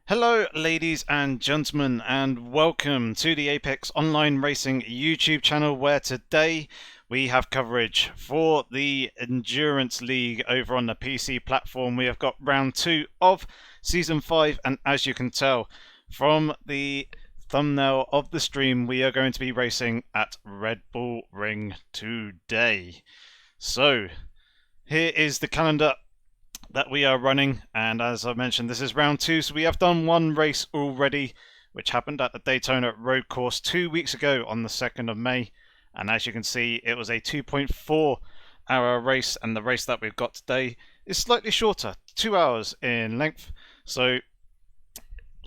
Hello ladies and gentlemen, and welcome to the Apex Online Racing YouTube channel, where today we have coverage for the Endurance League over on the PC platform. We have got round 2 of Season 5, and as you can tell from the thumbnail of the stream, we are going to be racing at Red Bull Ring today. So here is the calendar that we are running, and as I mentioned, this is round 2, so we have done one race already, which happened at the Daytona Road Course 2 weeks ago on the 2nd of May, and as you can see, it was a 2.4 hour race, and the race that we've got today is slightly shorter, 2 hours in length, so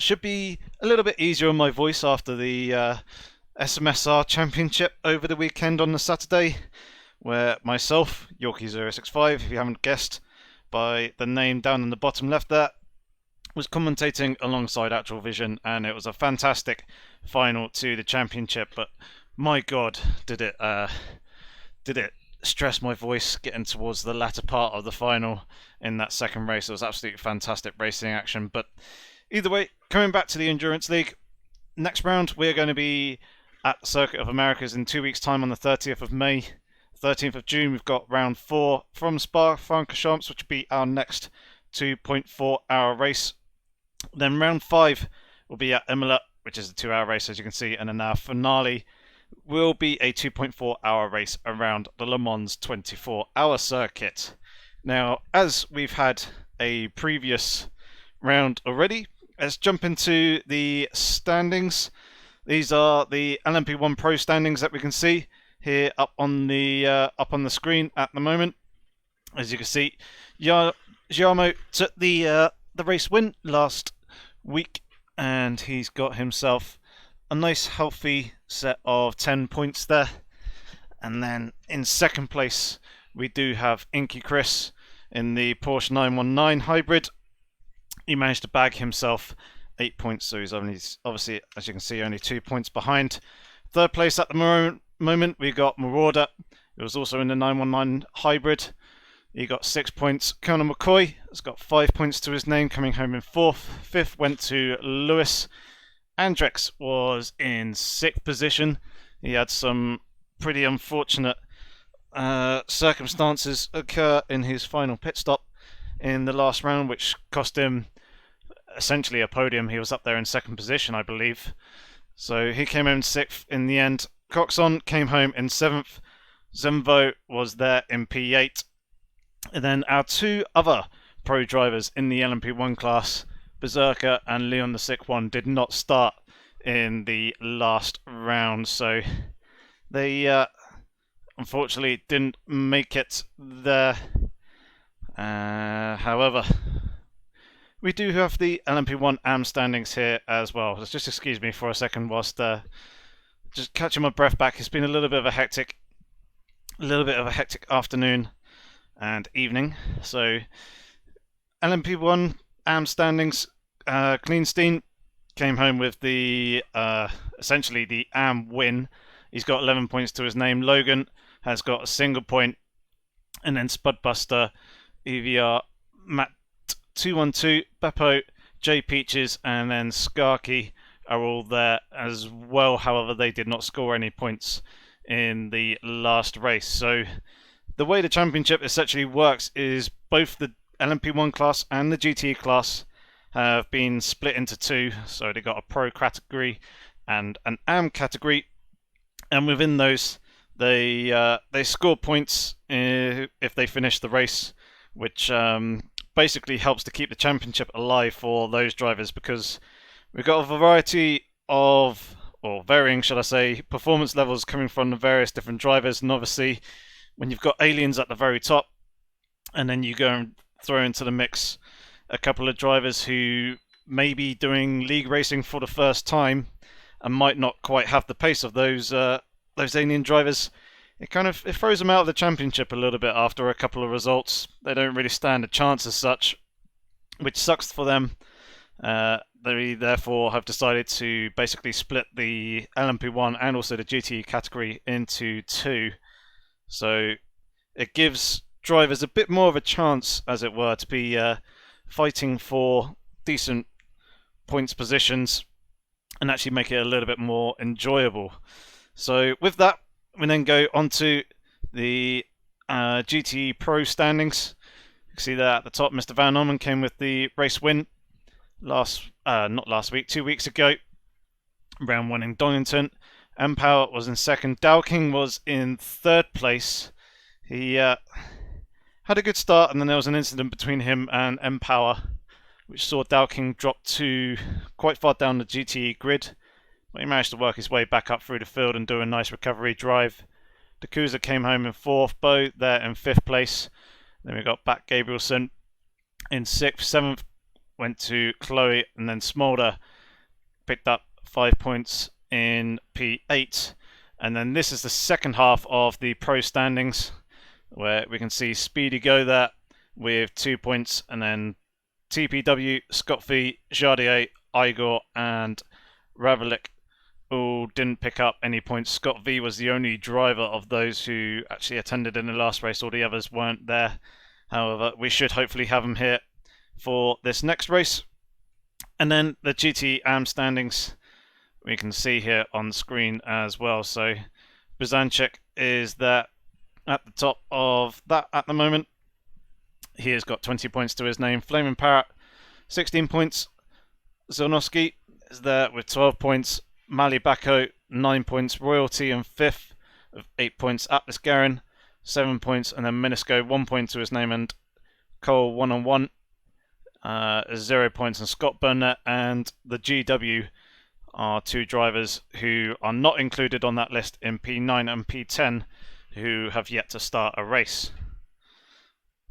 should be a little bit easier on my voice after the SMSR Championship over the weekend on the Saturday, where myself, Yorkie065, if you haven't guessed by the name down in the bottom left there, was commentating alongside Actual Vision, and it was a fantastic final to the championship. But my god, did it stress my voice getting towards the latter part of the final in that second race. It was absolutely fantastic racing action. But either way, coming back to the Endurance League, next round we're going to be at Circuit of Americas in 2 weeks time on the 30th of May. 13th of June, we've got round 4 from Spa-Francorchamps, which will be our next 2.4 hour race. Then round 5 will be at Imola, which is a 2 hour race, as you can see, and then our finale will be a 2.4 hour race around the Le Mans 24 hour circuit. Now, as we've had a previous round already, let's jump into the standings. These are the LMP1 Pro standings that we can see here up on the screen at the moment. As you can see, Llamo took the race win last week, and he's got himself a nice healthy set of 10 points there. And then in second place we do have Inky Chris in the Porsche 919 hybrid. He managed to bag himself 8 points, so he's only, obviously, as you can see, only 2 points behind. Third place at the moment we got Marauder, who was also in the 919 hybrid. He got 6 points. Colonel McCoy has got 5 points to his name, coming home in 4th. 5th went to Lewis. Andrex was in 6th position. He had some pretty unfortunate circumstances occur in his final pit stop in the last round, which cost him essentially a podium. He was up there in 2nd position, I believe. So he came home in 6th in the end. Coxon came home in 7th. Zemvo was there in P8. And then our 2 other pro drivers in the LMP1 class, Berserker and Leon the Sick One, did not start in the last round. So they unfortunately didn't make it there. However, we do have the LMP1 AM standings here as well. Let's just excuse me for a second whilst just catching my breath back. It's been a little bit of a hectic afternoon and evening. So LMP1 AM standings, Kleinstein came home with the essentially the AM win. He's got 11 points to his name. Logan has got a single point, and then Spudbuster, EVR, Matt 212, Beppo, J Peaches, and then Skarky are all there as well. However, they did not score any points in the last race. So the way the championship essentially works is both the LMP1 class and the GT class have been split into 2. So they got a pro category and an AM category. and within those, they score points if they finish the race, which basically helps to keep the championship alive for those drivers, because we've got a variety of, or varying, should I say, performance levels coming from the various different drivers. And obviously, when you've got aliens at the very top, and then you go and throw into the mix a couple of drivers who may be doing league racing for the first time and might not quite have the pace of those alien drivers, it throws them out of the championship a little bit after a couple of results. They don't really stand a chance as such, which sucks for them. They therefore have decided to basically split the LMP1 and also the GT category into two. So it gives drivers a bit more of a chance, as it were, to be fighting for decent points positions and actually make it a little bit more enjoyable. So with that, we then go on to the GT Pro standings. You can see that at the top, Mr. Van Orman came with the race win not last week, 2 weeks ago. Round 1 in Donington. Empower was in second. Dowking was in third place. He had a good start, and then there was an incident between him and Empower, which saw Dowking drop to quite far down the GTE grid. But he managed to work his way back up through the field and do a nice recovery drive. Dakuza came home in fourth. Bo there in fifth place. Then we got back Gabrielson in sixth. Seventh went to Chloe, and then Smolder picked up 5 points in P8. And then this is the second half of the pro standings, where we can see Speedy go there with 2 points, and then TPW, Scott V, Jardier, Igor, and Ravalik all didn't pick up any points. Scott V was the only driver of those who actually attended in the last race. All the others weren't there. However, we should hopefully have them here for this next race. And then the GT AM standings we can see here on the screen as well. So Bizanchik is there at the top of that at the moment. He has got 20 points to his name. Flaming Parrot, 16 points. Zelnowski is there with 12 points. Mali Bako, 9 points. Royalty in 5th of 8 points. Atlas Garin, 7 points. And then Minisco, 1 point to his name. And Cole, 1 on 1, 0 points. And Scott Burnett and the GW are 2 drivers who are not included on that list in P9 and P10, who have yet to start a race.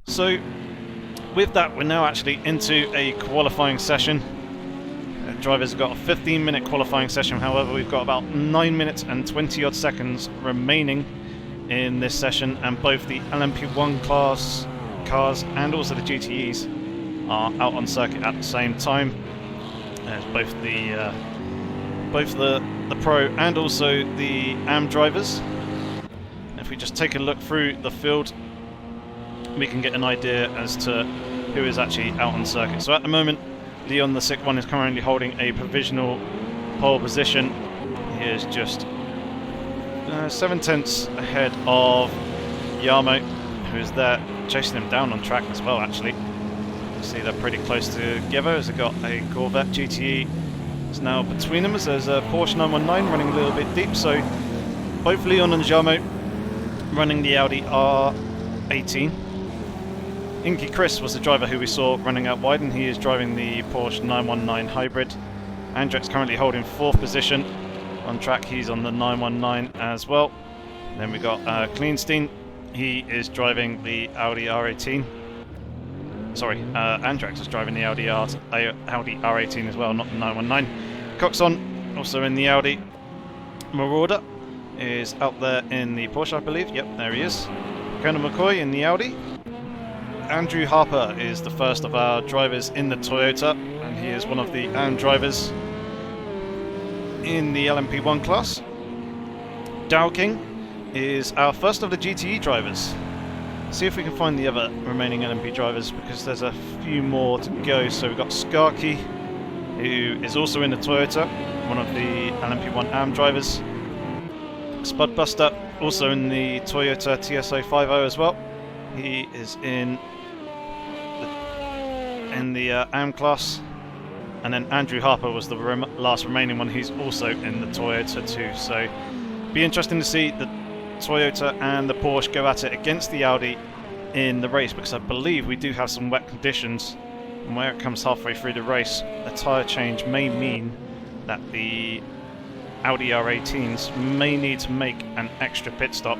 So with that, we're now actually into a qualifying session. Drivers have got a 15-minute qualifying session. However, we've got about 9 minutes and 20 odd seconds remaining in this session, and both the LMP1 class cars and also the GTEs are out on circuit at the same time. There's both the pro and also the AM drivers. If we just take a look through the field, we can get an idea as to who is actually out on circuit. So at the moment, Leon the Sick One is currently holding a provisional pole position. He is just 7 tenths ahead of Llamo, who is there chasing him down on track as well, actually. You see they're pretty close together as they've got a Corvette GTE. It's now between them as there's a Porsche 919 running a little bit deep. So both Leon and Llamo running the Audi R18. Inky Chris was the driver who we saw running out wide, and he is driving the Porsche 919 Hybrid. Andrex currently holding 4th position on track. He's on the 919 as well. Then we got Kleinstein. He is driving the Audi R18. Sorry, Andrex is driving the Audi R18 as well, not the 919. Coxon, also in the Audi. Marauder is out there in the Porsche, I believe. Yep, there he is. Colonel McCoy in the Audi. Andrew Harper is the first of our drivers in the Toyota, and he is one of the AM drivers in the LMP1 class. Dowking is our first of the GTE drivers. See if we can find the other remaining LMP drivers, because there's a few more to go. So we've got Skarky, who is also in the Toyota, one of the LMP1 AM drivers. Spudbuster, also in the Toyota TS050 as well. He is in the AM class. And then Andrew Harper was the last remaining one. He's also in the Toyota too. So be interesting to see the Toyota and the Porsche go at it against the Audi in the race, because I believe we do have some wet conditions, and where it comes halfway through the race, a tyre change may mean that the Audi R18s may need to make an extra pit stop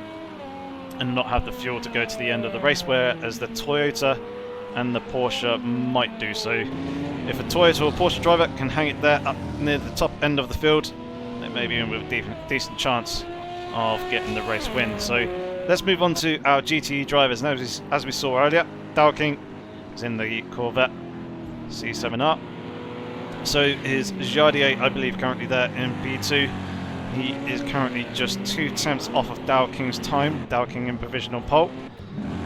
and not have the fuel to go to the end of the race, whereas the Toyota and the Porsche might do so. If a Toyota or Porsche driver can hang it there up near the top end of the field, they may be in with a decent chance of getting the race win. So let's move on to our GTE drivers. Now, as we saw earlier, Dowking is in the Corvette C7R. So is Jardier, I believe, currently there in P2. He is currently just 2/10 off of Dowking's time, Dowking in provisional pole.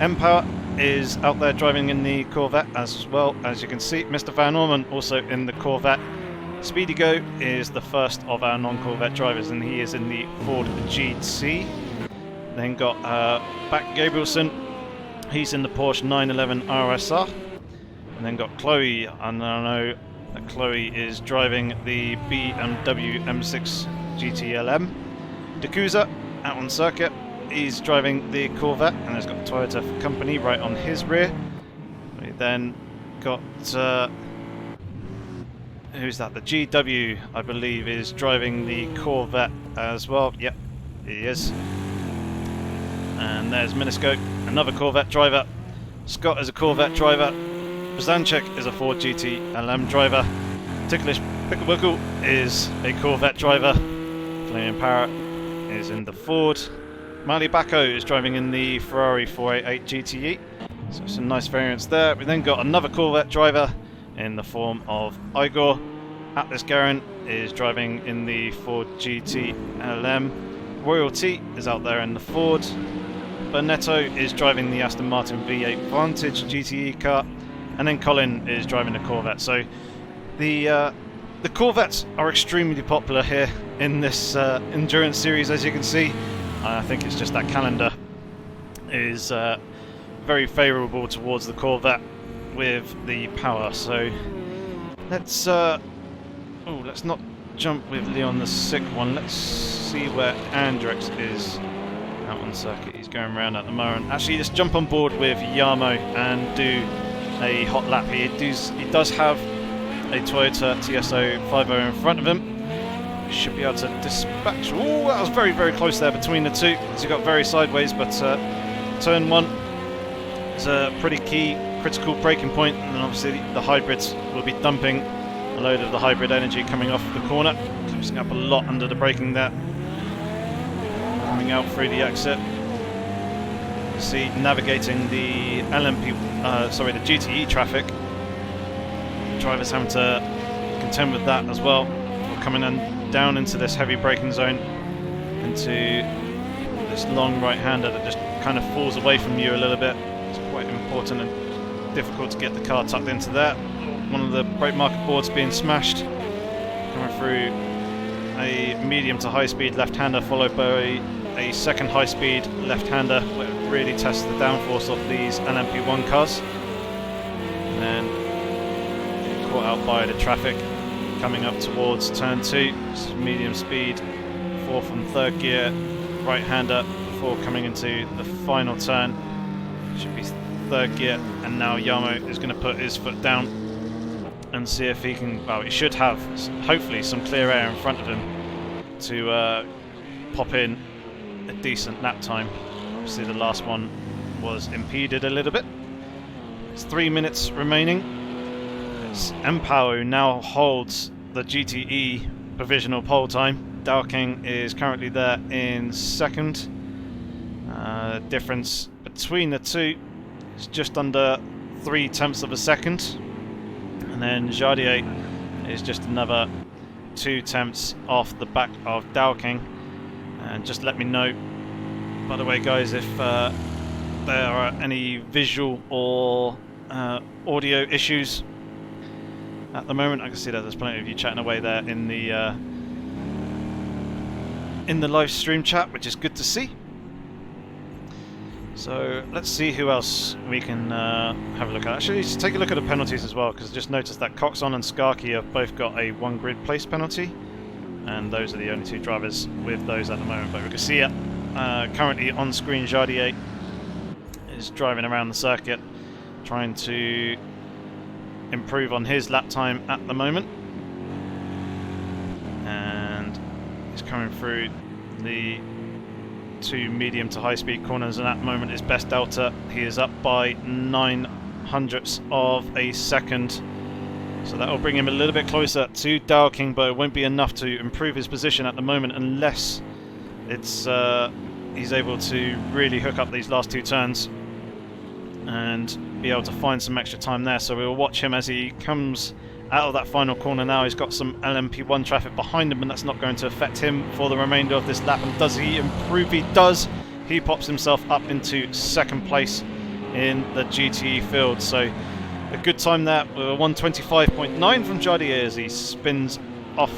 Empower is out there driving in the Corvette as well, as you can see. Mr. Van Orman also in the Corvette. Speedy Go is the first of our non-Corvette drivers, and he is in the Ford GT. Then got Back Gabrielson, he's in the Porsche 911 RSR. And then got Chloe, and I know that Chloe is driving the BMW M6 GTLM. Dakuza out on circuit, he's driving the Corvette and has got Toyota for company right on his rear. We then got who's that? The GW, I believe, is driving the Corvette as well. Yep, he is. And there's Minisko, another Corvette driver. Scott is a Corvette driver. Brzanczyk is a Ford GT LM driver. Ticklish Picklewickle is a Corvette driver. Flaming Parrot is in the Ford. Marley Bacco is driving in the Ferrari 488 GTE. So some nice variants there. We then got another Corvette driver in the form of Igor. Atlas Garin is driving in the Ford GT LM. Royalty is out there in the Ford. Bernetto is driving the Aston Martin V8 Vantage GTE car. And then Colin is driving the Corvette. So the Corvettes are extremely popular here in this endurance series, as you can see. I think it's just that calendar is very favourable towards the Corvette with the power. So let's not jump with Leon the sick one. Let's see where Andrex is out on circuit. He's going around at the moment. Actually, let's jump on board with Llamo and do a hot lap. He does have a Toyota TSO 50 in front of him. Should be able to dispatch. Oh, that was very, very close there between the two, as he got very sideways. But turn one is a pretty key, critical braking point, and then obviously the hybrids will be dumping a load of the hybrid energy coming off the corner, closing up a lot under the braking there. Coming out through the exit. See, navigating the the GTE traffic. Drivers having to contend with that as well. We're coming down into this heavy braking zone, into this long right-hander that just kind of falls away from you a little bit. It's quite important and difficult to get the car tucked into there. One of the brake marker boards being smashed. Coming through a medium to high-speed left-hander, followed by a second high-speed left-hander, where it really tests the downforce of these LMP1 cars. And then caught out by the traffic. Coming up towards turn 2, medium speed, 4th and 3rd gear, right-hander before coming into the final turn. Should be 3rd gear, and now Llamo is going to put his foot down and see if he can, well, he should have hopefully some clear air in front of him to pop in a decent lap time. Obviously the last one was impeded a little bit. It's 3 minutes remaining. It's Empower who now holds the GTE provisional pole time. Dowking is currently there in second. Difference between the two is just under 0.3 of a second. And then Jardier is just another 0.2 off the back of Dowking. And just let me know, by the way guys, if there are any visual or audio issues at the moment. I can see that there's plenty of you chatting away there in the live stream chat, which is good to see. So let's see who else we can have a look at. Actually, let's take a look at the penalties as well, because I just noticed that Coxon and Skarky have both got a 1 grid place penalty. and those are the only two drivers with those at the moment. But we can see it currently on screen. Jardier is driving around the circuit, trying to improve on his lap time at the moment, and he's coming through the two medium to high speed corners, and at the moment his best delta, he is up by 0.09 of a second, so that will bring him a little bit closer to Dowking, but it won't be enough to improve his position at the moment unless it's he's able to really hook up these last two turns and be able to find some extra time there. So we'll watch him as he comes out of that final corner now. He's got some LMP1 traffic behind him, and that's not going to affect him for the remainder of this lap. And does he improve? He does. He pops himself up into second place in the GTE field. So a good time there, with a 125.9 from Jardier as he spins off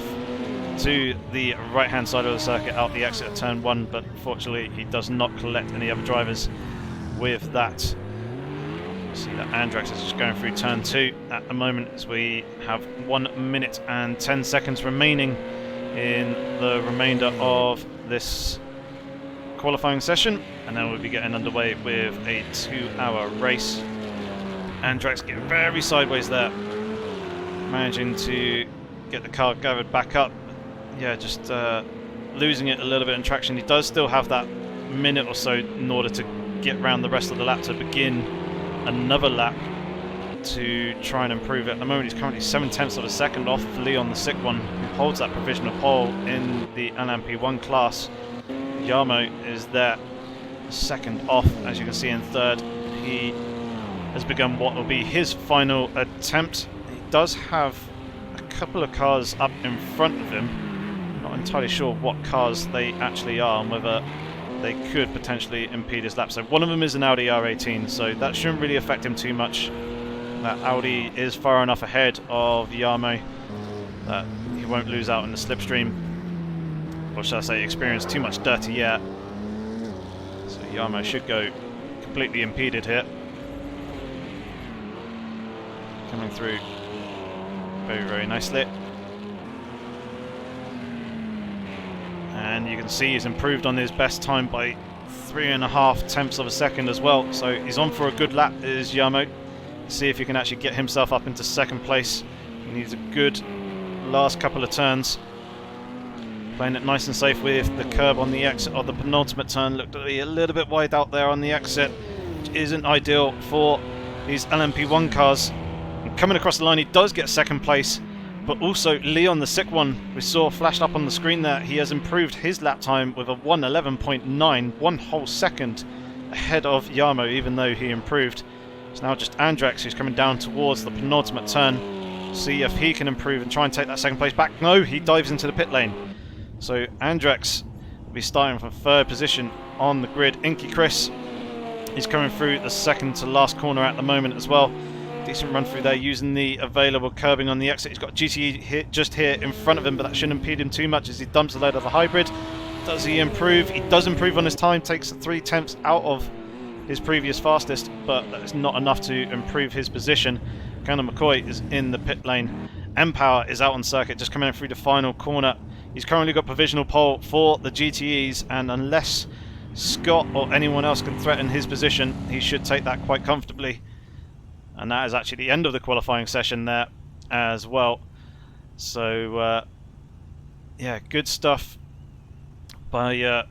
to the right hand side of the circuit out the exit of turn 1, but unfortunately he does not collect any other drivers with that. See that Andrex is just going through turn 2 at the moment, as we have 1 minute and 10 seconds remaining in the remainder of this qualifying session, and then we'll be getting underway with a 2-hour race. Andrex getting very sideways there, managing to get the car gathered back up. Yeah, just losing it a little bit in traction. He does still have that minute or so in order to get around the rest of the lap to begin another lap to try and improve it. At the moment he's currently 0.7 of a second off of Leon the Sick One, who holds that provisional pole in the LMP1 class. Llamo is there, second off, as you can see in third. He has begun what will be his final attempt. He does have a couple of cars up in front of him. Not entirely sure what cars they actually are and whether they could potentially impede his lap. So one of them is an Audi R18, so that shouldn't really affect him too much. That Audi is far enough ahead of Llamo that he won't lose out in the slipstream, or shall I say experience too much dirty yet. So Llamo should go completely impeded here. Coming through very, very nicely. And you can see he's improved on his best time by 3.5 of a second as well. So he's on for a good lap, is Llamo. See if he can actually get himself up into second place. He needs a good last couple of turns. Playing it nice and safe with the curb on the exit of the penultimate turn. Looked to be a little bit wide out there on the exit, which isn't ideal for these LMP1 cars. And coming across the line, he does get second place. But also Leon the Sick One, we saw flashed up on the screen there, he has improved his lap time with a 1:11.9, 1 whole second ahead of Llamo, even though he improved. It's now just Andrex who's coming down towards the penultimate turn. See if he can improve and try and take that second place back. No, he dives into the pit lane. So Andrex will be starting from third position on the grid. Inky Chris, he's coming through the second to last corner at the moment as well. Decent run through there using the available curbing on the exit. He's got GTE just here in front of him, but that shouldn't impede him too much as he dumps a load of the hybrid. Does he improve? He does improve on his time, takes 0.3 out of his previous fastest, but that is not enough to improve his position. Conor McCoy is in the pit lane. M-Power is out on circuit, just coming in through the final corner. He's currently got provisional pole for the GTEs, and unless Scott or anyone else can threaten his position, he should take that quite comfortably. And that is actually the end of the qualifying session there as well. So, yeah, good stuff by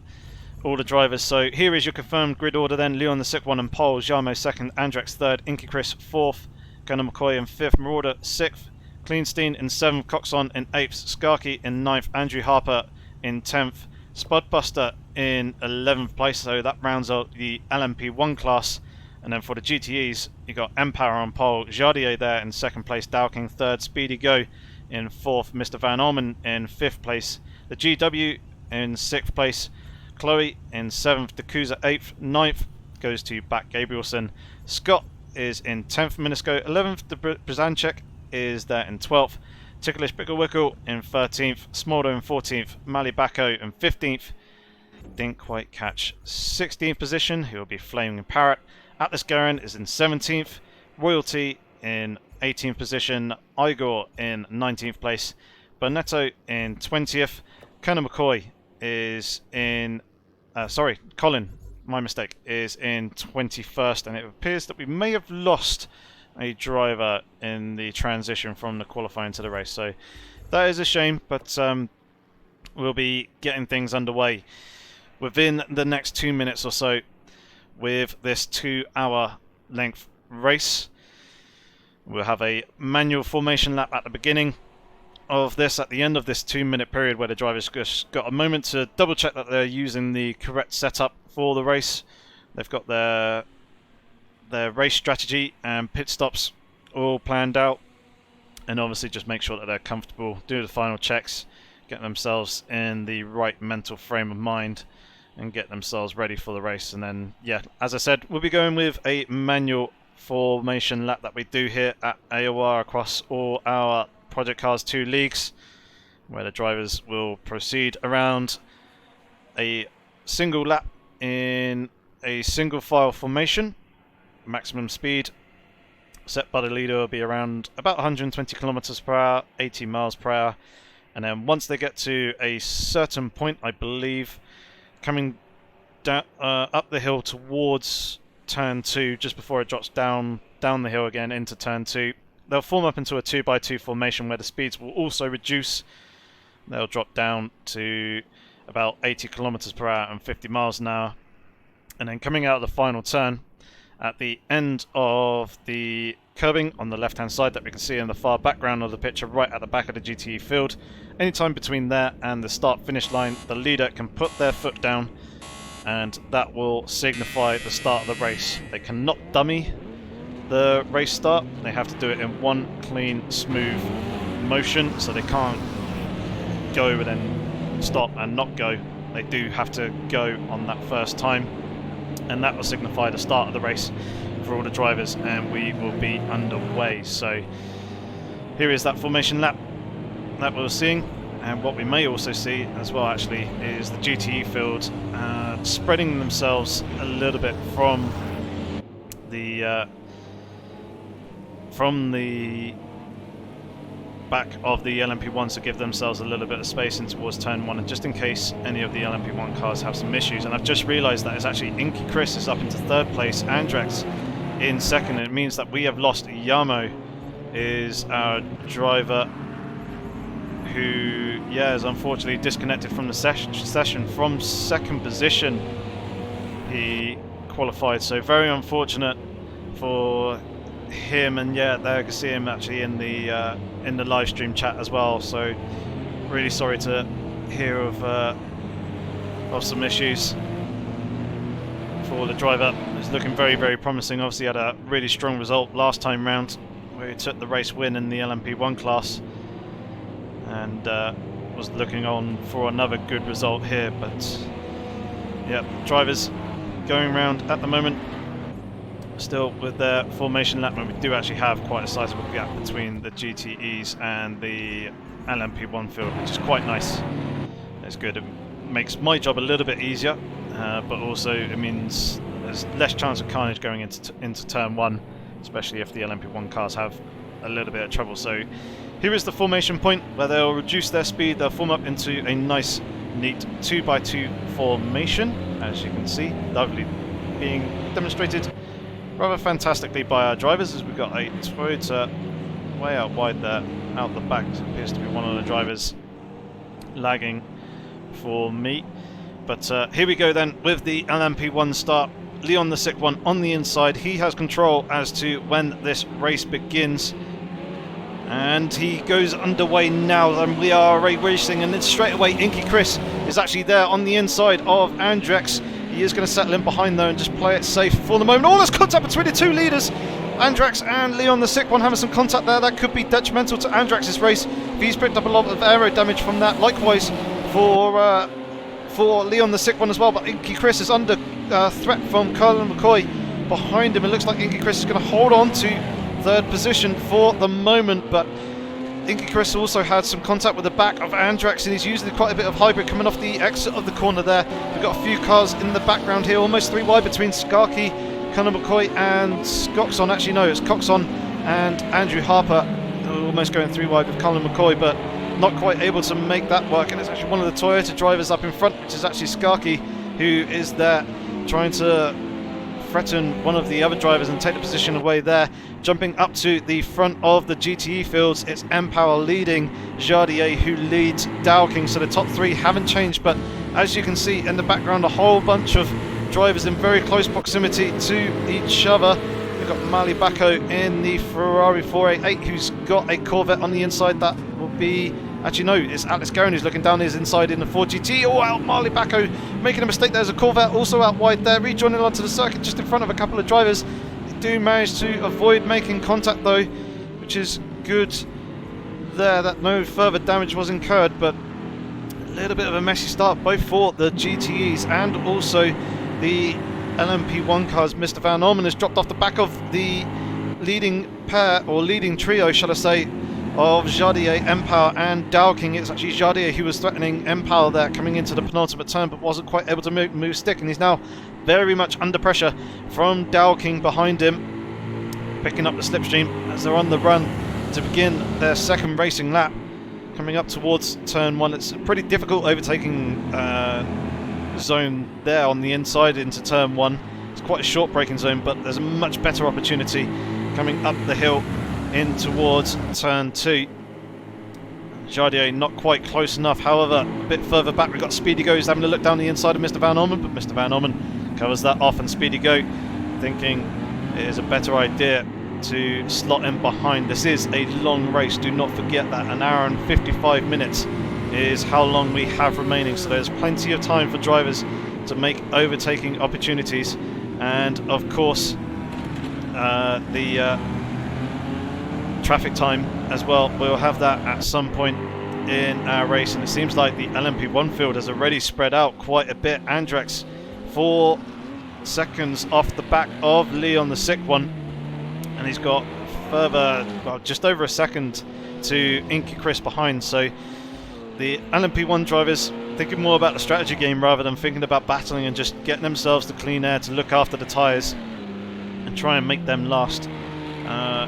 all the drivers. So here is your confirmed grid order then. Leon the Sick One and pole, Llamo second, Andrex third, Inky Chris fourth, Conor McCoy in fifth, Marauder sixth, Cleanstein in seventh, Coxon in eighth, Skarky in ninth, Andrew Harper in 10th, Spudbuster in 11th place. So that rounds out the LMP1 class. And then for the GTEs, you got M-Power on pole, Jardier there in second place, Dowking third, Speedy Go in fourth, Mr. Van Orman in fifth place, the GW in sixth place, Chloe in seventh, Dakuza eighth, ninth goes to Back Gabrielson, Scott is in 10th, Minisco 11th, Brzanczek is there in 12th, Ticklish Bicklewickle in 13th, Smolder in 14th, Malibacco in 15th, didn't quite catch 16th position, he will be Flaming Parrot. Atlas Garen is in 17th, Royalty in 18th position, Igor in 19th place, Bonetto in 20th. Colonel McCoy is in... Colin, my mistake, is in 21st, and it appears that we may have lost a driver in the transition from the qualifying to the race. So that is a shame, but we'll be getting things underway within the next 2 minutes or so with this 2-hour length race. We'll have a manual formation lap at the beginning of this, at the end of this 2-minute period, where the drivers just got a moment to double check that they're using the correct setup for the race. They've got their race strategy and pit stops all planned out, and obviously just make sure that they're comfortable, do the final checks, get themselves in the right mental frame of mind and get themselves ready for the race. And then, yeah, as I said, we'll be going with a manual formation lap that we do here at AOR across all our Project Cars 2 leagues, where the drivers will proceed around a single lap in a single file formation. Maximum speed set by the leader will be around about 120 kilometers per hour, 80 miles per hour, and then once they get to a certain point, I believe, coming down up the hill towards turn 2, just before it drops down the hill again into turn 2, they'll form up into a 2x2 formation where the speeds will also reduce. They'll drop down to about 80 kilometers per hour and 50 miles an hour. And then coming out of the final turn, at the end of the curbing on the left-hand side that we can see in the far background of the picture, right at the back of the GTE field, anytime between there and the start-finish line, the leader can put their foot down, and that will signify the start of the race. They cannot dummy the race start. They have to do it in one clean, smooth motion, so they can't go and then stop and not go. They do have to go on that first time, and that will signify the start of the race for all the drivers, and we will be underway. So here is that formation lap that we're seeing, and what we may also see as well actually is the GTE field spreading themselves a little bit from the back of the LMP1s to give themselves a little bit of space in towards turn 1, and just in case any of the LMP1 cars have some issues. And I've just realised that it's actually Inky Chris is up into 3rd place, Andrex in 2nd, and it means that we have lost Llamo, is our driver who, yeah, is unfortunately disconnected from the session from 2nd position. He qualified, so very unfortunate for him. And yeah, there you can see him actually in the live stream chat as well, so really sorry to hear of some issues for the driver. It's looking very, very promising. Obviously had a really strong result last time round where he took the race win in the LMP1 class, and was looking on for another good result here. But yeah, drivers going around at the moment still with their formation lap, and we do actually have quite a sizable gap between the GTEs and the LMP1 field, which is quite nice. It's good. It makes my job a little bit easier, but also it means there's less chance of carnage going into turn 1, especially if the LMP1 cars have a little bit of trouble. So here is the formation point where they'll reduce their speed. They'll form up into a nice, neat 2x2 formation, as you can see, lovely being demonstrated rather fantastically by our drivers, as we've got a Toyota way out wide there, out the back. It appears to be one of the drivers lagging for me. But here we go then with the LMP1 start. Leon the Sick One on the inside. He has control as to when this race begins, and he goes underway now, and we are racing, and then straight away Inky Chris is actually there on the inside of Andrex. He is going to settle in behind though and just play it safe for the moment. Oh, there's contact between the two leaders. Andrex and Leon the Sick One having some contact there. That could be detrimental to Andrex's race. He's picked up a lot of aero damage from that. Likewise for Leon the Sick One as well. But Inky Chris is under threat from Colin McCoy behind him. It looks like Inky Chris is going to hold on to 3rd position for the moment, but Inky Chris also had some contact with the back of Andrex, and he's using quite a bit of hybrid coming off the exit of the corner there. We've got a few cars in the background here, almost 3 wide between Skarky, Colin McCoy and Coxon. Actually no, it's Coxon and Andrew Harper, almost going 3 wide with Colin McCoy, but not quite able to make that work, and it's actually one of the Toyota drivers up in front, which is actually Skarky, who is there trying to threaten one of the other drivers and take the position away there. Jumping up to the front of the GTE fields, it's Empower leading Jardier, who leads Dowking, so the top three haven't changed, but as you can see in the background, a whole bunch of drivers in very close proximity to each other. We've got Mali Bacco in the Ferrari 488, who's got a Corvette on the inside. That will be... Actually, no, it's Atlas Garin who's looking down his inside in the 4GT. Oh, out Mali Bacco making a mistake. There's a Corvette also out wide there, rejoining onto the circuit just in front of a couple of drivers. They do manage to avoid making contact though, which is good there, that no further damage was incurred, but a little bit of a messy start both for the GTEs and also the LMP1 cars. Mr. Van Orman has dropped off the back of the leading pair, or leading trio, shall I say, of Jardier, Empower and Dowking. It's actually Jardier who was threatening Empower there coming into the penultimate turn, but wasn't quite able to move stick, and he's now very much under pressure from Dowking behind him, picking up the slipstream as they're on the run to begin their second racing lap. Coming up towards turn one, it's a pretty difficult overtaking zone there on the inside into turn one. It's quite a short braking zone, but there's a much better opportunity coming up the hill in towards turn two. Jardier not quite close enough, however a bit further back we've got Speedy Go, who's having a look down the inside of Mr. Van Orman, but Mr. Van Orman covers that off, and Speedy Go thinking it is a better idea to slot in behind. This is a long race, do not forget that. An hour and 55 minutes is how long we have remaining, so there's plenty of time for drivers to make overtaking opportunities, and of course the traffic time as well. We'll have that at some point in our race, and it seems like the LMP1 field has already spread out quite a bit. Andrex 4 seconds off the back of Leon the sick one, and he's got further, well, just over a second to Inky Chris behind. So the LMP1 drivers thinking more about the strategy game rather than thinking about battling and just getting themselves to clean air to look after the tyres and try and make them last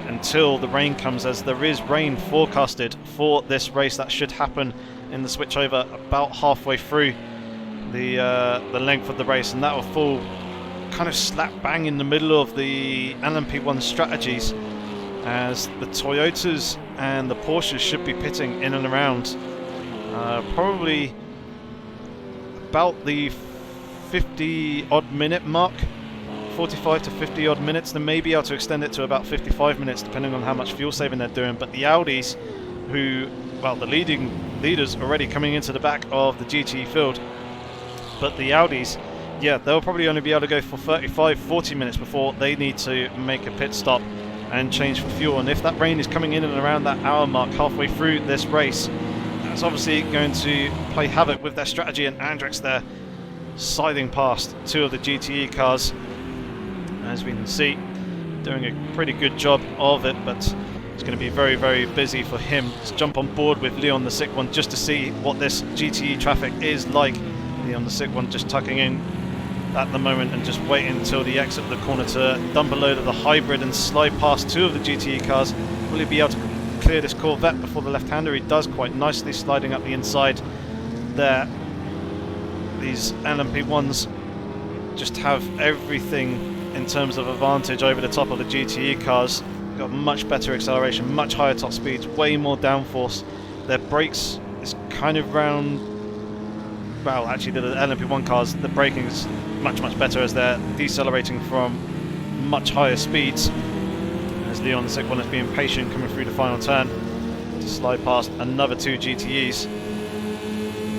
until the rain comes, as there is rain forecasted for this race. That should happen in the switchover about halfway through the length of the race, and that will fall kind of slap bang in the middle of the LMP1 strategies, as the Toyotas and the Porsches should be pitting in and around probably about the 50 odd minute mark, 45 to 50 odd minutes. They may be able to extend it to about 55 minutes depending on how much fuel saving they're doing. But the Audis, who, well, the leaders already coming into the back of the GT field, but the Audis, yeah, they'll probably only be able to go for 35-40 minutes before they need to make a pit stop and change for fuel. And if that rain is coming in and around that hour mark halfway through this race, that's obviously going to play havoc with their strategy. And Andrex there sliding past two of the GTE cars, as we can see, doing a pretty good job of it, but it's going to be very, very busy for him to jump on board with Leon the sick one just to see what this GTE traffic is like. Leon the sick one just tucking in at the moment and just waiting until the exit of the corner to dump a load of the hybrid and slide past two of the GTE cars. Will he be able to clear this Corvette before the left-hander? He does quite nicely, sliding up the inside there. These LMP1s just have everything in terms of advantage over the top of the GTE cars. Got much better acceleration, much higher top speeds, way more downforce. Their brakes is kind of round, well, actually the LMP1 cars, the braking is much, much better as they're decelerating from much higher speeds. As Leon the sick one is being patient coming through the final turn to slide past another two GTEs.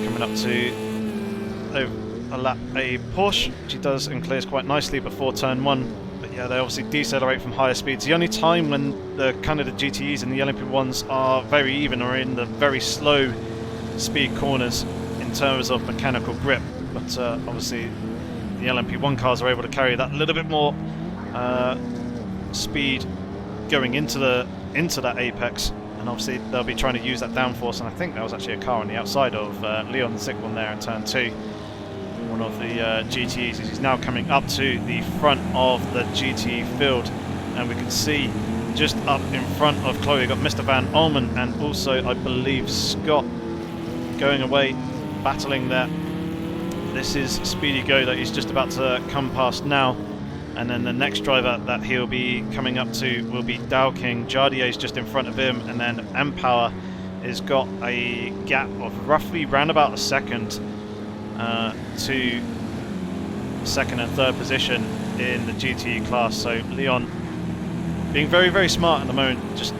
Coming up to a Porsche, which he does and clears quite nicely before turn one. But yeah, they obviously decelerate from higher speeds. The only time when the kind of the GTEs and the LMP1s are very even are in the very slow speed corners in terms of mechanical grip. But obviously the LMP1 cars are able to carry that little bit more speed going into that apex, and obviously they'll be trying to use that downforce. And I think there was actually a car on the outside of Leon the sick one there in turn two. One of the GTEs, as he's now coming up to the front of the GT field, and we can see just up in front of Chloe. We've got Mr. Van Olmen and also, I believe, Scott going away, battling there. This is Speedy Go that he's just about to come past now. And then the next driver that he'll be coming up to will be Dow King. Jardier's just in front of him, and then Empower has got a gap of roughly round about a second to second and third position in the GTE class. So Leon being very, very smart at the moment, just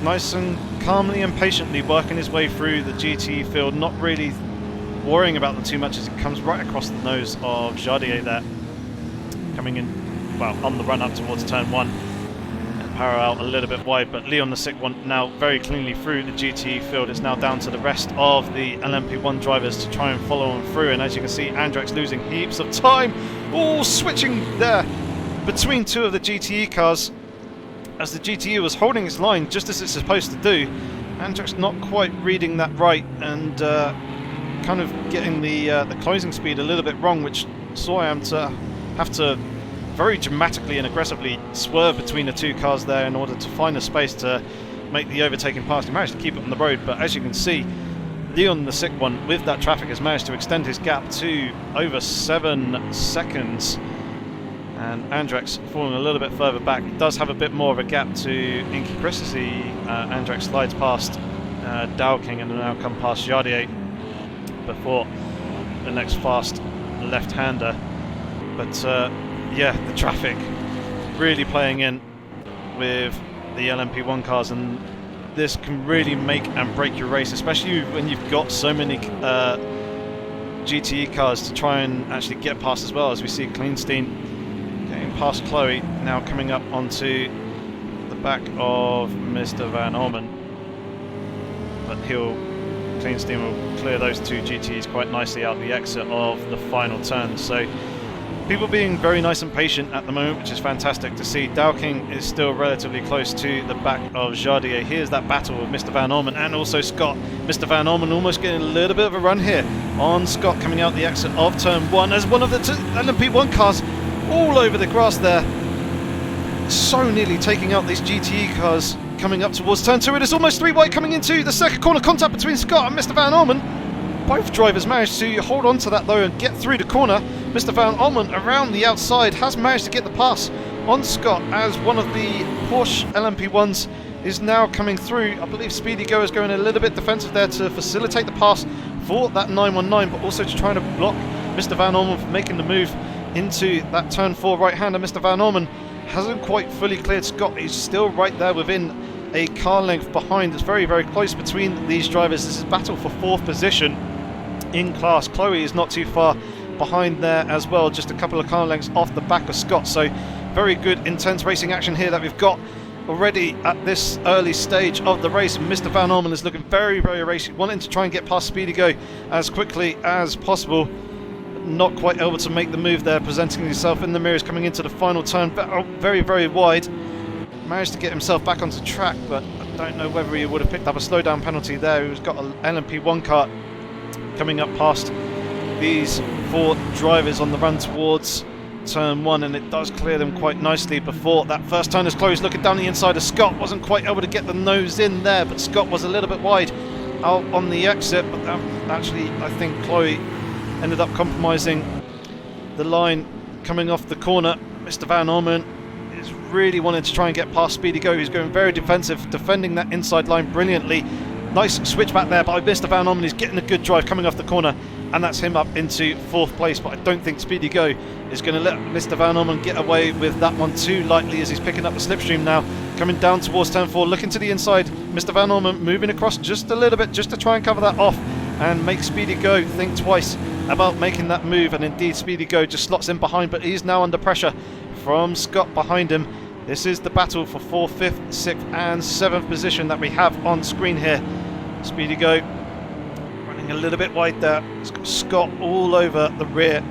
nice and calmly and patiently working his way through the GTE field, not really worrying about them too much as it comes right across the nose of Jardier there, coming in, well, on the run up towards turn 1, and parallel a little bit wide, but Leon the Sick One now very cleanly through the GTE field. It's now down to the rest of the LMP1 drivers to try and follow him through, and as you can see, Andrex losing heaps of time, all switching there between two of the GTE cars, as the GTE was holding its line just as it's supposed to do. Andrex not quite reading that right, and kind of getting the closing speed a little bit wrong, which saw him to have to very dramatically and aggressively swerve between the two cars there in order to find a space to make the overtaking pass. He managed to keep it on the road, but as you can see, Leon the Sick One with that traffic has managed to extend his gap to over 7 seconds, and Andrex falling a little bit further back. He does have a bit more of a gap to Inky Chris as Andrex slides past Dow King and now come past Jardier before the next fast left-hander. But yeah, the traffic really playing in with the LMP1 cars, and this can really make and break your race, especially when you've got so many GTE cars to try and actually get past as well. As we see Kleinstein getting past Chloe, now coming up onto the back of Mr. Van Olmen, but Kleinstein will clear those two GTEs quite nicely out the exit of the final turn. So people being very nice and patient at the moment, which is fantastic to see. Dow King is still relatively close to the back of Jardier. Here's that battle with Mr. Van Olmen and also Scott. Mr. Van Olmen almost getting a little bit of a run here on Scott coming out the exit of turn 1 as one of the two LMP1 cars all over the grass there, so nearly taking out these GTE cars coming up towards turn 2. It is almost 3 wide coming into the second corner. Contact between Scott and Mr. Van Olmen. Both drivers managed to hold on to that though and get through the corner. Mr. Van Olmen around the outside has managed to get the pass on Scott as one of the Porsche LMP1s is now coming through. I believe Speedy Go is going a little bit defensive there to facilitate the pass for that 919, but also to try to block Mr. Van Olmen from making the move into that turn 4 right-hander. Mr. Van Olmen hasn't quite fully cleared Scott. He's still right there within a car length behind. It's very, very close between these drivers. This is a battle for 4th position in class. Chloe is not too far behind there as well, just a couple of car lengths off the back of Scott. So very good intense racing action here that we've got already at this early stage of the race. And Mr. Van Olmen is looking very, very racy, wanting to try and get past Speedy Go as quickly as possible. Not quite able to make the move there, presenting himself in the mirrors coming into the final turn, very, very wide. Managed to get himself back onto track, but I don't know whether he would have picked up a slowdown penalty there. He's got an LMP1 car coming up past these 4 drivers on the run towards turn 1, and it does clear them quite nicely before that first turn is closed. Looking down the inside of Scott, wasn't quite able to get the nose in there, but Scott was a little bit wide out on the exit. But actually, I think Chloe ended up compromising the line coming off the corner. Mr. Van Olmen is really wanting to try and get past Speedy Go. He's going very defensive, defending that inside line brilliantly. Nice switch back there by Mr. Van Olmen. He's getting a good drive coming off the corner, and that's him up into 4th place. But I don't think Speedy Go is going to let Mr. Van Olmen get away with that one too lightly, as he's picking up the slipstream now, coming down towards turn 4, looking to the inside. Mr. Van Olmen moving across just a little bit, just to try and cover that off and make Speedy Go think twice about making that move. And indeed, Speedy Go just slots in behind, but he's now under pressure from Scott behind him. This is the battle for 4th, 5th, 6th and 7th position that we have on screen here. Speedy Go running a little bit wide there. He's got Scott all over the rear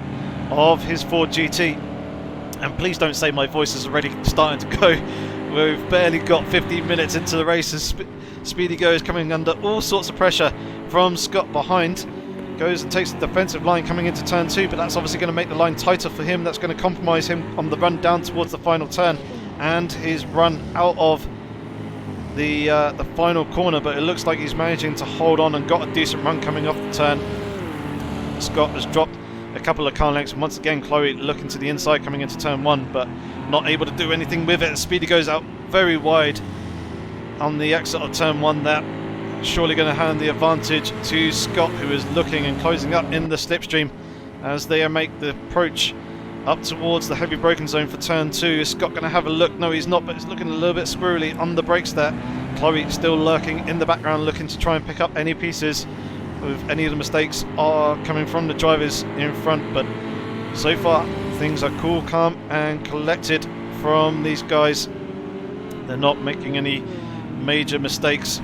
of his Ford GT. And please don't say my voice is already starting to go. We've barely got 15 minutes into the race as Speedy Go is coming under all sorts of pressure from Scott behind. Goes and takes the defensive line coming into turn 2, but that's obviously going to make the line tighter for him. That's going to compromise him on the run down towards the final turn. and his run out of the final corner, but it looks like he's managing to hold on and got a decent run coming off the turn. Scott has dropped a couple of car lengths, and once again Chloe looking to the inside coming into turn 1, but not able to do anything with it. Speedy goes out very wide on the exit of turn 1 there. Surely going to hand the advantage to Scott, who is looking and closing up in the slipstream as they make the approach up towards the heavy braking zone for turn 2. Is Scott going to have a look? No, he's not, but he's looking a little bit squirrely on the brakes there. Chloe still lurking in the background, looking to try and pick up any pieces with any of the mistakes are coming from the drivers in front, but so far things are cool, calm and collected from these guys. They're not making any major mistakes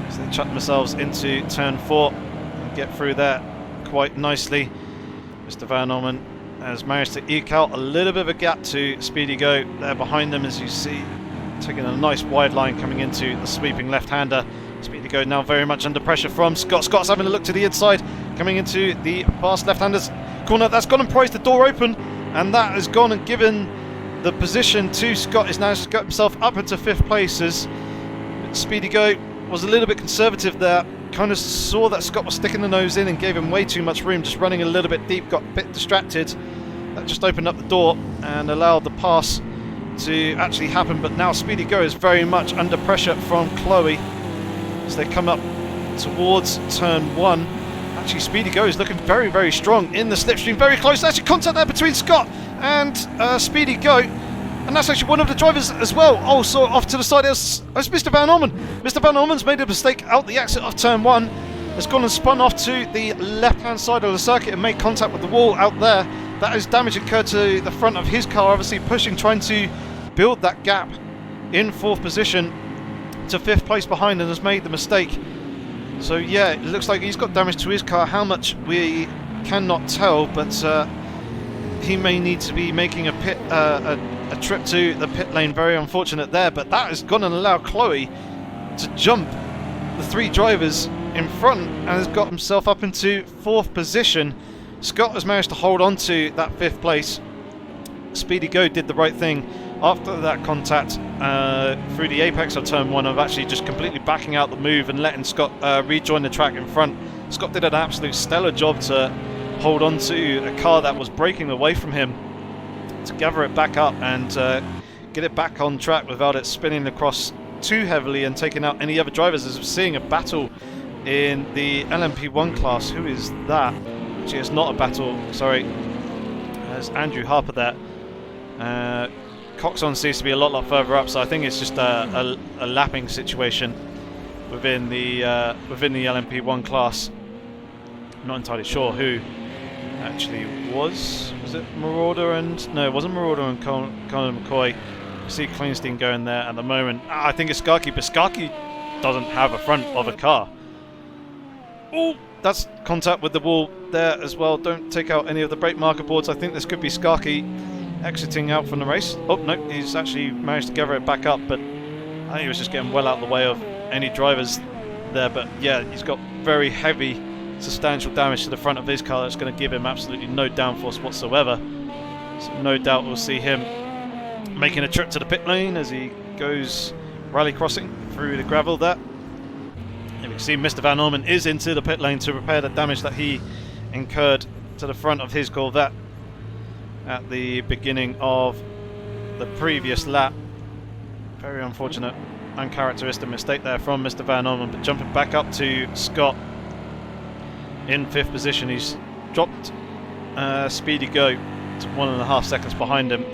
as they chuck themselves into turn 4 and get through there quite nicely. Mr. Van Orman has managed to eke out a little bit of a gap to Speedy Go there behind them, as you see, taking a nice wide line coming into the sweeping left-hander. Speedy Go now very much under pressure from Scott. Scott's having a look to the inside, coming into the fast left-handers corner. That's gone and prized the door open, and that has gone and given the position to Scott. He's now got himself up into 5th place as Speedy Go was a little bit conservative there. Kind of saw that Scott was sticking the nose in and gave him way too much room, just running a little bit deep, got a bit distracted. That just opened up the door and allowed the pass to actually happen, but now Speedy Go is very much under pressure from Chloe as they come up towards turn 1. Actually, Speedy Go is looking very, very strong in the slipstream, very close. Actually, contact there between Scott and Speedy Go, and that's actually one of the drivers as well. Also off to the side is Mr. Van Orman. Mr. Van Orman's made a mistake out the exit of turn 1. Has gone and spun off to the left-hand side of the circuit and made contact with the wall out there. That is damage occurred to the front of his car, obviously pushing, trying to build that gap in 4th position to 5th place behind, and has made the mistake. So yeah, it looks like he's got damage to his car. How much we cannot tell, but he may need to be making a trip to the pit lane. Very unfortunate there, but that is going to allow Chloe to jump the 3 drivers in front and has got himself up into 4th position. Scott has managed to hold on to that 5th place. Speedy Go did the right thing after that contact through the apex of turn 1 of actually just completely backing out the move and letting Scott rejoin the track in front. Scott did an absolute stellar job to hold on to a car that was breaking away from him, to gather it back up and get it back on track without it spinning across too heavily and taking out any other drivers. As we're seeing a battle in the LMP1 class. Who is that? Actually, it's not a battle, sorry. There's Andrew Harper there. Coxon seems to be a lot further up, so I think it's just a lapping situation within the LMP1 class. I'm not entirely sure who actually was it Marauder and... no, it wasn't Marauder and Colin McCoy. I see Kleinstein going there at the moment. I think it's Skarky, but Skarky doesn't have a front of a car. Oh, that's contact with the wall there as well. Don't take out any of the brake marker boards. I think this could be Skarky exiting out from the race. Oh no, he's actually managed to gather it back up, but I think he was just getting well out of the way of any drivers there. But yeah, he's got very heavy, substantial damage to the front of his car that's going to give him absolutely no downforce whatsoever. So no doubt we'll see him making a trip to the pit lane as he goes rally crossing through the gravel there. And we can see Mr. Van Orman is into the pit lane to repair the damage that he incurred to the front of his Corvette at the beginning of the previous lap. Very unfortunate, uncharacteristic mistake there from Mr. Van Orman, but jumping back up to Scott in 5th position. He's dropped Speedy Go to 1.5 seconds behind him.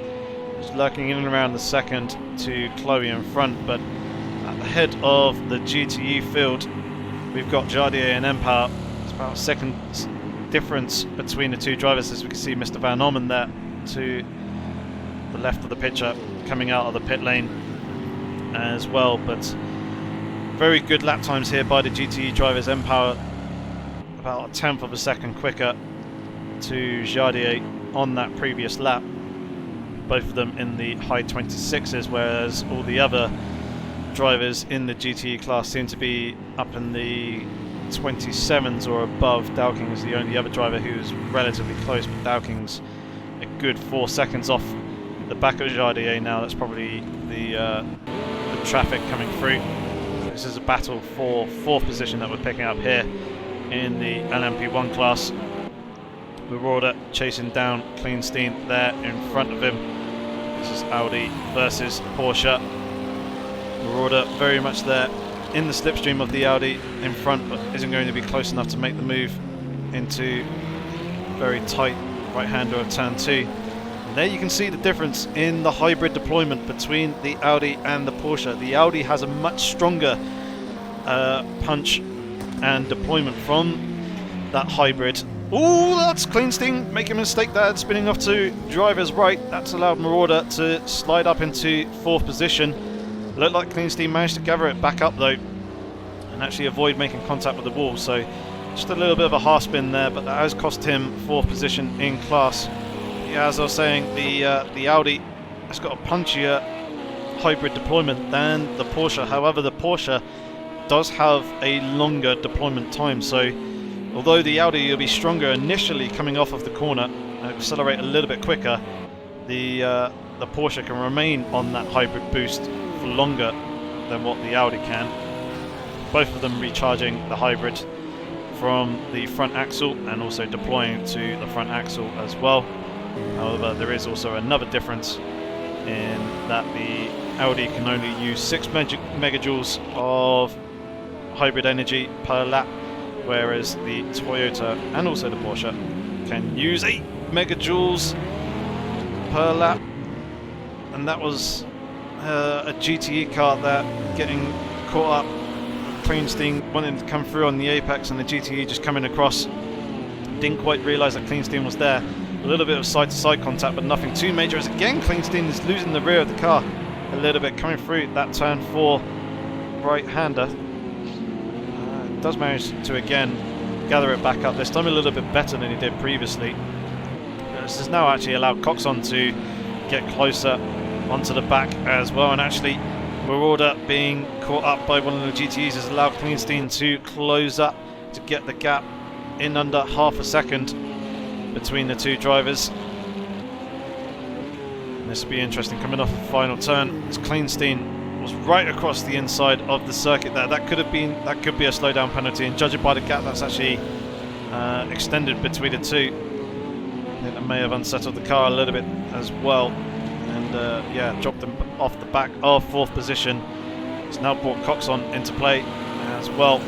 He's lurking in and around the 2nd to Chloe in front, but at the head of the GTE field we've got Jardier and Empower. It's about a second's difference between the 2 drivers, as we can see Mr. Van Orman there to the left of the picture coming out of the pit lane as well. But very good lap times here by the GTE drivers. Empower about a 1/10 of a second quicker to Jardier on that previous lap. Both of them in the high 26s, whereas all the other drivers in the GTE class seem to be up in the 27s or above. Dowking is the only other driver who's relatively close, but Dowking's a good 4 seconds off the back of Jardier now. That's probably the traffic coming through. This is a battle for 4th position that we're picking up here in the LMP1 class. Marauder chasing down Kleinstein there in front of him. This is Audi versus Porsche. Marauder very much there in the slipstream of the Audi in front, but isn't going to be close enough to make the move into very tight right-hander of turn 2. And there you can see the difference in the hybrid deployment between the Audi and the Porsche. The Audi has a much stronger punch and deployment from that hybrid. Oh, that's Kleinstein making a mistake there, spinning off to driver's right. That's allowed Marauder to slide up into 4th position. Looked like Kleinstein managed to gather it back up though, and actually avoid making contact with the wall. So just a little bit of a half spin there, but that has cost him 4th position in class. Yeah, as I was saying, the Audi has got a punchier hybrid deployment than the Porsche. However, the Porsche does have a longer deployment time. So although the Audi will be stronger initially coming off of the corner and accelerate a little bit quicker, the Porsche can remain on that hybrid boost for longer than what the Audi can. Both of them recharging the hybrid from the front axle and also deploying to the front axle as well. However, there is also another difference in that the Audi can only use 6 megajoules of hybrid energy per lap, whereas the Toyota and also the Porsche can use 8 megajoules per lap. And that was a GTE car there getting caught up. Kleinstein wanting to come through on the apex and the GTE just coming across. Didn't quite realise that Kleinstein was there. A little bit of side-to-side contact, but nothing too major. As again, Kleinstein is losing the rear of the car a little bit, coming through that turn 4 right-hander. Does manage to again gather it back up, this time a little bit better than he did previously. This has now actually allowed Coxon to get closer onto the back as well, and actually Marauder being caught up by one of the GTEs has allowed Kleinstein to close up to get the gap in under half a second between the two drivers. And this will be interesting coming off the final turn, as Kleinstein was right across the inside of the circuit there. That could be a slowdown penalty, and judging by the gap that's actually extended between the two, I think that may have unsettled the car a little bit as well, and yeah, dropped them off the back of 4th position. It's now brought Coxon into play as well.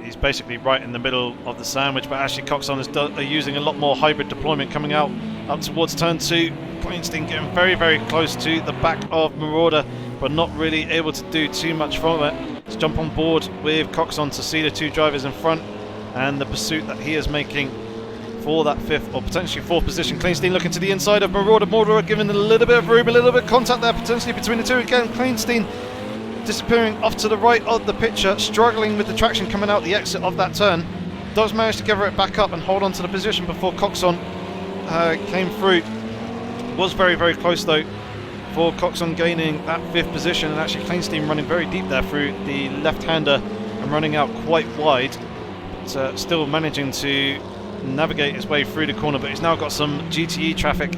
He's basically right in the middle of the sandwich, but actually Coxon is using a lot more hybrid deployment coming out up towards turn 2. Kleinstein getting very, very close to the back of Marauder, but not really able to do too much from it. Let's jump on board with Coxon to see the two drivers in front and the pursuit that he is making for that 5th or potentially 4th position. Kleinstein looking to the inside of Marauder. Marauder giving a little bit of room, a little bit of contact there potentially between the two. Again, Kleinstein disappearing off to the right of the picture, struggling with the traction coming out the exit of that turn. Does manage to gather it back up and hold on to the position before Coxon came through. Was very, very close though for Coxon gaining that 5th position, and actually Kleinstein running very deep there through the left-hander and running out quite wide, but still managing to navigate his way through the corner. But he's now got some GTE traffic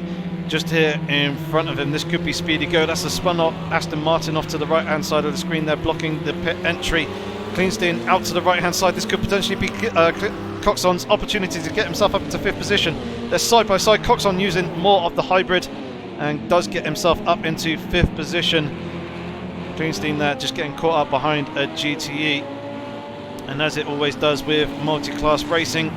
just here in front of him. This could be speedy go. That's a spun off Aston Martin off to the right hand side of the screen there, blocking the pit entry. Kleinstein out to the right hand side. This could potentially be Coxon's opportunity to get himself up into 5th position. They're side by side, Coxon using more of the hybrid and does get himself up into 5th position. Kleinstein there just getting caught up behind a GTE, and as it always does with multi-class racing,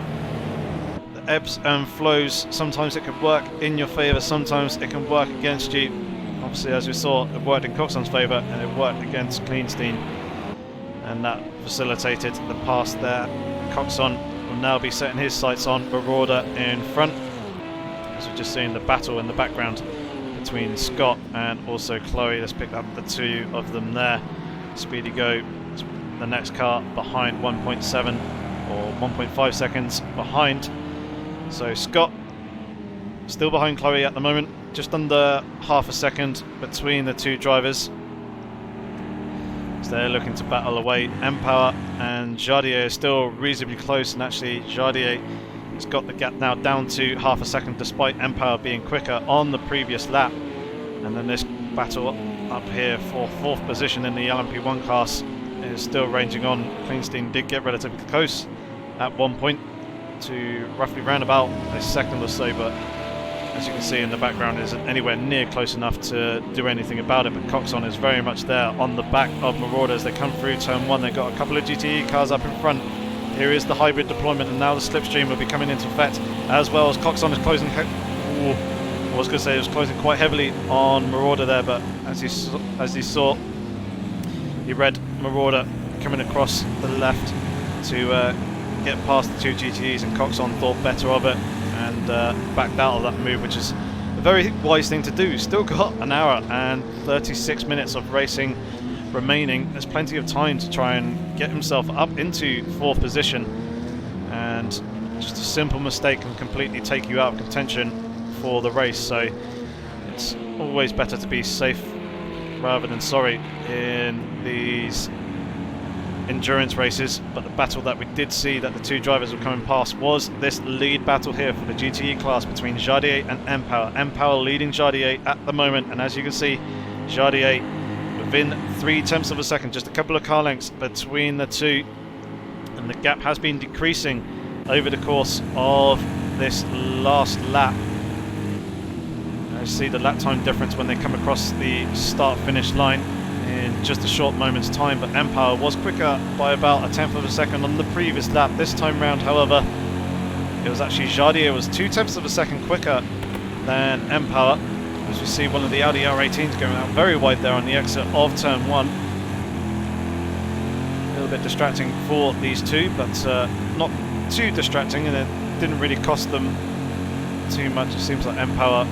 ebbs and flows. Sometimes it can work in your favour, sometimes it can work against you. Obviously, as we saw, it worked in Coxon's favour and it worked against Kleinstein, and that facilitated the pass there. Coxon will now be setting his sights on Marauder in front, as we're just seeing the battle in the background between Scott and also Chloe. Let's pick up the two of them there. Speedy go, the next car behind, 1.7 or 1.5 seconds behind. So Scott still behind Chloe at the moment, just under half a second between the two drivers. So they're looking to battle away. Empower and Jardier are still reasonably close, and actually Jardier It's got the gap now down to half a second, despite Empower being quicker on the previous lap. And then this battle up here for 4th position in the LMP1 class is still ranging on. Kleinstein did get relatively close at one point to roughly round about a second or so, but as you can see in the background, isn't anywhere near close enough to do anything about it. But Coxon is very much there on the back of Marauder as they come through turn 1. They've got a couple of GTE cars up in front. Here is the hybrid deployment, and now the slipstream will be coming into effect, as well as Coxon is closing. I was going to say it was closing quite heavily on Marauder there, but as you saw, he read Marauder coming across the left to get past the 2 GTEs, and Coxon thought better of it and backed out of that move, which is a very wise thing to do. Still got an hour and 36 minutes of racing remaining. There's plenty of time to try and get himself up into 4th position, and just a simple mistake can completely take you out of contention for the race. So it's always better to be safe rather than sorry in these endurance races. But the battle that we did see that the 2 drivers were coming past was this lead battle here for the GTE class between Jardier and Empower. Empower leading Jardier at the moment, and as you can see, Jardier within 0.3 of a second, just a couple of car lengths between the 2, and the gap has been decreasing over the course of this last lap. I see the lap time difference when they come across the start-finish line in just a short moment's time, but Empower was quicker by about 1/10 of a second on the previous lap. This time round, however, it was actually Jardier was 0.2 of a second quicker than Empower, as we see one of the Audi R18s going out very wide there on the exit of turn 1. A little bit distracting for these 2, but not too distracting, and it didn't really cost them too much. It seems like Empower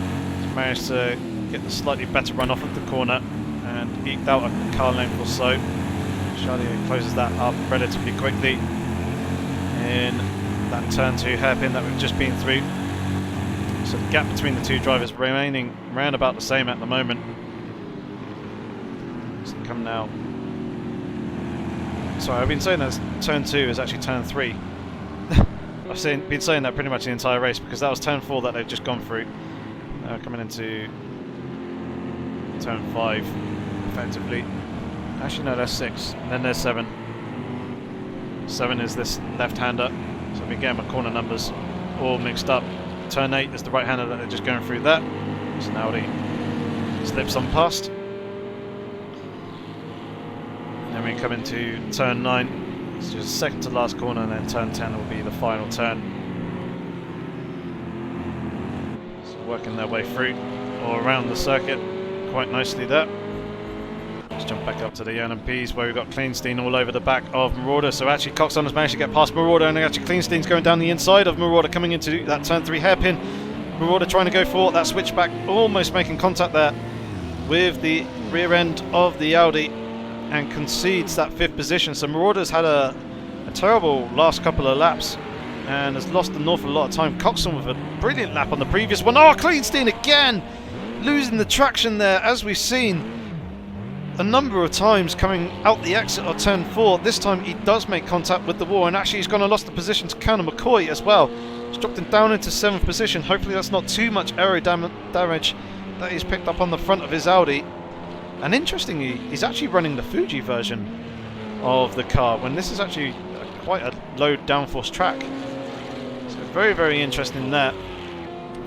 managed to get the slightly better run off of the corner and eked out a car length or so. Jardier closes that up relatively quickly in that turn 2 hairpin that we've just been through. So the gap between the 2 drivers remaining round about the same at the moment. So come now. Sorry, I've been saying that turn 2 is actually turn 3. I've been saying that pretty much the entire race, because that was turn 4 that they've just gone through. Coming into turn 5 effectively. Actually no, there's 6, and then there's 7. 7 is this left-hander, so we get my corner numbers all mixed up. Turn 8 is the right-hander that they're just going through that. So now he slips on past. And then we come into turn 9. It's just second to last corner, and then turn 10 will be the final turn. So working their way through or around the circuit quite nicely there. Let's jump back up to the LMPs, where we've got Kleinstein all over the back of Marauder. So actually Coxon has managed to get past Marauder, and actually Kleinstein's going down the inside of Marauder, coming into that turn 3 hairpin. Marauder trying to go for that switchback, almost making contact there with the rear end of the Audi, and concedes that 5th position. So Marauder's had a terrible last couple of laps and has lost an awful lot of time. Coxon with a brilliant lap on the previous one. Oh, Kleinstein again losing the traction there, as we've seen a number of times coming out the exit of turn 4. This time he does make contact with the wall, and actually he's gone and lost the position to Colonel McCoy as well. He's dropped him down into 7th position. Hopefully that's not too much aerodamage that he's picked up on the front of his Audi. And interestingly, he's actually running the Fuji version of the car, when this is actually quite a low downforce track. So very, very interesting there.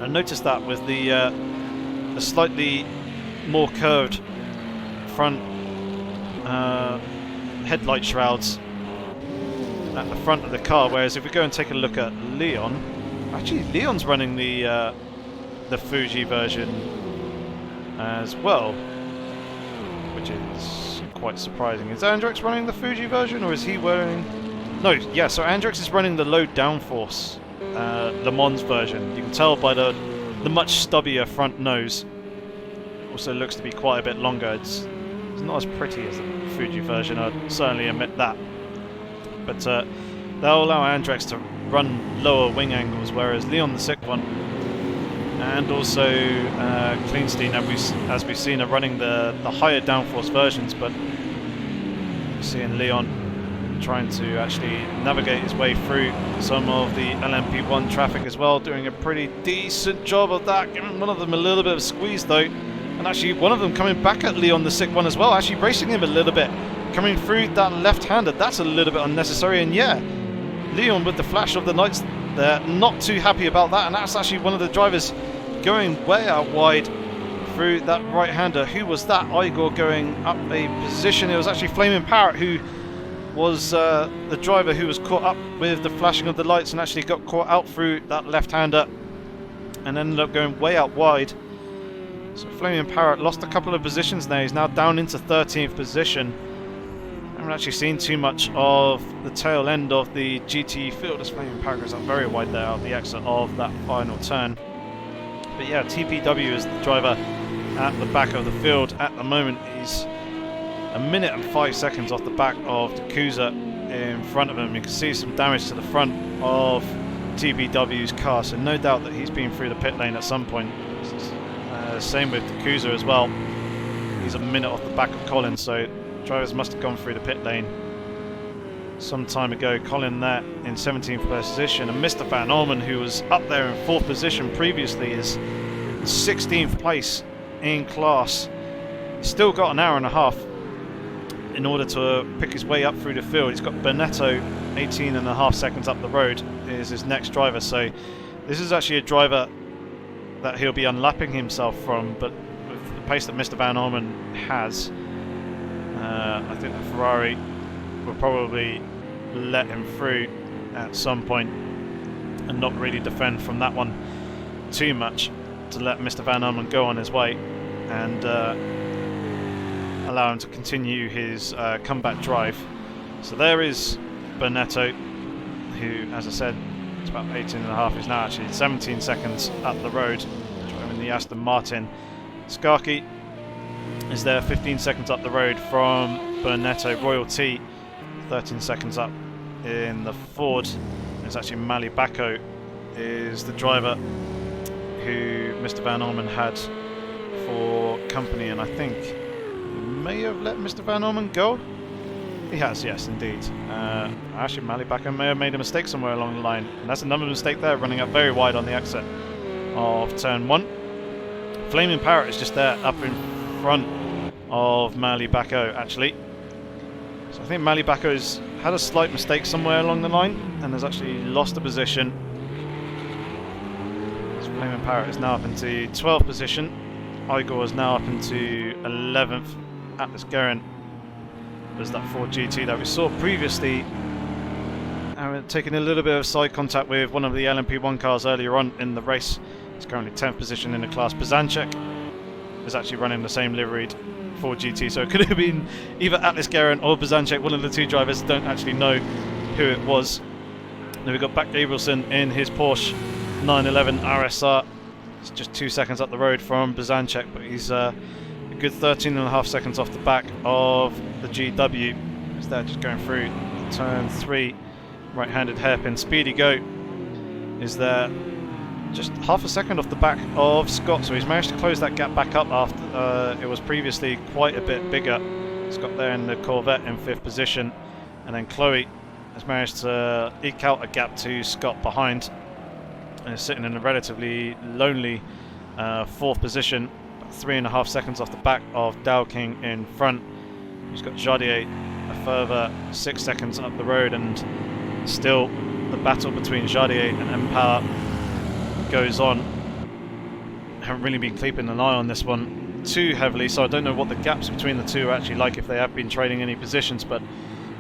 I noticed that with the slightly more curved front headlight shrouds at the front of the car, whereas if we go and take a look at Leon, actually Leon's running the Fuji version as well, which is quite surprising. Is Andrex running the Fuji version, or is he wearing... No, yeah, so Andrex is running the low downforce Le Mans version. You can tell by the much stubbier front nose. Also looks to be quite a bit longer. It's not as pretty as the Fuji version, I'd certainly admit that. But they'll allow Andrex to run lower wing angles, whereas Leon, the sick one, and also Kleinstein, as we've seen, are running the higher downforce versions. But seeing Leon trying to actually navigate his way through some of the LMP1 traffic as well, doing a pretty decent job of that, giving one of them a little bit of squeeze though, and actually one of them coming back at Leon the sick one as well, actually racing him a little bit, coming through that left-hander. That's a little bit unnecessary, and yeah, Leon with the flash of the lights there, not too happy about that, and that's actually one of the drivers going way out wide through that right-hander. Who was that? Igor going up a position. It was actually Flaming Parrot who was the driver who was caught up with the flashing of the lights and actually got caught out through that left-hander and ended up going way out wide. So Flaming Parrot lost a couple of positions there. He's now down into 13th position. I haven't actually seen too much of the tail end of the GT field as Flaming Parrot goes up very wide there out the exit of that final turn. But yeah, TPW is the driver at the back of the field at the moment. He's a minute and 5 seconds off the back of Dakuza in front of him. You can see some damage to the front of TPW's car, so no doubt that he's been through the pit lane at some point. Same with Dakuza as well. He's a minute off the back of Colin, so drivers must have gone through the pit lane some time ago. Colin there in 17th position, and Mr. Van Orman, who was up there in 4th position previously, is 16th place in class. He's still got an hour and a half in order to pick his way up through the field. He's got Benetto 18.5 seconds up the road is his next driver, so this is actually a driver that he'll be unlapping himself from, but with the pace that Mr. Van Orman has, I think the Ferrari will probably let him through at some point and not really defend from that one too much, to let Mr. Van Orman go on his way and allow him to continue his comeback drive. So there is Benetto, who, as I said, it's about 18.5. He's now actually 17 seconds up the road, driving the Aston Martin. Skarky is there 15 seconds up the road from Benetto. Royal T 13 seconds up in the Ford. It's actually Mali Bacco is the driver who Mr. Van Orman had for company, and I think he may have let Mr. Van Orman go. He has, yes, indeed. Actually, Mali Bacco may have made a mistake somewhere along the line, and that's another mistake there, running up very wide on the exit of turn 1. Flaming Parrot is just there up in front of Mali Bacco, actually. So I think Mali Bacco's had a slight mistake somewhere along the line and has actually lost a position. So Flaming Parrot is now up into 12th position. Igor is now up into 11th. Atlas Geraint was that Ford GT that we saw previously, taking a little bit of side contact with one of the LMP1 cars earlier on in the race. He's currently 10th position in the class. Bazanchek is actually running the same liveried Ford GT, so it could have been either Atlas Geraint or Bazanchek. One of the two drivers, don't actually know who it was. Then we've got Back Gabrielson in his Porsche 911 RSR. It's just 2 seconds up the road from Bazanchek, but he's a good 13.5 seconds off the back of the GW. He's there just going through turn 3, right-handed hairpin. Speedy Go is there just half a second off the back of Scott, so he's managed to close that gap back up after it was previously quite a bit bigger. Scott there in the Corvette in 5th position, and then Chloe has managed to eke out a gap to Scott behind and is sitting in a relatively lonely 4th position, 3.5 seconds off the back of Dow King in front. He's got Jardier a further 6 seconds up the road, and still the battle between Jardier and Empower goes on. I haven't really been keeping an eye on this one too heavily, so I don't know what the gaps between the two are actually like, if they have been trading any positions, but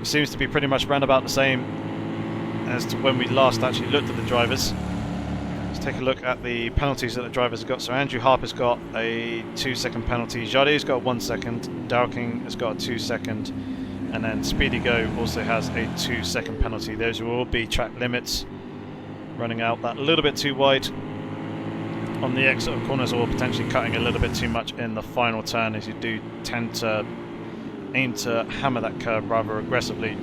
it seems to be pretty much round about the same as to when we last actually looked at the drivers. Let's take a look at the penalties that the drivers have got. So Andrew Harper's got a 2-second penalty, Jardier's got a 1 second, Dowking has got a 2 second, and then Speedy Go also has a 2-second penalty. Those will all be track limits, running out that a little bit too wide on the exit of corners, or potentially cutting a little bit too much in the final turn, as you do tend to aim to hammer that curve rather aggressively.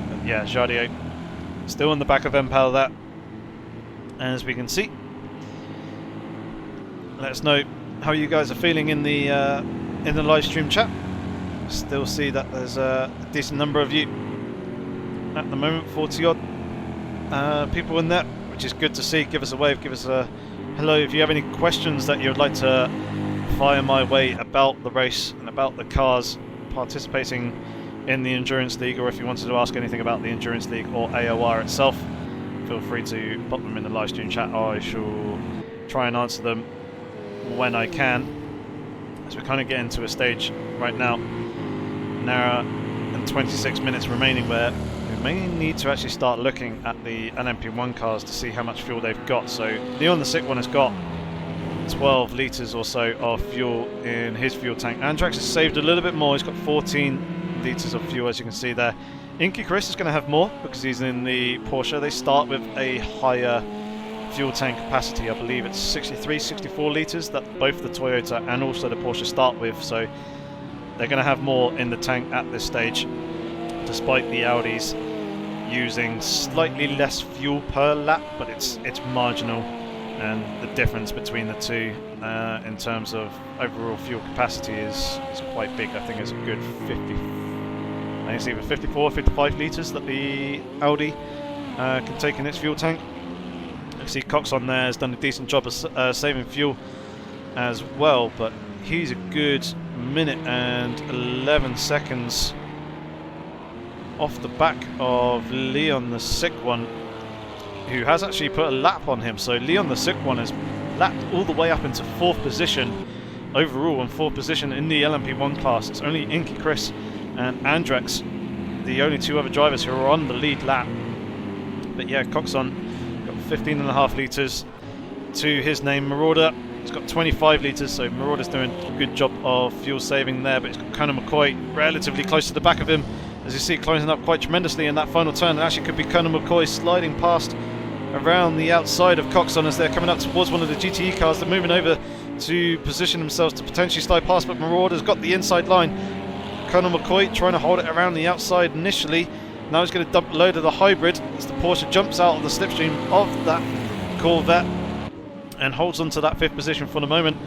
But yeah, Jardier still in the back of Empal there, as we can see. Let us know how you guys are feeling in the live stream chat. Still see that there's a decent number of you at the moment, 40 odd people in there, which is good to see. Give us a wave, give us a hello if you have any questions that you would like to fire my way about the race and about the cars participating in the Endurance League, or if you wanted to ask anything about the Endurance League or AOR itself, feel free to pop them in the live stream chat. I shall try and answer them when I can, as we kind of get into a stage right now, an hour and 26 minutes remaining, where we may need to actually start looking at the LMP1 cars to see how much fuel they've got. So Leon the Sick One has got 12 litres or so of fuel in his fuel tank. Andrax has saved a little bit more, he's got 14 litres of fuel, as you can see there. Inky Chris is going to have more because he's in the Porsche. They start with a higher fuel tank capacity. I believe it's 63, 64 litres that both the Toyota and also the Porsche start with, so they're going to have more in the tank at this stage, despite the Audis using slightly less fuel per lap, but it's marginal, and the difference between the two in terms of overall fuel capacity is quite big. I think it's a good 50. I think it's either 54 or 55 litres that the Audi can take in its fuel tank. I see Cox on there has done a decent job of saving fuel as well, but he's a good minute and 11 seconds off the back of Leon the Sick One, who has actually put a lap on him. So Leon the Sick One has lapped all the way up into 4th position overall, and 4th position in the LMP1 class. It's only Inky Chris and Andrax, the only two other drivers who are on the lead lap. But yeah, Coxon got 15.5 litres to his name. Marauder, he's got 25 litres, so Marauder's doing a good job of fuel saving there, but he's got Conor McCoy relatively close to the back of him, as you see, closing up quite tremendously in that final turn. And actually could be Conor McCoy sliding past around the outside of Coxon as they're coming up towards one of the GTE cars. They're moving over to position themselves to potentially slide past, but Marauder's got the inside line. Conor McCoy trying to hold it around the outside initially. Now he's going to dump a load of the hybrid as the Porsche jumps out of the slipstream of that Corvette and holds on to that 5th position for the moment.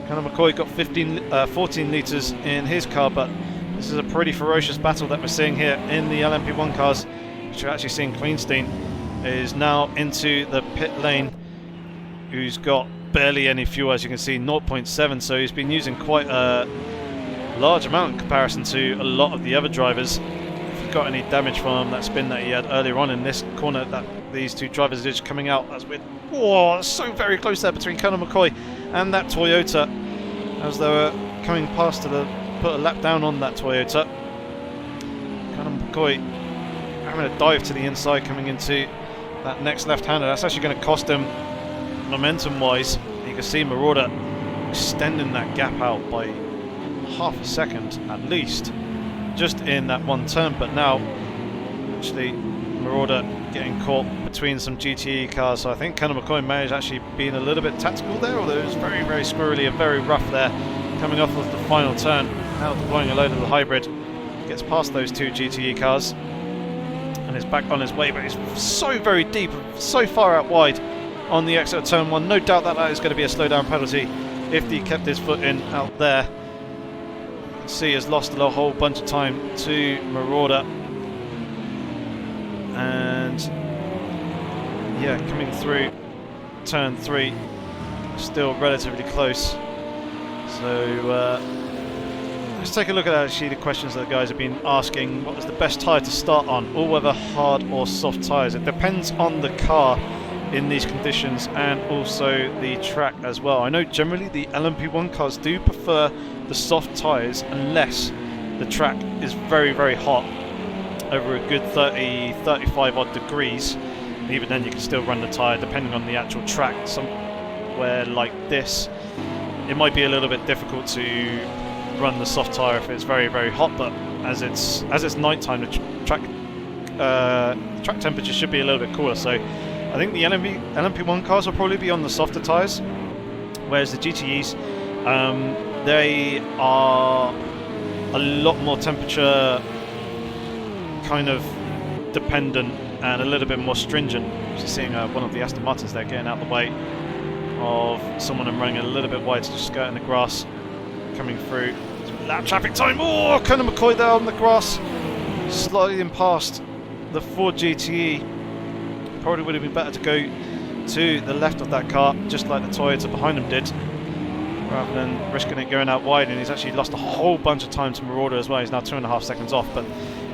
Conor McCoy got 14 litres in his car, but this is a pretty ferocious battle that we're seeing here in the LMP1 cars, which you're actually seeing. Cleanstein is now into the pit lane, who's got barely any fuel, as you can see, 0.7, so he's been using quite a large amount in comparison to a lot of the other drivers. If he got any damage from that spin that he had earlier on in this corner that these two drivers are just coming out, as we're so very close there between Conor McCoy and that Toyota, as they were coming past to put a lap down on that Toyota. Conor McCoy having a dive to the inside coming into that next left-hander. That's actually going to cost him momentum wise. You can see Marauder extending that gap out by half a second at least just in that one turn, but now actually Marauder getting caught between some GTE cars, so I think Conor McCoy may have actually been a little bit tactical there, although it was very, very squirrely and very rough there coming off of the final turn. Now deploying a load of the hybrid, gets past those two GTE cars and is back on his way, but he's so very deep, so far out wide on the exit of turn 1. No doubt that is going to be a slowdown penalty if he kept his foot in out there. You can see he's lost a whole bunch of time to Marauder, and yeah, coming through turn 3 still relatively close. So let's take a look at actually the questions that the guys have been asking. What was the best tyre to start on? All weather, hard or soft tyres? It depends on the car in these conditions and also the track as well. I know generally the LMP1 cars do prefer the soft tyres unless the track is very, very hot over a good 30-35 odd degrees. And even then you can still run the tyre depending on the actual track. Somewhere like this it might be a little bit difficult to run the soft tyre if it's very, very hot, but as it's night time, the track temperature should be a little bit cooler. So I think the LMP1 cars will probably be on the softer tyres, whereas the GTEs, they are a lot more temperature kind of dependent and a little bit more stringent. Just seeing one of the Aston Martins there getting out the way of someone and running a little bit wide, so just skirting the grass, coming through. It's Lap traffic time. Oh, Colonel McCoy there on the grass, sliding past the Ford GTE. Probably would have been better to go to the left of that car, just like the Toyota behind him did, rather than risking it going out wide. And he's actually lost a whole bunch of time to Marauder as well. He's now 2.5 seconds off. But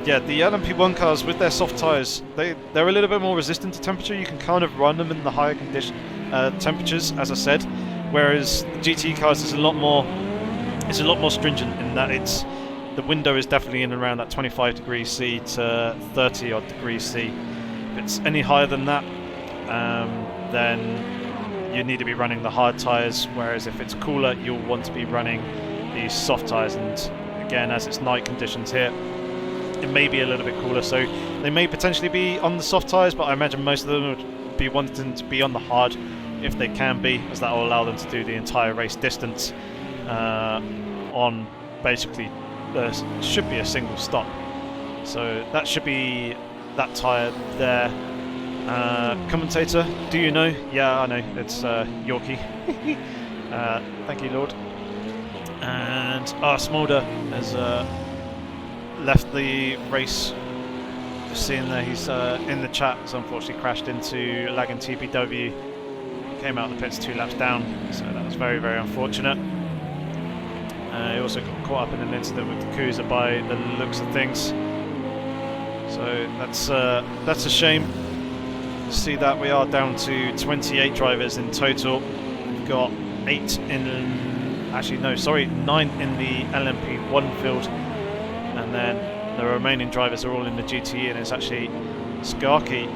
yeah, the LMP1 cars with their soft tyres, they're a little bit more resistant to temperature. You can kind of run them in the higher temperatures, as I said, whereas the GT cars is a lot more stringent in that the window is definitely in and around that 25 degrees C to 30 odd degrees C. If it's any higher than that, then you need to be running the hard tyres, whereas if it's cooler, you'll want to be running these soft tyres. And again, as it's night conditions here, it may be a little bit cooler, so they may potentially be on the soft tyres, but I imagine most of them would be wanting to be on the hard if they can be, as that will allow them to do the entire race distance on basically should be a single stop. So that should be that tyre there. Commentator, do you know? Yeah, I know, it's Yorkie. Thank you, Lord. And Smolder has left the race. Just seeing there, he's in the chat. Has unfortunately crashed into lagging TPW. Came out of the pits 2 laps down, so that was very, very unfortunate. He also got caught up in an incident with the Kuza by the looks of things. So that's a shame. See that we are down to 28 drivers in total. We've got 9 in the LMP1 field, and then the remaining drivers are all in the GTE, and it's actually Skarky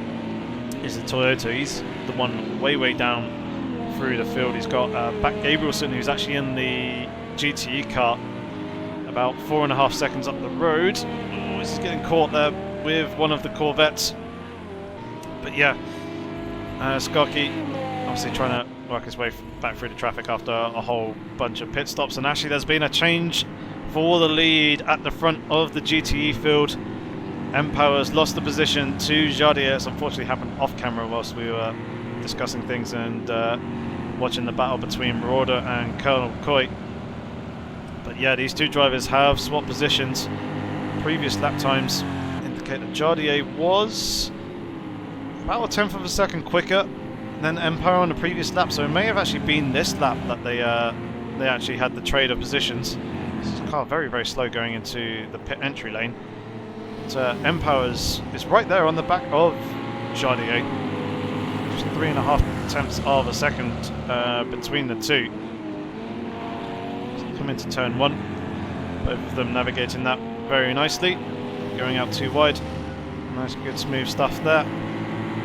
is the Toyota. He's the one way down through the field. He's got Back Gabrielson, who's actually in the GTE car, about 4.5 seconds up the road. Oh, he's getting caught there with one of the Corvettes. But yeah, Skarky obviously trying to work his way back through the traffic after a whole bunch of pit stops. And actually there's been a change for the lead at the front of the GTE field. M-Power's lost the position to Jardier. It's unfortunately happened off camera whilst we were discussing things and watching the battle between Marauder and Colonel McCoy. But yeah, these two drivers have swapped positions. Previous lap times indicate that Jardier was about a 1/10 of a second quicker than Empire on the previous lap, so it may have actually been this lap that they actually had the trade of positions. This is a car very, very slow going into the pit entry lane. But Empire is right there on the back of Jardier. Just 3.5 of a second between the two. So come into turn 1. Both of them navigating that very nicely. Going out too wide. Nice, good, smooth stuff there.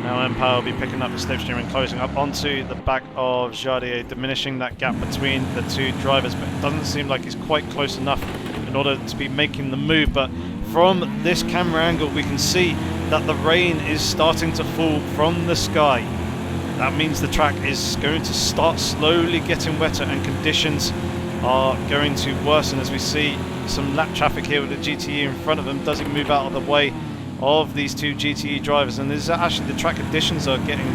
Now Empire will be picking up the slipstream and closing up onto the back of Jardier, diminishing that gap between the two drivers, but it doesn't seem like he's quite close enough in order to be making the move. But from this camera angle we can see that the rain is starting to fall from the sky. That means the track is going to start slowly getting wetter and conditions are going to worsen, as we see some lap traffic here with the GTE in front of them. Does he move out of the way of these two GTE drivers? And this is actually, the track conditions are getting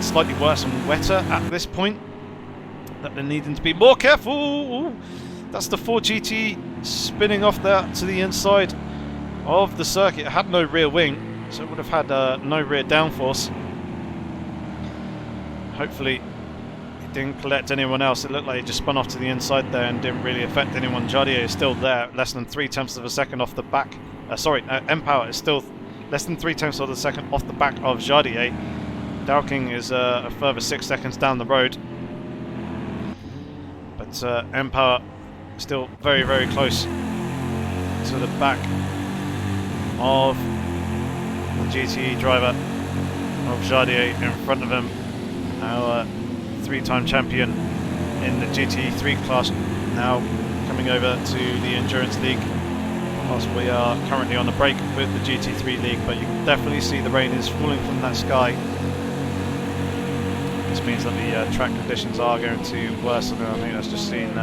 slightly worse and wetter at this point, that they're needing to be more careful. Ooh, that's the 4 GTE spinning off there to the inside of the circuit. It had no rear wing, so it would have had no rear downforce. Hopefully it didn't collect anyone else. It looked like it just spun off to the inside there and didn't really affect anyone. Jardier is still there, less than 0.3 of a second off the back. M-Power is still less than 0.3 of a second off the back of Jardier. Dowking is a further 6 seconds down the road. But M-Power still very, very close to the back of the GTE driver of Jardier in front of him. Our 3-time champion in the GT3 class, now coming over to the Endurance League, whilst we are currently on a break with the GT3 League. But you can definitely see the rain is falling from that sky. This means that the track conditions are going to worsen. I think that's just seen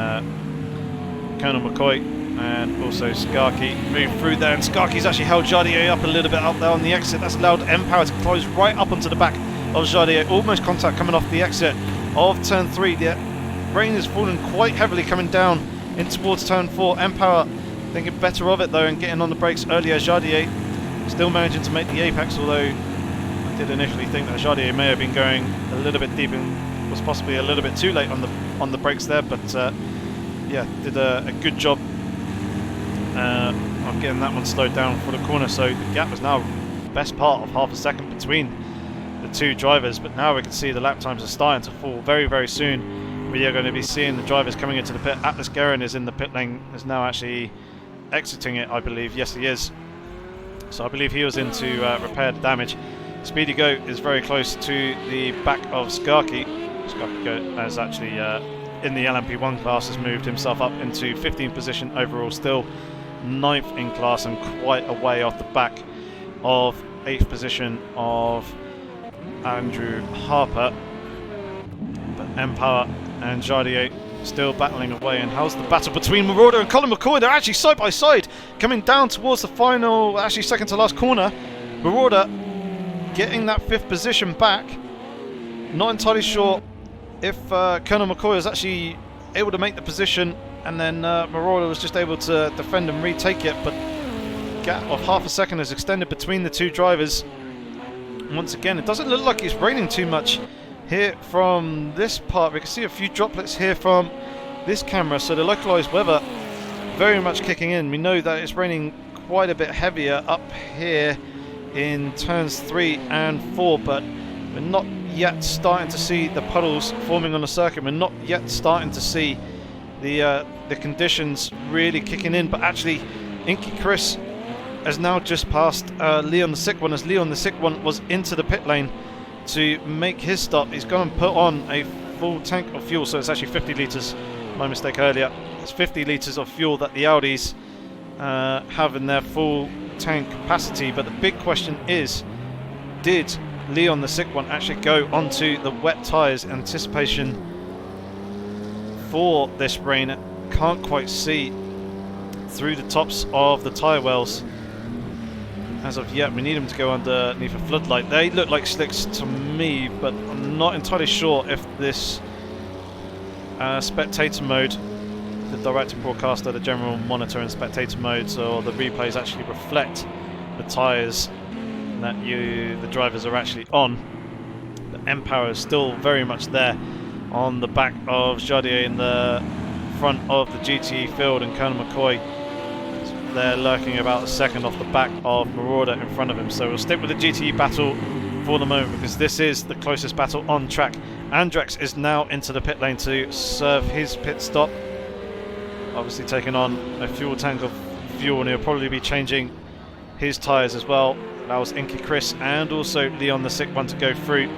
Colonel McCoy and also Skarky move through there, and Skarky's actually held Jardier up a little bit out there on the exit. That's allowed M-Power to close right up onto the back of Jardier. Almost contact coming off the exit of turn 3. The rain is falling quite heavily coming down in towards turn 4. Empower thinking better of it though and getting on the brakes earlier. Jardier still managing to make the apex, although I did initially think that Jardier may have been going a little bit deep and was possibly a little bit too late on the brakes there, but yeah, did a good job of getting that one slowed down for the corner. So the gap is now best part of half a second between the two drivers, but now we can see the lap times are starting to fall very, very soon. We are going to be seeing the drivers coming into the pit. Atlas Guerin is in the pit lane, is now actually exiting it, I believe. Yes, he is. So I believe he was in to repair the damage. Speedy Goat is very close to the back of Skarky. Skarky Goat has actually, in the LMP1 class, has moved himself up into 15th position overall, still 9th in class and quite a way off the back of 8th position of Andrew Harper. But Empower and Jardier still battling away. And how's the battle between Marauder and Colin McCoy? They're actually side by side coming down towards the final, actually second to last corner. Marauder getting that 5th position back. Not entirely sure if Colonel McCoy was actually able to make the position, and then Marauder was just able to defend and retake it, but gap of half a second is extended between the two drivers. Once again, it doesn't look like it's raining too much here from this part. We can see a few droplets here from this camera, so the localized weather very much kicking in. We know that it's raining quite a bit heavier up here in turns 3 and 4, but we're not yet starting to see the puddles forming on the circuit. We're not yet starting to see the conditions really kicking in, but actually Inky Chris has now just passed Leon the Sick One, as Leon the Sick One was into the pit lane to make his stop. He's gone and put on a full tank of fuel, so it's actually 50 litres, my mistake earlier. It's 50 litres of fuel that the Audis have in their full tank capacity, but the big question is, did Leon the Sick One actually go onto the wet tyres? Anticipation for this rain, can't quite see through the tops of the tyre wells as of yet. We need them to go underneath a floodlight. They look like slicks to me, but I'm not entirely sure if this spectator mode, the directing broadcaster, the general monitor and spectator modes, or the replays actually reflect the tyres that the drivers are actually on. The Empower is still very much there on the back of Jardier in the front of the GTE field, and Colonel McCoy, they're lurking about a second off the back of Marauder in front of him. So we'll stick with the GTE battle for the moment, because this is the closest battle on track. Andrex is now into the pit lane to serve his pit stop, obviously taking on a fuel tank of fuel, and he'll probably be changing his tyres as well. Allows Inky Chris and also Leon the Sick One to go through.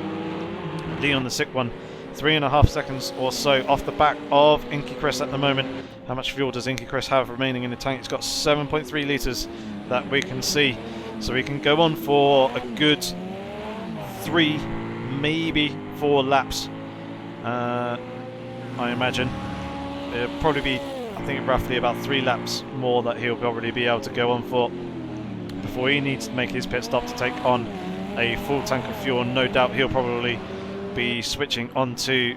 Leon the Sick One 3.5 seconds or so off the back of Inky Chris at the moment. How much fuel does Inky Chris have remaining in the tank? It's got 7.3 litres that we can see, so we can go on for a good 3, maybe 4 laps. I imagine it'll probably be, I think, roughly about 3 laps more that he'll probably be able to go on for before he needs to make his pit stop to take on a full tank of fuel. No doubt he'll probably be switching onto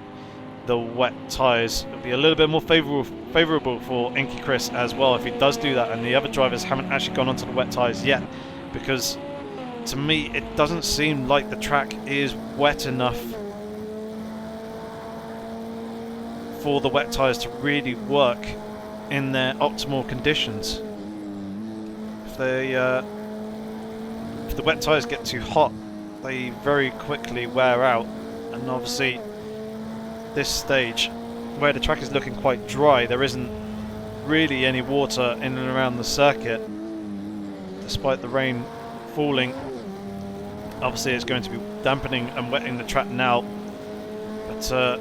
the wet tyres. It'll be a little bit more favourable for Inky Chris as well if he does do that, and the other drivers haven't actually gone onto the wet tyres yet, because to me it doesn't seem like the track is wet enough for the wet tyres to really work in their optimal conditions. If the wet tyres get too hot, they very quickly wear out, and obviously this stage where the track is looking quite dry, there isn't really any water in and around the circuit despite the rain falling. Obviously it's going to be dampening and wetting the track now, but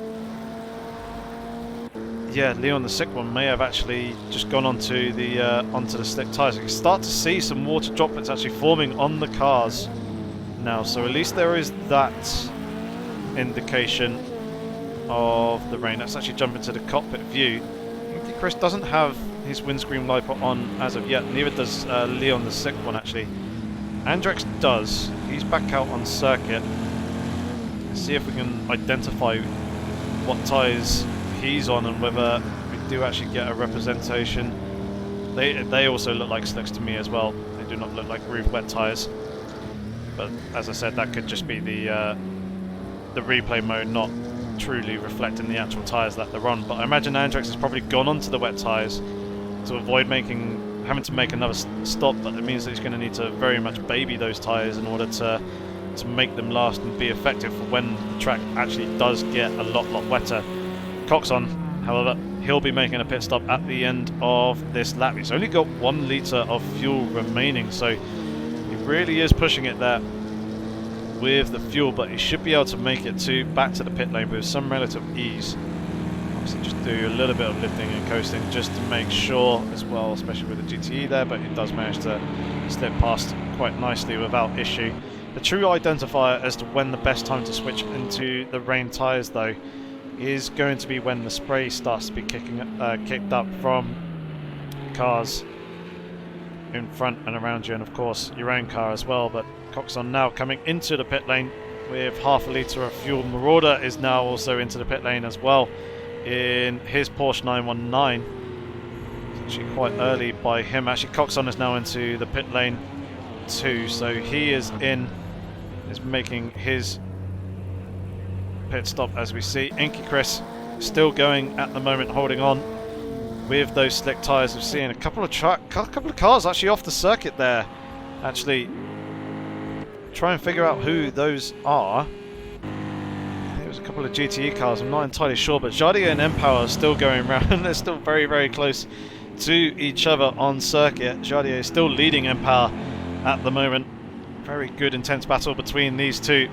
yeah, Leon the Sick One may have actually just gone onto the slick tyres. You can start to see some water droplets actually forming on the cars now, so at least there is that indication of the rain. Let's actually jump into the cockpit view. Inky Chris doesn't have his windscreen wiper on as of yet, neither does Leon the Sick One actually. Andrex does. He's back out on circuit. Let's see if we can identify what tyres he's on and whether we do actually get a representation. They also look like slicks to me as well. They do not look like roof wet tyres. But as I said, that could just be the replay mode not truly reflecting the actual tyres that they're on. But I imagine Andrex has probably gone onto the wet tyres to avoid having to make another stop, but it means that he's going to need to very much baby those tyres in order to make them last and be effective for when the track actually does get a lot wetter. Coxon, however, he'll be making a pit stop at the end of this lap. He's only got 1 litre of fuel remaining, so he really is pushing it there with the fuel, but he should be able to make it back to the pit lane with some relative ease. Obviously just do a little bit of lifting and coasting just to make sure as well, especially with the GTE there, but he does manage to slip past quite nicely without issue. The true identifier as to when the best time to switch into the rain tyres though is going to be when the spray starts to be kicked up from cars in front and around you, and of course your own car as well. But Coxon now coming into the pit lane with half a litre of fuel. Marauder is now also into the pit lane as well in his Porsche 919. It's actually quite early by him. Actually, Coxon is now into the pit lane too, so he is making his pit stop as we see. Inky Chris still going at the moment, holding on with those slick tyres. We've seen a couple of cars actually off the circuit there. Actually, try and figure out who those are. There was a couple of GTE cars, I'm not entirely sure, but Jardier and Empower are still going around. They're still very close to each other on circuit. Jardier is still leading Empower at the moment. Very good intense battle between these two.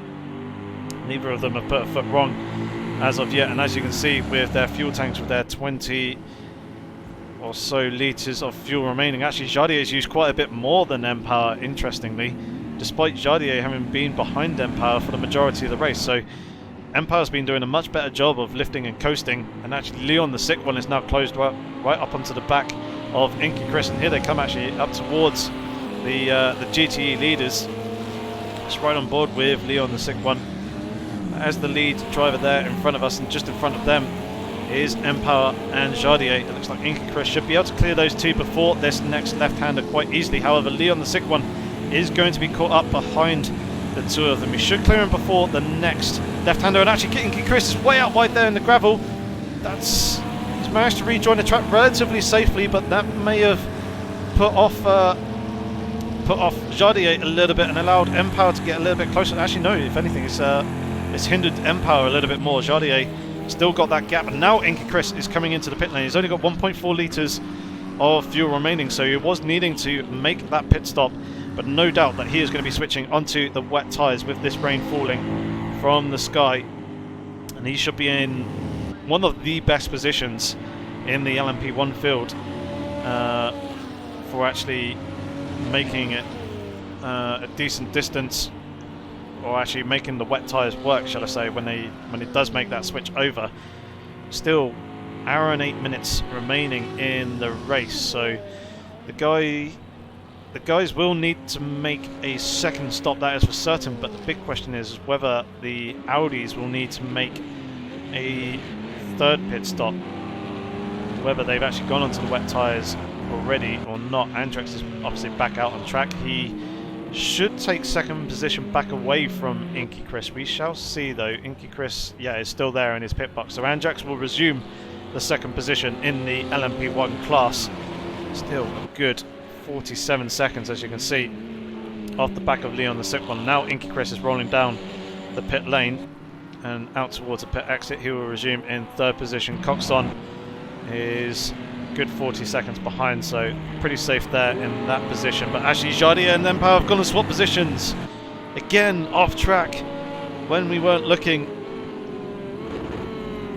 Neither of them have put a foot wrong as of yet, and as you can see with their fuel tanks, with their 20 or so litres of fuel remaining, actually Jardier's used quite a bit more than Empower, interestingly, despite Jardier having been behind Empower for the majority of the race. So Empower's been doing a much better job of lifting and coasting, and actually Leon the sick one is now closed right up onto the back of Inky Chris, and here they come actually up towards the GTE leaders. It's right on board with Leon the sick one as the lead driver there in front of us, and just in front of them is Empower and Jardier. It looks like Inky Chris should be able to clear those two before this next left-hander quite easily. However, Leon the sick one is going to be caught up behind the two of them. He should clear him before the next left-hander, and actually Inky Chris is way out wide there in the gravel. He's managed to rejoin the track relatively safely, but that may have put off Jardier a little bit and allowed Empower to get a little bit closer. Actually no, if anything it's hindered Empower a little bit more. Jardier still got that gap, and now Inky Chris is coming into the pit lane. He's only got 1.4 litres of fuel remaining, so he was needing to make that pit stop, but no doubt that he is going to be switching onto the wet tyres with this rain falling from the sky, and he should be in one of the best positions in the LMP1 field for actually making it a decent distance, or actually making the wet tyres work, shall I say, when it does make that switch over. Still hour and 8 minutes remaining in the race, so the guys will need to make a second stop, that is for certain, but the big question is whether the Audis will need to make a third pit stop, whether they've actually gone onto the wet tyres already or not. Andrex is obviously back out on track. He should take second position back away from Inky Chris. We shall see though. Inky Chris, yeah, is still there in his pit box, so Andrex will resume the second position in the LMP1 class. Still a good 47 seconds, as you can see, off the back of Leon the sick one. Now Inky Chris is rolling down the pit lane and out towards the pit exit. He will resume in third position. Coxon is good 40 seconds behind, so pretty safe there in that position. But actually Jardier and Empower have gone and swapped positions again off track when we weren't looking,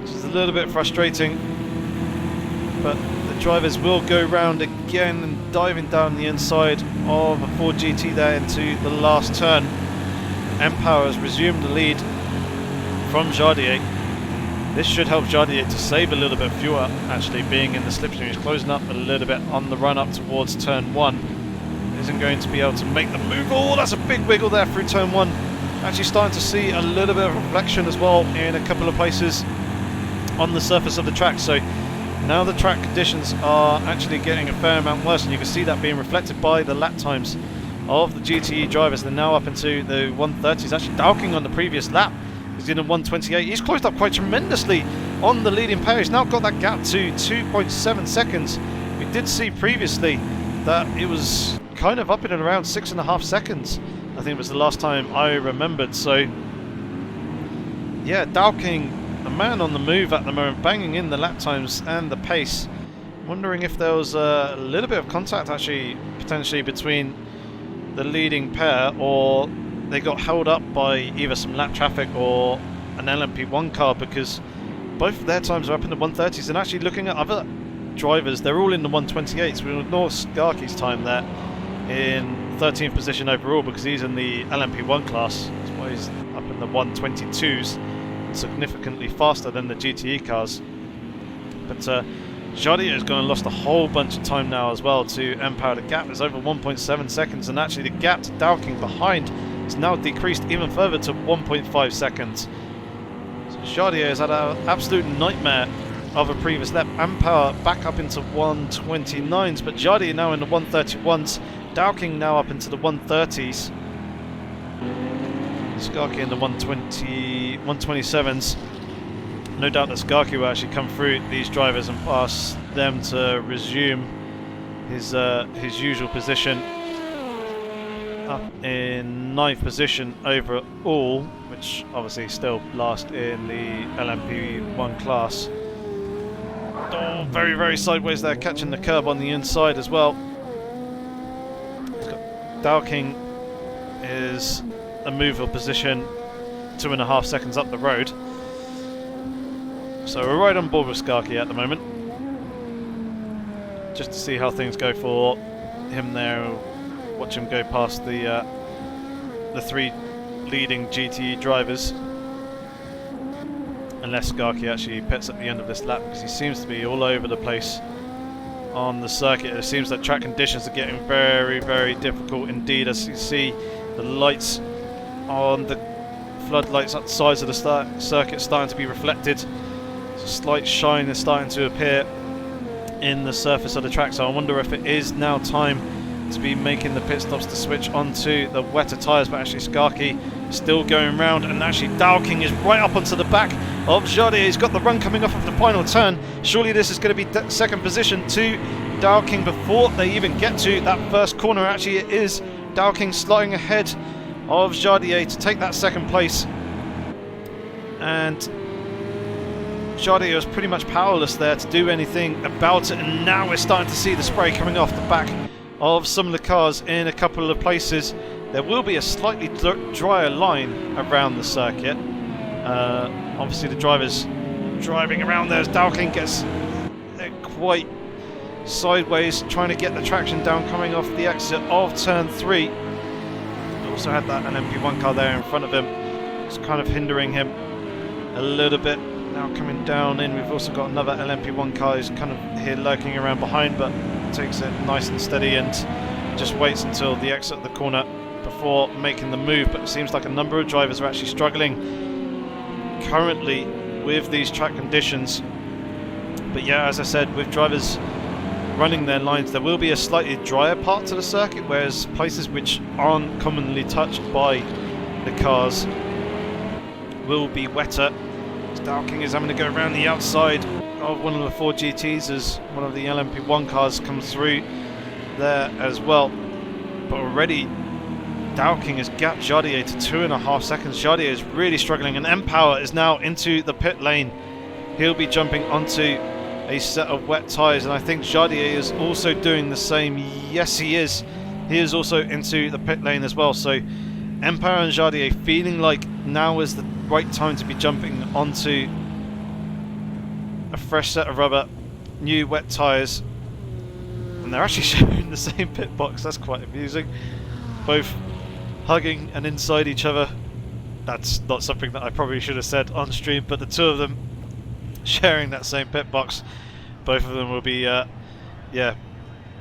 which is a little bit frustrating, but the drivers will go round again and diving down the inside of a Ford GT there into the last turn. Empower has resumed the lead from Jardier. This should help Jardier to save a little bit of fuel, actually, being in the slipstream. He's closing up a little bit on the run up towards turn 1. Isn't going to be able to make the move. Oh, that's a big wiggle there through turn 1. Actually starting to see a little bit of reflection as well in a couple of places. on the surface of the track. So now the track conditions are actually getting a fair amount worse, and you can see that being reflected by the lap times of the GTE drivers. They're now up into the 130s, actually Dowking on the previous lap. He's in a 128. He's closed up quite tremendously on the leading pair. He's now got that gap to 2.7 seconds. We did see previously that it was kind of up in and around 6.5 seconds. I think it was the last time I remembered. So yeah, Dowking, a man on the move at the moment, banging in the lap times and the pace. Wondering if there was a little bit of contact actually potentially between the leading pair, or they got held up by either some lap traffic or an LMP1 car, because both of their times are up in the 130s. And actually looking at other drivers, they're all in the 128s. We ignore Skarky's time there in 13th position overall, because he's in the LMP1 class. That's why he's up in the 122s, significantly faster than the GTE cars. But Jardier has gone and lost a whole bunch of time now as well to Empower. The gap is over 1.7 seconds, and actually the gap to Dowking behind is now decreased even further to 1.5 seconds. So Jardier has had an absolute nightmare of a previous lap. Empower back up into 129s, but Jardier now in the 131s. Dowking now up into the 130s. Skarky in the 127s. No doubt that Skarky will actually come through these drivers and pass them to resume his usual position, up in 9th position overall, which obviously still last in the LMP1 class. Oh, very, very sideways there, catching the curb on the inside as well. Dowking is a moveable position 2.5 seconds up the road. So we're right on board with Skarky at the moment, just to see how things go for him there. Watch him go past the 3 leading GTE drivers, unless Skarky actually pits at the end of this lap, because he seems to be all over the place on the circuit. It seems that track conditions are getting very, very difficult indeed. As you see, the lights on the floodlights at the sides of the circuit starting to be reflected. A slight shine is starting to appear in the surface of the track, so I wonder if it is now time to be making the pit stops to switch onto the wetter tyres. But actually Skarky is still going round, and actually Dowking is right up onto the back of Jardier. He's got the run coming off of the final turn. Surely this is going to be second position to Dowking before they even get to that first corner. Actually it is Dowking sliding ahead of Jardier to take that second place, and Jardier was pretty much powerless there to do anything about it. And now we're starting to see the spray coming off the back of some of the cars in a couple of places. There will be a slightly drier line around the circuit. Obviously the drivers driving around there as Dowking gets quite sideways, trying to get the traction down coming off the exit of turn 3. Also had that LMP1 car there in front of him. It's kind of hindering him a little bit. Now coming down in, we've also got another LMP1 car who's kind of here lurking around behind, but takes it nice and steady and just waits until the exit of the corner before making the move. But it seems like a number of drivers are actually struggling currently with these track conditions. But yeah, as I said, with drivers running their lines, there will be a slightly drier part to the circuit, whereas places which aren't commonly touched by the cars will be wetter. Dowking is having to go around the outside of one of the 4 GTs as one of the LMP1 cars comes through there as well. But already Dowking has gapped Jardier to 2.5 seconds. Jardier is really struggling, and Empower is now into the pit lane. He'll be jumping onto a set of wet tyres, and I think Jardier is also doing the same. Yes, he is. He is also into the pit lane as well. So Empower and Jardier feeling like now is the right time to be jumping onto a fresh set of rubber, new wet tyres, and they're actually sharing the same pit box. That's quite amusing. Both hugging and inside each other. That's not something that I probably should have said on stream, but the two of them sharing that same pit box. Both of them will be yeah,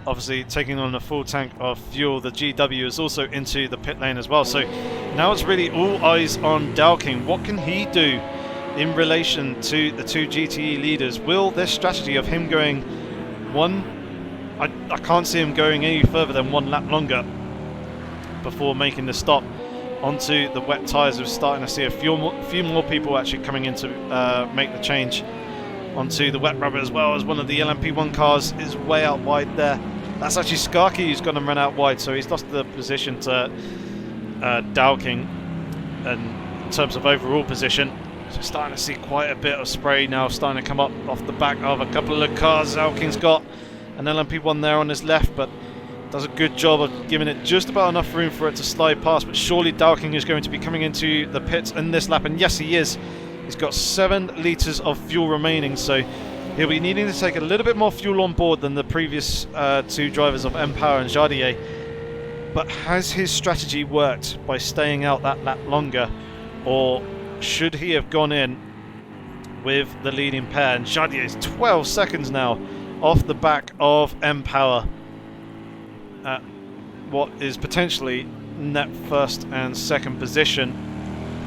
obviously taking on a full tank of fuel. The GW is also into the pit lane as well. So now it's really all eyes on Dowking. What can he do in relation to the two GTE leaders. Will this strategy of him going one, I can't see him going any further than one lap longer before making the stop onto the wet tyres. We're starting to see a few more people actually coming in to make the change onto the wet rubber, as well as one of the LMP1 cars is way out wide there. That's actually Skarky who's going to run out wide, so he's lost the position to Dowking in terms of overall position. So we're starting to see quite a bit of spray now starting to come up off the back of a couple of cars. Dowking's got an LMP1 there on his left, but does a good job of giving it just about enough room for it to slide past. But surely Dowking is going to be coming into the pits in this lap, and yes he is. He's got 7 litres of fuel remaining, so he'll be needing to take a little bit more fuel on board than the previous two drivers of mPower and Jardier. But has his strategy worked by staying out that lap longer, or should he have gone in with the leading pair? And Jardier is 12 seconds now off the back of mPower at what is potentially net first and second position.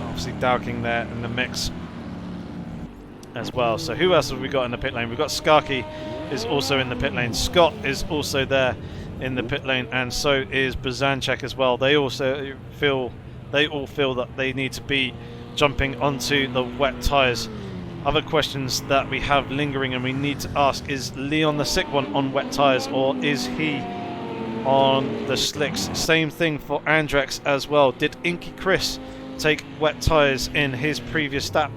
Obviously Dowking there in the mix as well. So who else have we got in the pit lane? We've got Skarky is also in the pit lane. Scott is also there in the pit lane, and so is Bazanchek as well. They all feel that they need to be jumping onto the wet tyres. Other questions that we have lingering and we need to ask: is Leon the sick one on wet tyres, or is he on the slicks? Same thing for Andrex as well. Did Inky Chris take wet tyres in his previous stop?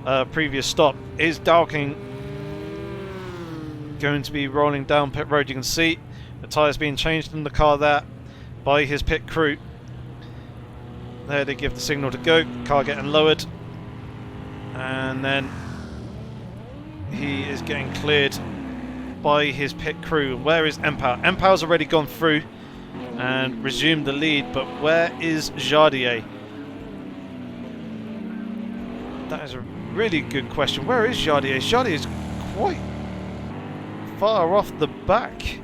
Is Dowking going to be rolling down pit road? You can see the tyres being changed in the car there by his pit crew. There they give the signal to go. Car getting lowered, and then he is getting cleared by his pit crew. Where is mPower? mPower's already gone through and resumed the lead, but where is Jardier? That is a really good question. Where is Jardier? Jardier is quite far off the back.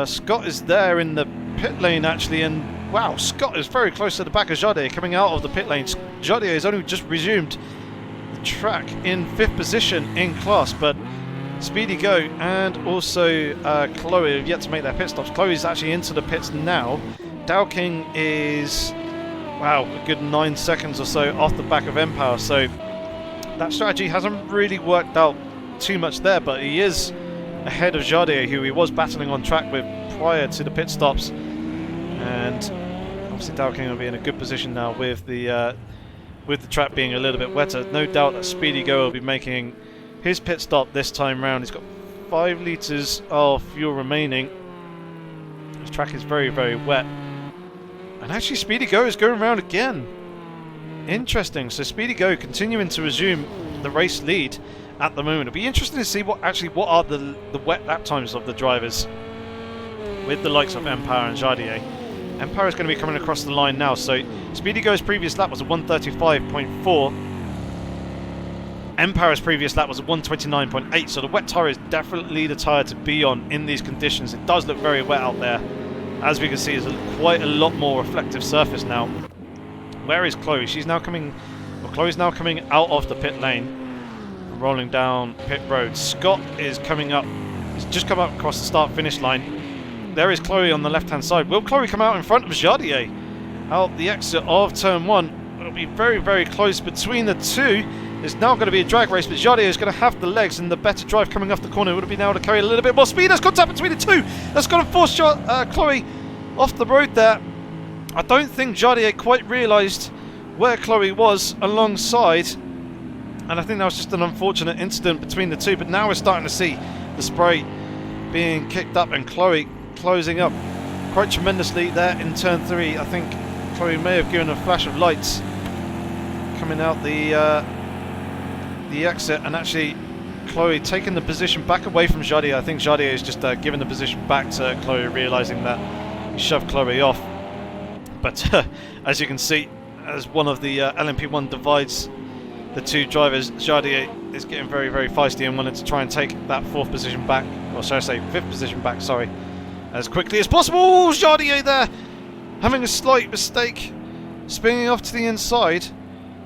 Scott is there in the pit lane actually, and wow, Scott is very close to the back of Jardier coming out of the pit lane. Jardier has only just resumed the track in 5th position in class, but Speedy Go and also Chloe have yet to make their pit stops. Chloe's actually into the pits now. Dowking is, wow, a good 9 seconds or so off the back of mPower, so that strategy hasn't really worked out too much there, but he is ahead of Jardier, who he was battling on track with prior to the pit stops. And obviously Dowking will be in a good position now with the track being a little bit wetter. No doubt that Speedy Go will be making his pit stop this time round. He's got 5 litres of fuel remaining. This track is very, very wet. And actually Speedy Go is going around again. Interesting. So Speedy Go continuing to resume the race lead at the moment. It'll be interesting to see what are the wet lap times of the drivers with the likes of mPower and Jardier. mPower is going to be coming across the line now. So Speedy Go's previous lap was a 135.4. mPower's previous lap was a 129.8. So the wet tyre is definitely the tyre to be on in these conditions. It does look very wet out there. As we can see, there's quite a lot more reflective surface now. Where is Chloe? She's now coming. Well, Chloe's now coming out of the pit lane, rolling down pit road. Scott is coming up. He's just come up across the start-finish line. There is Chloe on the left-hand side. Will Chloe come out in front of Jardier out the exit of turn 1? It'll be very, very close between the two. It's now going to be a drag race, but Jardier is going to have the legs and the better drive coming off the corner. Would have been able to carry a little bit more speed. There's contact between the two. That's going to force Chloe off the road there. I don't think Jardier quite realised where Chloe was alongside, and I think that was just an unfortunate incident between the two. But now we're starting to see the spray being kicked up and Chloe closing up quite tremendously there in turn 3. I think Chloe may have given a flash of lights coming out the exit, and actually Chloe taking the position back away from Jardier. I think Jardier is just giving the position back to Chloe, realising that he shoved Chloe off. But as you can see, as one of the LMP1 divides the two drivers, Jardier is getting very, very feisty and wanting to try and take that 4th position back, or should I say 5th position back, sorry, as quickly as possible. Jardier there having a slight mistake, spinning off to the inside,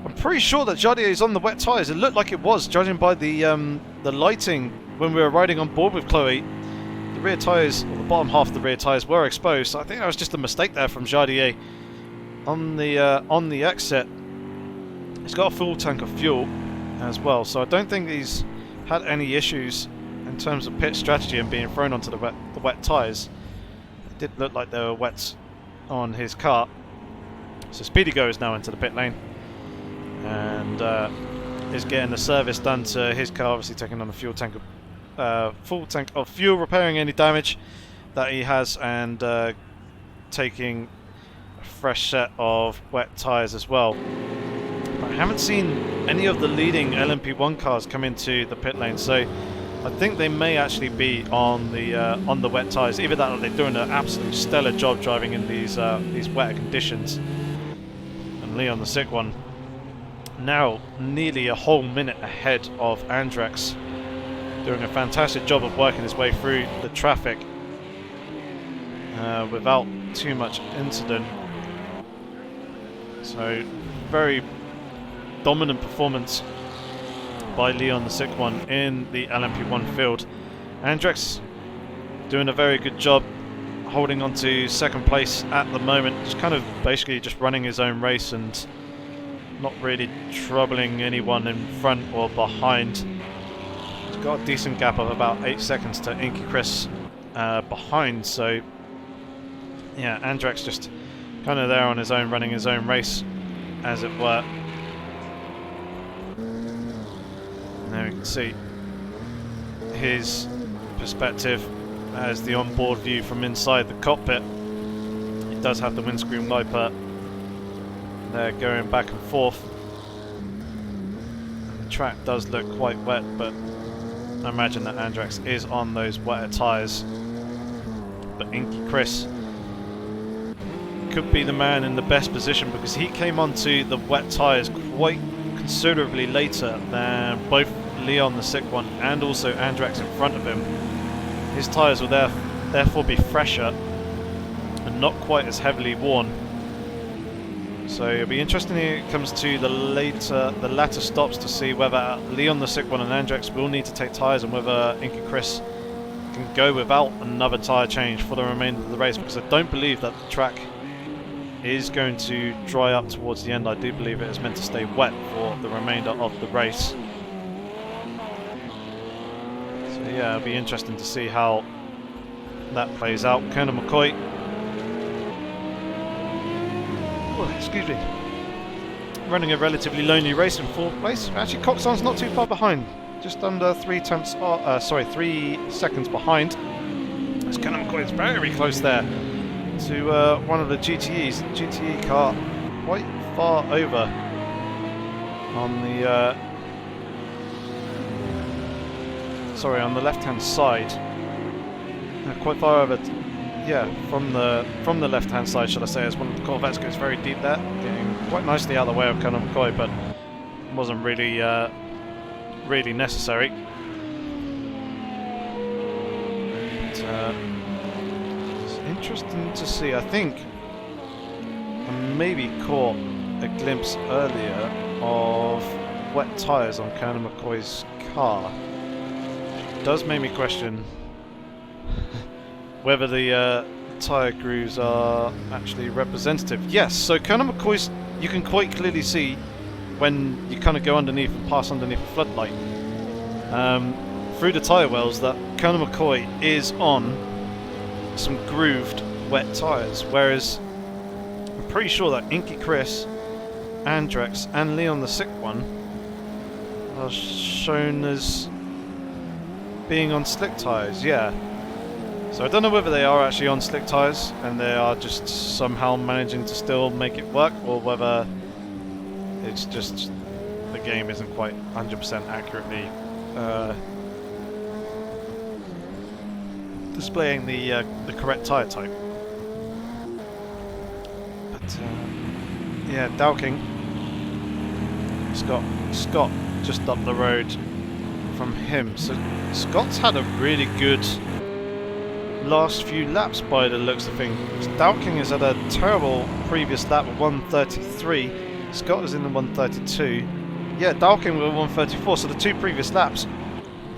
I'm pretty sure that Jardier is on the wet tyres. It looked like it was, judging by the lighting when we were riding on board with Chloe. The rear tyres, or the bottom half of the rear tyres, were exposed. So I think that was just a mistake there from Jardier on the exit. He's got a full tank of fuel as well, so I don't think he's had any issues in terms of pit strategy and being thrown onto the wet tyres. It did look like they were wet on his car. So Speedy Go is now into the pit lane and is getting the service done to his car, obviously taking on the full tank of fuel, repairing any damage that he has, and taking a fresh set of wet tyres as well. But I haven't seen any of the leading LMP1 cars come into the pit lane, so I think they may actually be on the wet tyres. Either that or they're doing an absolute stellar job driving in these wetter conditions. And Leon the Sick One now nearly a whole minute ahead of Andrex, doing a fantastic job of working his way through the traffic without too much incident. So very dominant performance by Leon the Sick One in the LMP1 field. Andrex doing a very good job holding on to second place at the moment, just kind of basically just running his own race and not really troubling anyone in front or behind. He's got a decent gap of about 8 seconds to Inky Chris behind, so yeah, Andrex just kind of there on his own, running his own race, as it were. And there we can see his perspective as the onboard view from inside the cockpit. He does have the windscreen wiper there going back and forth. And the track does look quite wet, but I imagine that Andrex is on those wetter tyres. But Inky Chris could be the man in the best position, because he came onto the wet tyres quite considerably later than both Leon the Sick One and also Andrex in front of him. His tyres will therefore be fresher and not quite as heavily worn. So it'll be interesting when it comes to the latter stops to see whether Leon the Sick One and Andrex will need to take tyres, and whether Inky Chris can go without another tyre change for the remainder of the race, because I don't believe that the track is going to dry up towards the end. I do believe it is meant to stay wet for the remainder of the race. So yeah, it'll be interesting to see how that plays out. Colonel McCoy, excuse me, running a relatively lonely race in 4th place. Actually, Coxon's not too far behind, just under 3 seconds behind. As Colonel McCoy is very close there to one of the GTEs. The GTE car quite far over on the on the left-hand side. Quite far over, yeah, from the left-hand side, should I say, as one of the Corvettes goes very deep there, getting quite nicely out of the way of Colonel McCoy, but wasn't really really necessary. But, it's interesting to see. I think I maybe caught a glimpse earlier of wet tyres on Colonel McCoy's car. It does make me question whether the tyre grooves are actually representative. Yes, so Colonel McCoy's, you can quite clearly see when you kind of go underneath and pass underneath the floodlight through the tyre wells that Colonel McCoy is on some grooved wet tyres, whereas I'm pretty sure that Inky Chris, Andrex and Leon the Sick One are shown as being on slick tyres. Yeah, so I don't know whether they are actually on slick tyres and they are just somehow managing to still make it work, or whether it's just the game isn't quite 100% accurately displaying the correct tyre type. But yeah, Dowking, Scott just up the road from him. So Scott's had a really good last few laps by the looks of things. Dowking has had a terrible previous lap of 1:33, Scott is in the 132. Yeah, Dowking with 134, so the 2 previous laps.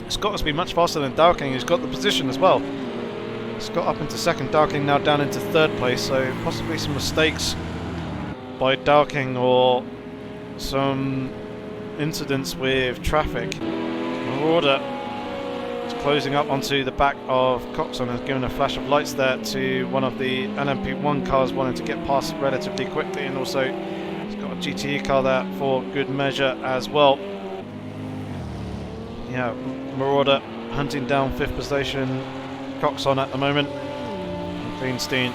Scott has been much faster than Dowking, who's got the position as well. Scott up into second, Dowking now down into third place, so possibly some mistakes by Dowking or some incidents with traffic. Marauder is closing up onto the back of Coxon and has given a flash of lights there to one of the LMP1 cars wanting to get past relatively quickly, and also he's got a GTE car there for good measure as well. Yeah, Marauder hunting down 5th position, Coxon at the moment, and Cleanstein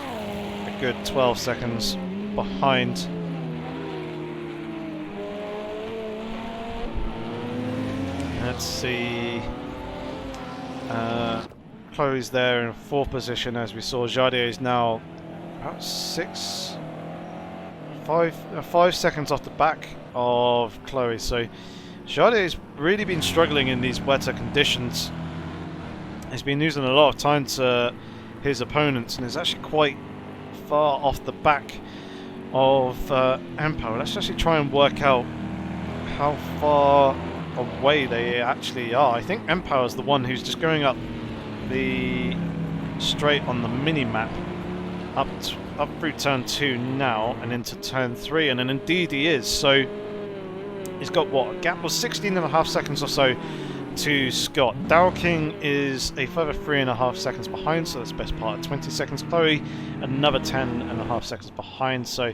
a good 12 seconds behind. Let's see. Chloe's there in 4th position, as we saw. Jardier is now about 5 seconds off the back of Chloe. So Jardier has really been struggling in these wetter conditions. He's been losing a lot of time to his opponents, and is actually quite far off the back of Empower. Let's actually try and work out how far away they actually are. I think Empower is the one who's just going up the straight on the mini map up through turn 2 now and into turn 3, and then indeed he is. So he's got what, a gap of 16.5 seconds or so to Scott. Dowking is a further 3.5 seconds behind, so that's the best part of 20 seconds. Chloe another 10.5 seconds behind, so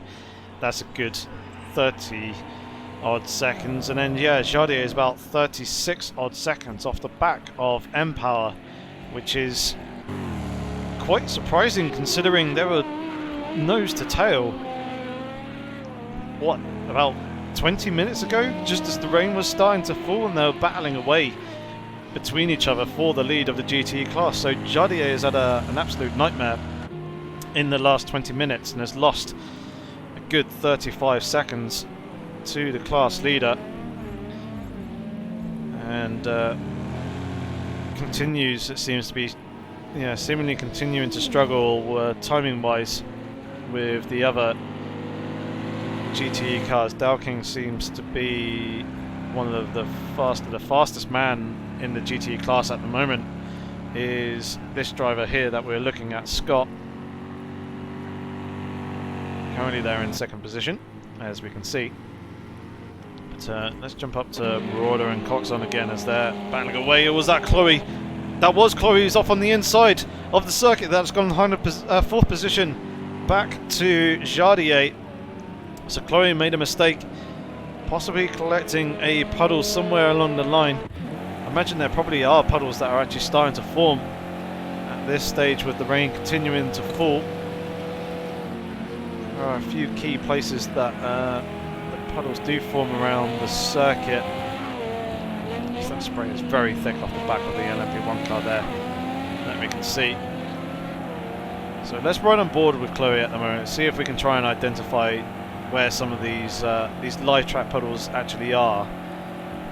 that's a good 30 odd seconds. And then yeah, Jardier is about 36 odd seconds off the back of Empower, which is quite surprising considering they were nose to tail, what, about 20 minutes ago, just as the rain was starting to fall, and they were battling away between each other for the lead of the GTE class. So Jardier has had an absolute nightmare in the last 20 minutes and has lost a good 35 seconds to the class leader, and continues, it seems to be, seemingly continuing to struggle timing wise with the other GTE cars. Dowking seems to be one of the fastest man in the GTE class at the moment is this driver here that we're looking at, Scott. Currently there in 2nd position, as we can see. But let's jump up to Marauder and Coxon again as they're battling away. Or was that Chloe? That was Chloe, who's off on the inside of the circuit. That's gone 4th position back to Jardier. So Chloe made a mistake, possibly collecting a puddle somewhere along the line. I imagine there probably are puddles that are actually starting to form at this stage with the rain continuing to fall. There are a few key places that the puddles do form around the circuit. So that spray is very thick off the back of the LMP1 car there, that we can see. So let's ride on board with Chloe at the moment, see if we can try and identify where some of these live track puddles actually are.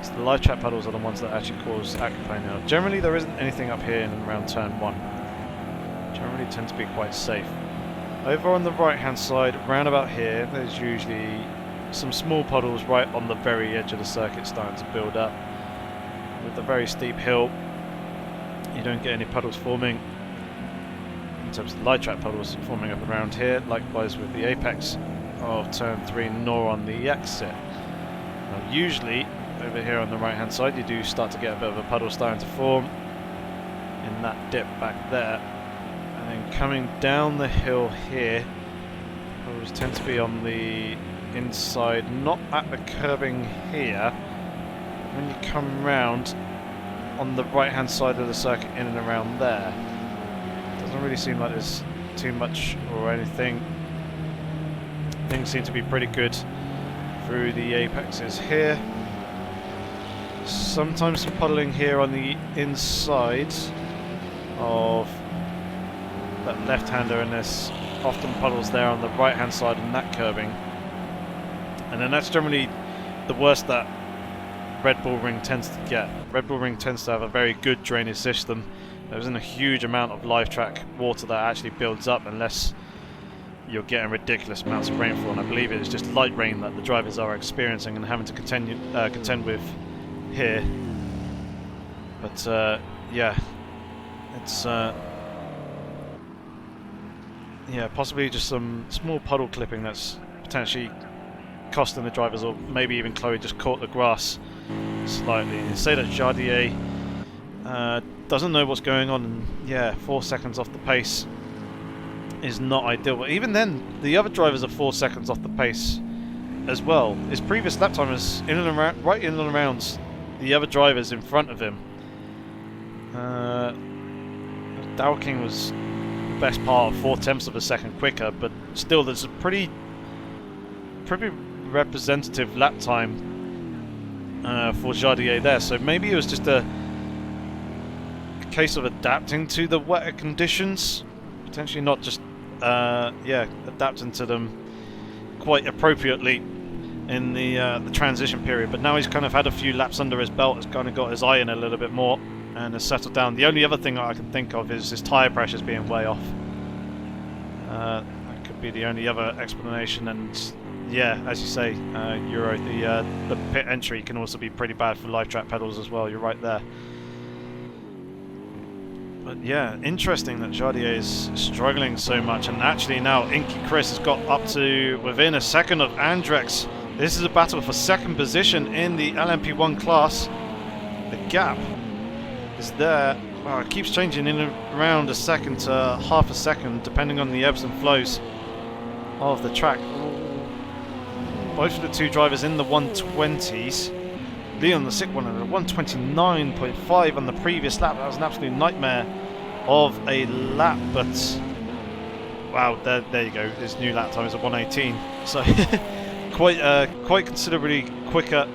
So the live track puddles are the ones that actually cause aquaplaning. Now, generally there isn't anything up here in and around turn 1. Generally tend to be quite safe. Over on the right hand side, round about here, there's usually some small puddles right on the very edge of the circuit starting to build up. With the very steep hill, you don't get any puddles forming in terms of light track puddles forming up around here. Likewise with the apex of turn 3, nor on the exit. Now, usually over here on the right hand side you do start to get a bit of a puddle starting to form in that dip back there, and then coming down the hill here, puddles tend to be on the inside, not at the curbing here. When you come round on the right hand side of the circuit in and around there, doesn't really seem like there's too much or anything. Things seem to be pretty good through the apexes here. Sometimes some puddling here on the inside of that left-hander, and there's often puddles there on the right-hand side and that curbing. And then that's generally the worst that Red Bull Ring tends to get. Red Bull Ring tends to have a very good drainage system. There isn't a huge amount of live track water that actually builds up unless you're getting ridiculous amounts of rainfall, and I believe it is just light rain that the drivers are experiencing and having to contend with here. But yeah, it's yeah, possibly just some small puddle clipping that's potentially costing the drivers, or maybe even Chloe just caught the grass slightly. You say that Jardier doesn't know what's going on, and yeah, 4 seconds off the pace is not ideal. But even then, the other drivers are 4 seconds off the pace as well. His previous lap time is in and around, right in and around the other drivers in front of him. Dowking was the best part of 4/10 of a second quicker, but still, there's a pretty representative lap time for Jardier there. So maybe it was just a case of adapting to the wetter conditions, potentially not just yeah, adapting to them quite appropriately in the transition period. But now he's kind of had a few laps under his belt, has kind of got his eye in a little bit more and has settled down. The only other thing I can think of is his tyre pressures being way off. That could be the only other explanation. And yeah, as you say, Euro, the pit entry can also be pretty bad for live track pedals as well. You're right there. But yeah, interesting that Jardier is struggling so much, and actually now Inky Chris has got up to within a second of Andrex. This is a battle for second position in the LMP1 class. The gap is there. Well, it keeps changing in around a second to half a second, depending on the ebbs and flows of the track. Both of the two drivers in the 120s. Leon, the sick one, at a 129.5 on the previous lap. That was an absolute nightmare of a lap, but wow, there you go. His new lap time is a 118, so quite considerably quicker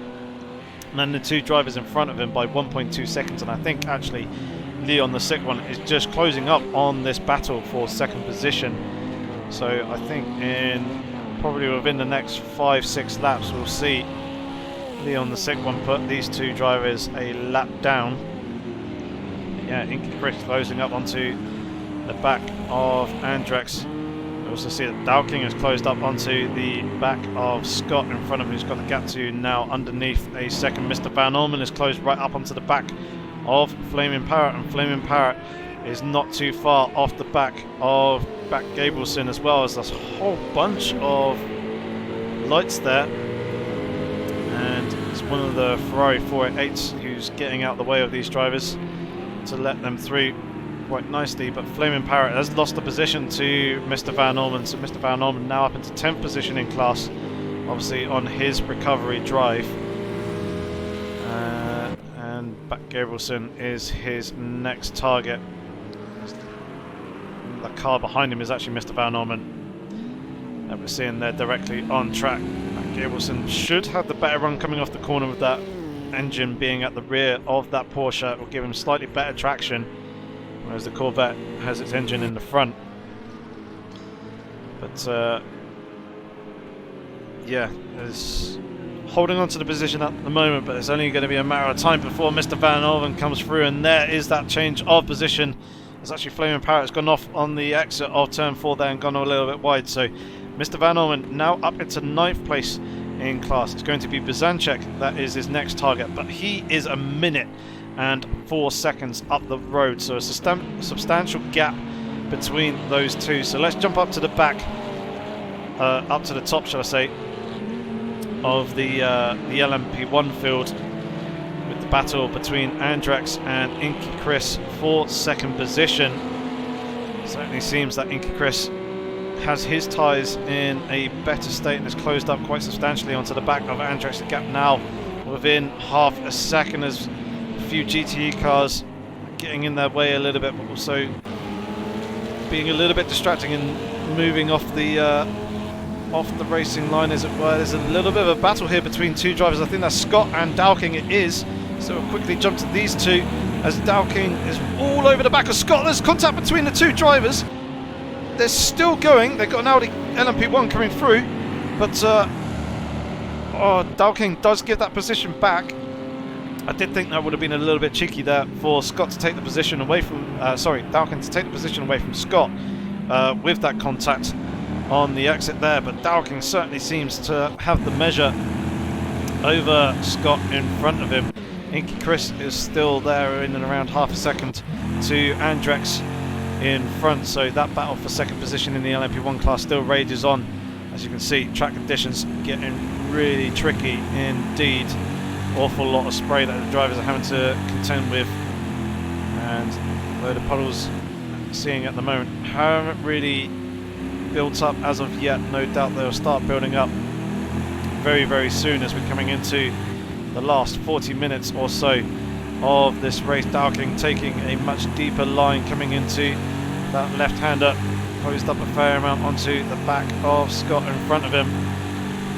than the two drivers in front of him by 1.2 seconds. And I think actually Leon, the sick one, is just closing up on this battle for second position. So I think in probably within the next 5-6 laps we'll see Leon, the sick one, put these two drivers a lap down. Yeah, Inky Chris closing up onto the back of Andrex. We also see that Dowking has closed up onto the back of Scott in front of him, who's got the gap to now underneath a second. Mr. Van Orman is closed right up onto the back of Flaming Parrot, and Flaming Parrot is not too far off the back of Gabrielson as well, as there's a whole bunch of lights there. And it's one of the Ferrari 488s who's getting out the way of these drivers to let them through quite nicely. But Flaming Parrot has lost the position to Mr. Van Orman, so Mr. Van Orman now up into 10th position in class, obviously on his recovery drive. And Gabrielson is his next target. The car behind him is actually Mr. Van Orman that we're seeing there directly on track. Gabrielson should have the better run coming off the corner with that engine being at the rear of that Porsche. It will give him slightly better traction, whereas the Corvette has its engine in the front. But yeah, is holding on to the position at the moment, but it's only going to be a matter of time before Mr. Van Orven comes through, and there is that change of position. It's actually Flaming Parrot's gone off on the exit of turn 4 there and gone a little bit wide, so Mr. Van Orman now up into 9th place in class. It's going to be Bizanchek that is his next target, but he is a minute and 4 seconds up the road, so it's a substantial gap between those two. So let's jump up to the back, up to the top, shall I say, of the LMP1 field, with the battle between Andrex and Inky Chris for second position. It certainly seems that Inky Chris has his tyres in a better state and has closed up quite substantially onto the back of Andrex. The gap now within half a second, as a few GTE cars getting in their way a little bit, but also being a little bit distracting and moving off the racing line, as it were. There's a little bit of a battle here between two drivers. I think that's Scott and Dowking, it is. So we'll quickly jump to these two, as Dowking is all over the back of Scott. There's contact between the two drivers. They're still going. They've got an Audi LMP1 coming through, but Dowking does give that position back. I did think that would have been a little bit cheeky there for Scott to take the position away from, Dowking to take the position away from Scott with that contact. on the exit there, but Dowking certainly seems to have the measure over Scott in front of him. Inky Chris is still there in and around half a second to Andrex in front, so that battle for second position in the LMP1 class still rages on. As you can see, track conditions getting really tricky indeed. Awful lot of spray that the drivers are having to contend with, and a load of puddles seeing at the moment haven't really built up as of yet. No doubt they'll start building up very, very soon as we're coming into the last 40 minutes or so of this race. Dowking taking a much deeper line coming into that left-hander, closed up a fair amount onto the back of Scott in front of him.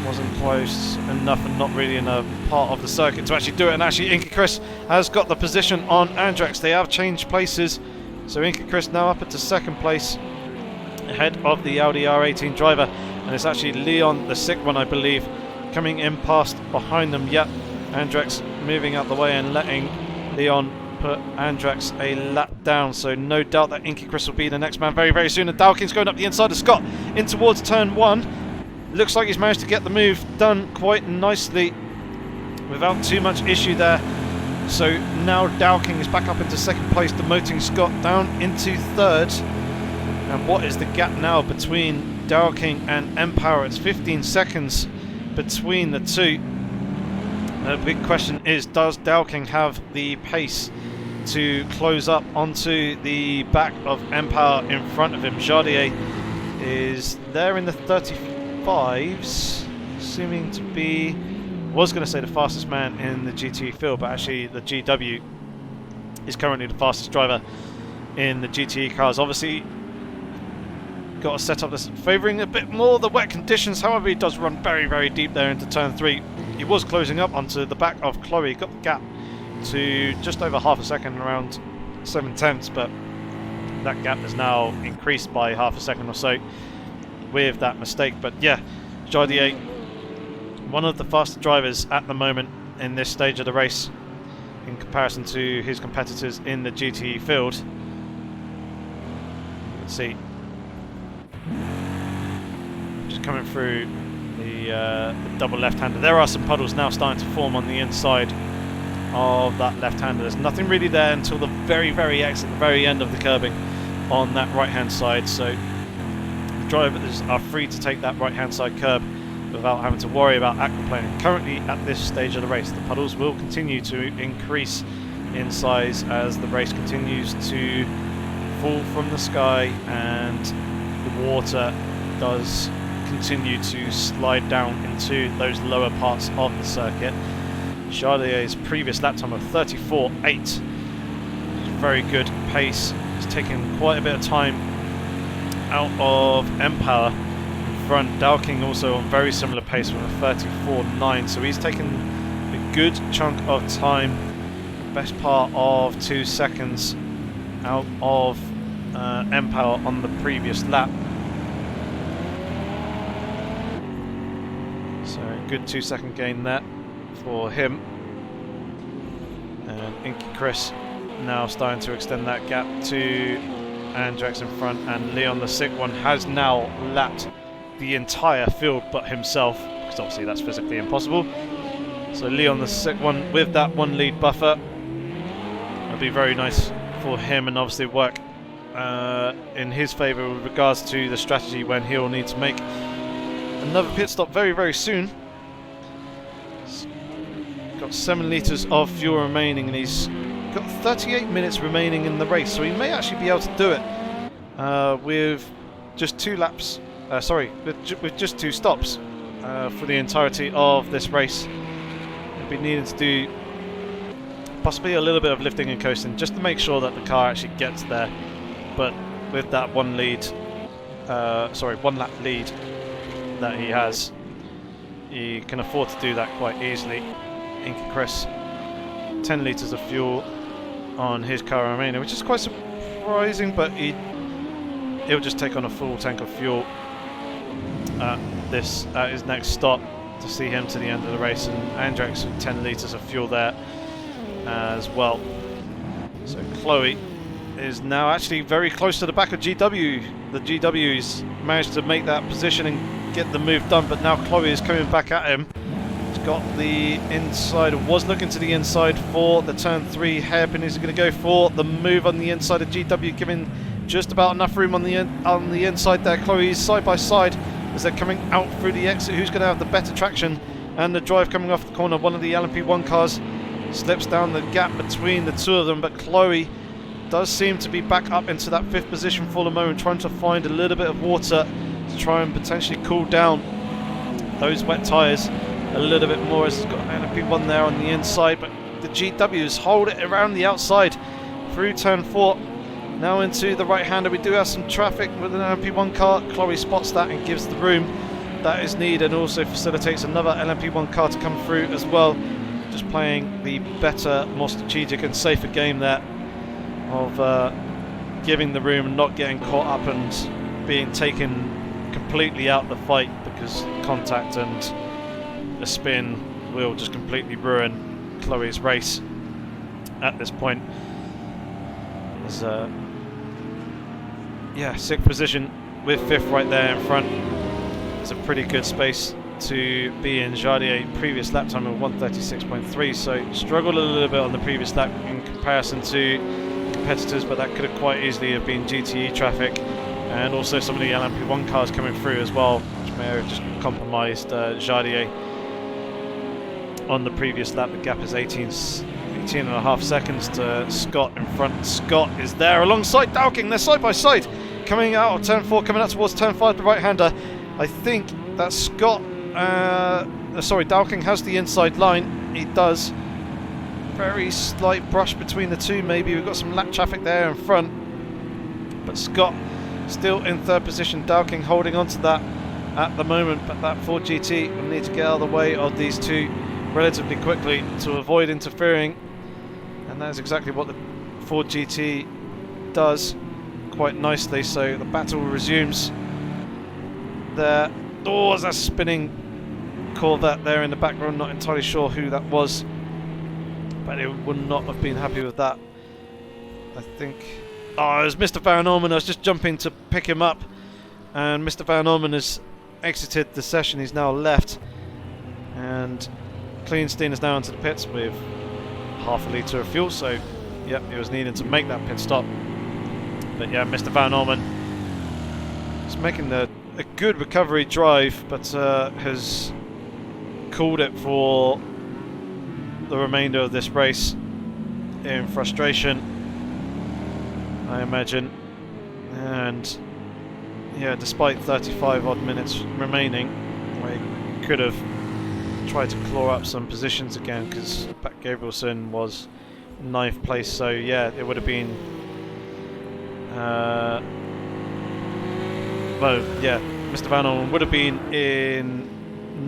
Wasn't close enough and not really in a part of the circuit to actually do it, and actually Inky Chris has got the position on Andrex. They have changed places, so Inky Chris now up into second place ahead of the Audi R18 driver, and it's actually Leon, the sick one I believe, coming in past behind them. Yep, Andrex moving out the way and letting Leon put Andrex a lap down, so no doubt that Inky Chris will be the next man very, very soon. And Dowking's going up the inside of Scott in towards turn 1. Looks like he's managed to get the move done quite nicely without too much issue there. So now Dowking is back up into second place, demoting Scott down into third. And what is the gap now between Dowking and Empower? It's 15 seconds between the two. The big question is, does Dowking have the pace to close up onto the back of Empower in front of him? Jardier is there in the 35s, seeming to be, was going to say the fastest man in the GT field, but actually the GW is currently the fastest driver in the GTE cars. Obviously got a setup that's favouring a bit more the wet conditions, however he does run very, very deep there into turn 3. He was closing up onto the back of Chloe, got the gap to just over half a second, around 7/10, but that gap is now increased by half a second or so with that mistake. But yeah, Jardier, one of the fastest drivers at the moment in this stage of the race in comparison to his competitors in the GTE field. Let's see, just coming through the double left-hander. There are some puddles now starting to form on the inside of that left-hander. There's nothing really there until the very, very exit, the very end of the curbing on that right-hand side, so the drivers are free to take that right-hand side curb without having to worry about aquaplaning. Currently at this stage of the race, the puddles will continue to increase in size as the race continues to fall from the sky and the water does continue to slide down into those lower parts of the circuit. Chardier's previous lap time of 34.8, very good pace. It's taken quite a bit of time out of Empower in front. Dowking also on very similar pace with a 34.9, so he's taken a good chunk of time, best part of 2 seconds out of Empower on the previous lap. So good 2 second gain there for him. And Inky Chris now starting to extend that gap to Andrex in front, and Leon the sick one has now lapped the entire field but himself, because obviously that's physically impossible. So Leon the sick one with that one lead buffer, it'll be very nice for him and obviously work in his favour with regards to the strategy when he'll need to make another pit stop very, very soon. He's got 7 litres of fuel remaining and he's got 38 minutes remaining in the race, so he may actually be able to do it with just 2 laps, with just 2 stops for the entirety of this race. He'll be needing to do possibly a little bit of lifting and coasting just to make sure that the car actually gets there, but with that 1 lap lead that he has, he can afford to do that quite easily. Inky Chris, 10 litres of fuel on his car remaining, which is quite surprising, but he'll just take on a full tank of fuel at his next stop to see him to the end of the race, and Andrex with 10 litres of fuel there as well. So Chloe is now actually very close to the back of GW. The GW's managed to make that position and get the move done, but now Chloe is coming back at him. He's got the inside, was looking to the inside for the turn 3 hairpin. He's going to go for the move on the inside of GW, giving just about enough room on the inside there. Chloe's side by side as they're coming out through the exit. Who's going to have the better traction? And the drive coming off the corner. One of the LMP1 cars slips down the gap between the two of them, but Chloe does seem to be back up into that 5th position for the moment, trying to find a little bit of water to try and potentially cool down those wet tyres a little bit more, as he's got LMP1 there on the inside, but the GWs hold it around the outside through turn 4. Now into the right-hander. We do have some traffic with an LMP1 car. Chloe spots that and gives the room that is needed, and also facilitates another LMP1 car to come through as well. Just playing the better, more strategic and safer game there of giving the room and not getting caught up and being taken completely out of the fight, because contact and a spin will just completely ruin Chloe's race at this point. There's yeah, 6th position with 5th right there in front. It's a pretty good space to be in. Jardier, previous lap time of 1:36.3, so struggled a little bit on the previous lap in comparison to competitors, but that could have quite easily have been GTE traffic, and also some of the LMP1 cars coming through as well, which may have just compromised Jardier on the previous lap. The gap is 18.5 seconds to Scott in front. Scott is there alongside Dowking. They're side by side coming out of turn 4, coming out towards turn 5, the right-hander. I think that Scott, sorry, Dowking has the inside line. He does. Very slight brush between the two, maybe. We've got some lap traffic there in front, but Scott still in 3rd position. Dowking holding on to that at the moment, but that Ford GT will need to get out of the way of these two relatively quickly to avoid interfering, and that is exactly what the Ford GT does quite nicely. So the battle resumes there. Oh, there's a spinning Corvette there in the background. Not entirely sure who that was, but it would not have been happy with that, I think. Oh, it was Mr. Van Orman. I was just jumping to pick him up, and Mr. Van Orman has exited the session. He's now left, and Kleinstein is now into the pits with half a litre of fuel, so yep, he was needing to make that pit stop. But yeah, Mr. Van Orman is making a good recovery drive, but has called it for the remainder of this race in frustration, I imagine. And yeah, despite 35 odd minutes remaining, we could have tried to claw up some positions again, because Pat Gabrielson was 9th place, so yeah, it would have been well, yeah, Mr. Van Orman would have been in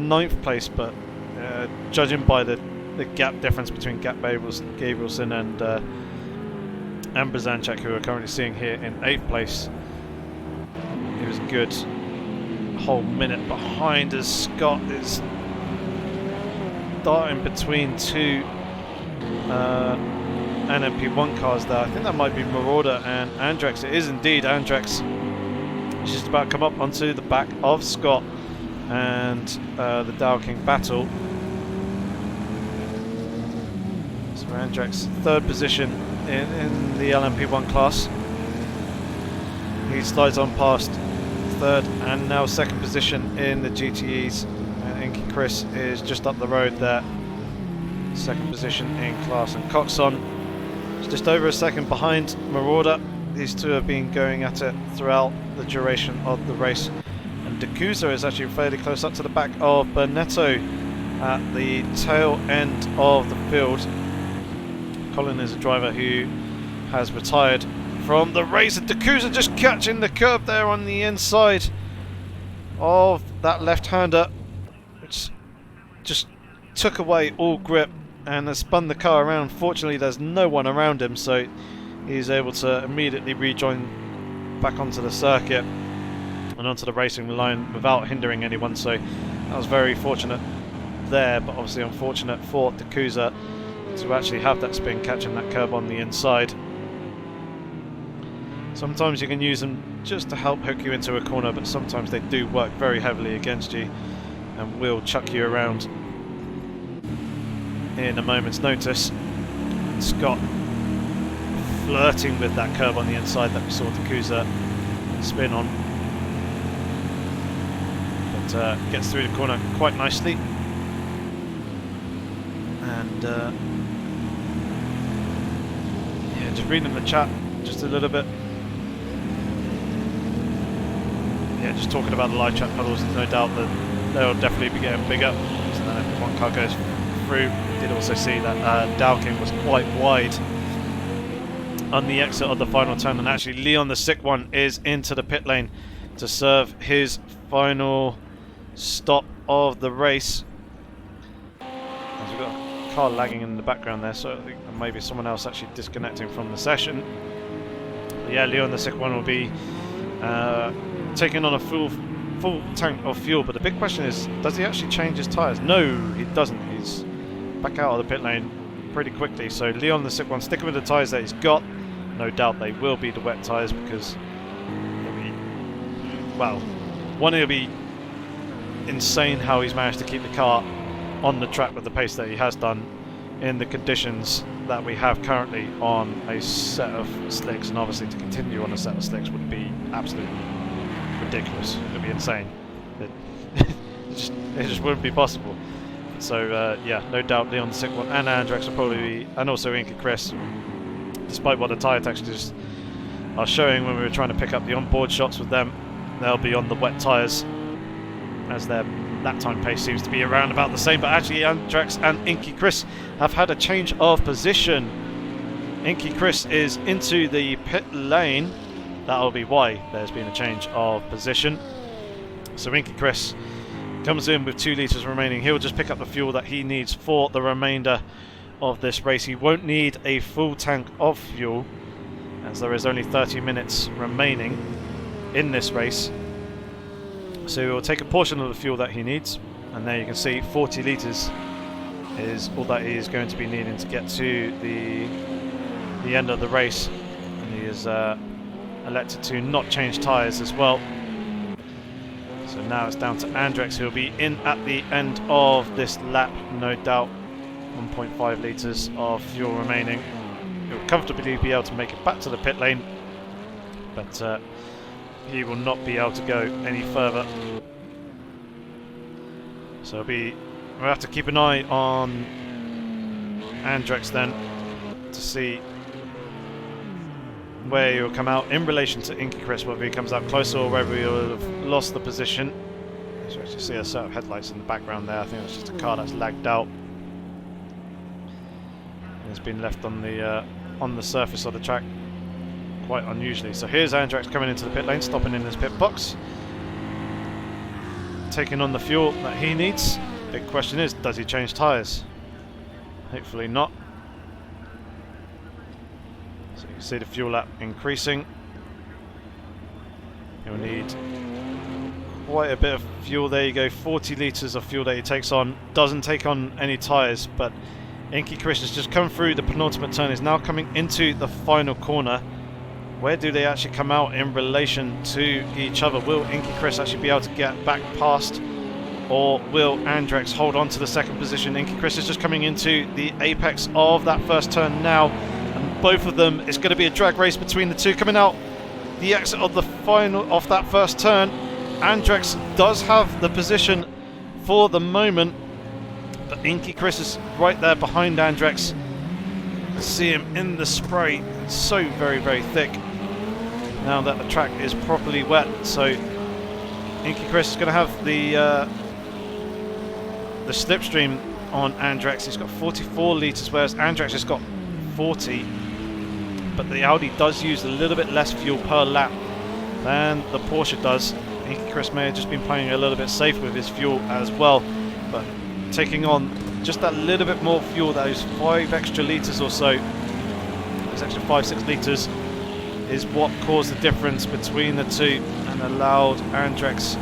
9th place, but judging by the gap difference between Gabrielson and Brzancek, who we're currently seeing here in 8th place, he was a good whole minute behind, as Scott is darting between two NMP1 cars there. I think that might be Marauder and Andrex. It is indeed Andrex. He's just about to come up onto the back of Scott and the Dowking battle. So Andrex, 3rd position in the LMP1 class. He slides on past 3rd and now 2nd position in the GTEs. Inky Chris is just up the road there, 2nd position in class, and Coxon is just over a second behind Marauder. These two have been going at it throughout the duration of the race, and D'Acusa is actually fairly close up to the back of Bernetto at the tail end of the field. Colin is a driver who has retired from the race, and D'Acusa just catching the curb there on the inside of that left-hander, which just took away all grip and has spun the car around. Fortunately, there's no one around him, so he's able to immediately rejoin back onto the circuit and onto the racing line without hindering anyone. So that was very fortunate there, but obviously unfortunate for D'Acusa to actually have that spin catching that curb on the inside. Sometimes you can use them just to help hook you into a corner, but sometimes they do work very heavily against you and will chuck you around in a moment's notice. Scott flirting with that curve on the inside that we saw Takuza spin on, but gets through the corner quite nicely. And yeah, just reading the chat just a little bit. Yeah, just talking about the live chat puddles, no doubt that they'll definitely be getting bigger. So then if one car goes through, we did also see that Dowking was quite wide on the exit of the final turn, and actually Leon the Sick One is into the pit lane to serve his final stop of the race. As we've got a car lagging in the background there, so I think maybe someone else actually disconnecting from the session. But yeah, Leon the Sick One will be taking on a full tank of fuel, but the big question is, does he actually change his tyres? No, he doesn't. He's back out of the pit lane pretty quickly. So Leon the Sick One sticking with the tyres that he's got. No doubt they will be the wet tyres, because it'll be, well, one, it'll be insane how he's managed to keep the car on the track with the pace that he has done in the conditions that we have currently on a set of slicks, and obviously to continue on a set of slicks would be absolutely ridiculous. It would be insane. It just wouldn't be possible. So yeah, no doubt Leon the Sick One and Andrex will probably be, and also Inca Chris, despite what the tyre textures are showing when we were trying to pick up the onboard shots with them, they'll be on the wet tyres, as their lap time pace seems to be around about the same. But actually Andrex and Inky Chris have had a change of position. Inky Chris is into the pit lane. That'll be why there's been a change of position. So Inky Chris comes in with 2 litres remaining. He'll just pick up the fuel that he needs for the remainder of this race. He won't need a full tank of fuel, as there is only 30 minutes remaining in this race. So he will take a portion of the fuel that he needs, and there you can see 40 litres is all that he is going to be needing to get to the end of the race. And he is elected to not change tyres as well. So now it's down to Andrex, who will be in at the end of this lap, no doubt. 1.5 litres of fuel remaining. He'll comfortably be able to make it back to the pit lane, but he will not be able to go any further. So we'll have to keep an eye on Andrex then to see where he will come out in relation to Inky Chris, whether he comes out closer or whether he will have lost the position. So you actually see a set of headlights in the background there. I think it's just a car that's lagged out. It's been left on the surface of the track quite unusually. So here's Andrex coming into the pit lane, stopping in his pit box, taking on the fuel that he needs. Big question is, does he change tyres? Hopefully not. So you can see the fuel lap increasing. He'll need quite a bit of fuel. There you go, 40 litres of fuel that he takes on. Doesn't take on any tyres, but Inky Chris has just come through the penultimate turn, is now coming into the final corner. Where do they actually come out in relation to each other? Will Inky Chris actually be able to get back past, or will Andrex hold on to the second position? Inky Chris is just coming into the apex of that first turn now, and both of them, it's going to be a drag race between the two. Coming out the exit of the final of that first turn, Andrex does have the position for the moment, but Inky Chris is right there behind Andrex. See him in the spray, it's so very, very thick now that the track is properly wet. So Inky Chris is going to have the slipstream on Andrex. He's got 44 litres, whereas Andrex has got 40. But the Audi does use a little bit less fuel per lap than the Porsche does. Inky Chris may have just been playing a little bit safe with his fuel as well, but taking on just that little bit more fuel, those 5 extra litres or so, those extra 5-6 litres, is what caused the difference between the two and allowed Andrex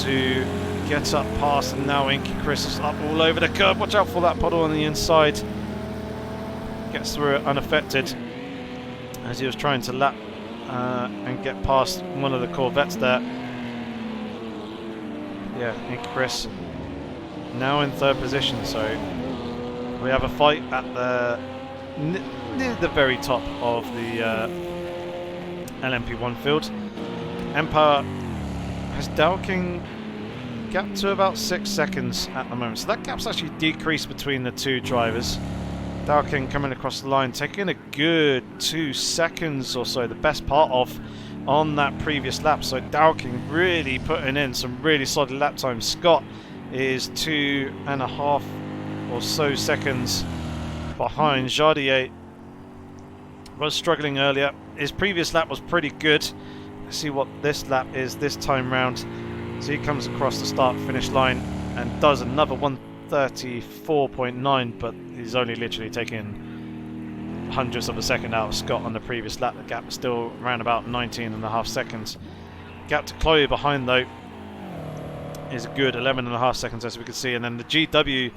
to get up past. And now Inky Chris is up all over the curb. Watch out for that puddle on the inside. Gets through it unaffected as he was trying to lap and get past one of the Corvettes there. Yeah, Inky Chris now in third position, so we have a fight at the near the very top of the LMP1 field. Empire has Dowking gap to about 6 seconds at the moment, so that gap's actually decreased between the two drivers. Dowking coming across the line, taking a good 2 seconds or so, the best part of on that previous lap. So Dowking really putting in some really solid lap time. Scott is 2.5 or so seconds behind. Jardier was struggling earlier. His previous lap was pretty good. Let's see what this lap is this time round. So he comes across the start-finish line and does another 1:34.9, but he's only literally taking hundredths of a second out of Scott on the previous lap. The gap is still around about 19.5 seconds. Gap to Chloe behind, though, is a good 11.5 seconds, as we can see. And then the GW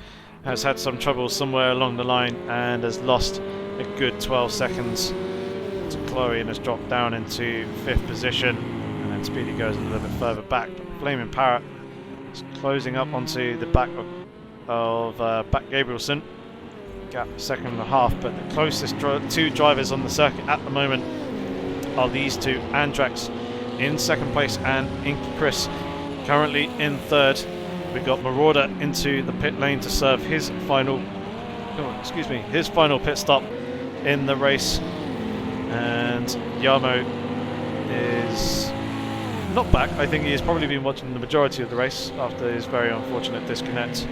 has had some trouble somewhere along the line and has lost a good 12 seconds to Chloe and has dropped down into 5th position. And then Speedy goes a little bit further back. But Flaming Parrot is closing up onto the back of Back Gabrielson. Gap 1.5 seconds, but the closest two drivers on the circuit at the moment are these two. Andrax in 2nd place and Inky Chris currently in 3rd. We've got Marauder into the pit lane to serve his final pit stop in the race, and Llamo is not back. I think he has probably been watching the majority of the race after his very unfortunate disconnect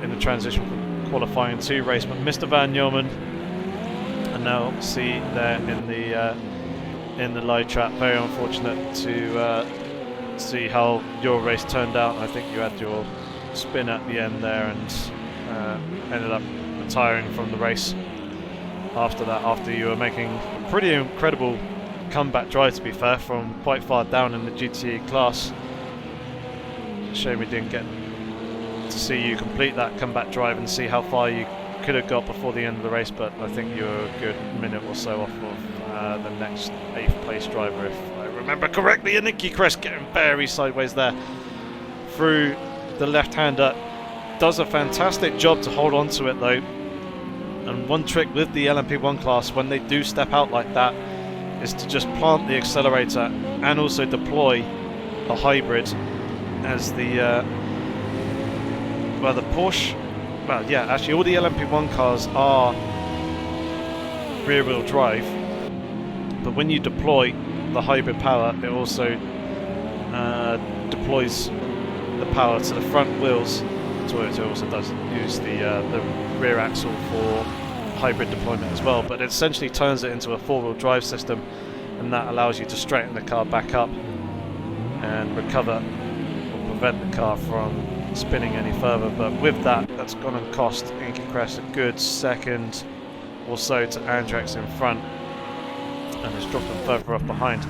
in the transition from qualifying to race. But Mr. Van Yeoman, and now see there in the live chat, very unfortunate to see how your race turned out. I think you had your spin at the end there and ended up retiring from the race after that, after you were making a pretty incredible comeback drive, to be fair, from quite far down in the GTE class. Shame we didn't get to see you complete that comeback drive and see how far you could have got before the end of the race, but I think you were a good minute or so off of the next 8th place driver, if I remember correctly. And Inky Chris getting very sideways there through the left-hander. Does a fantastic job to hold on to it, though. And one trick with the LMP1 class when they do step out like that is to just plant the accelerator and also deploy a hybrid as the Porsche. Well, yeah, actually all the LMP1 cars are rear-wheel drive, but when you deploy the hybrid power, it also deploys the power to the front wheels. Toyota also does use the rear axle for hybrid deployment as well, but it essentially turns it into a 4-wheel drive system, and that allows you to straighten the car back up and recover or prevent the car from spinning any further. But with that, that's gone and cost Inky Chris a good second or so to Andrax in front, and has dropped them further off behind.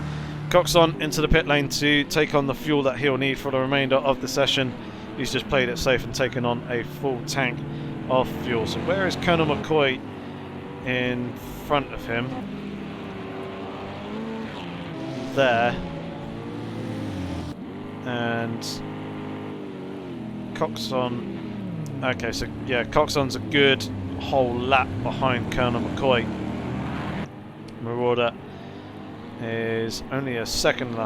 Coxon into the pit lane to take on the fuel that he'll need for the remainder of the session. He's just played it safe and taken on a full tank of fuel. So where is Colonel McCoy in front of him? There. And Coxon. Okay, so yeah, Coxon's a good whole lap behind Colonel McCoy. Marauder is only 1.5 seconds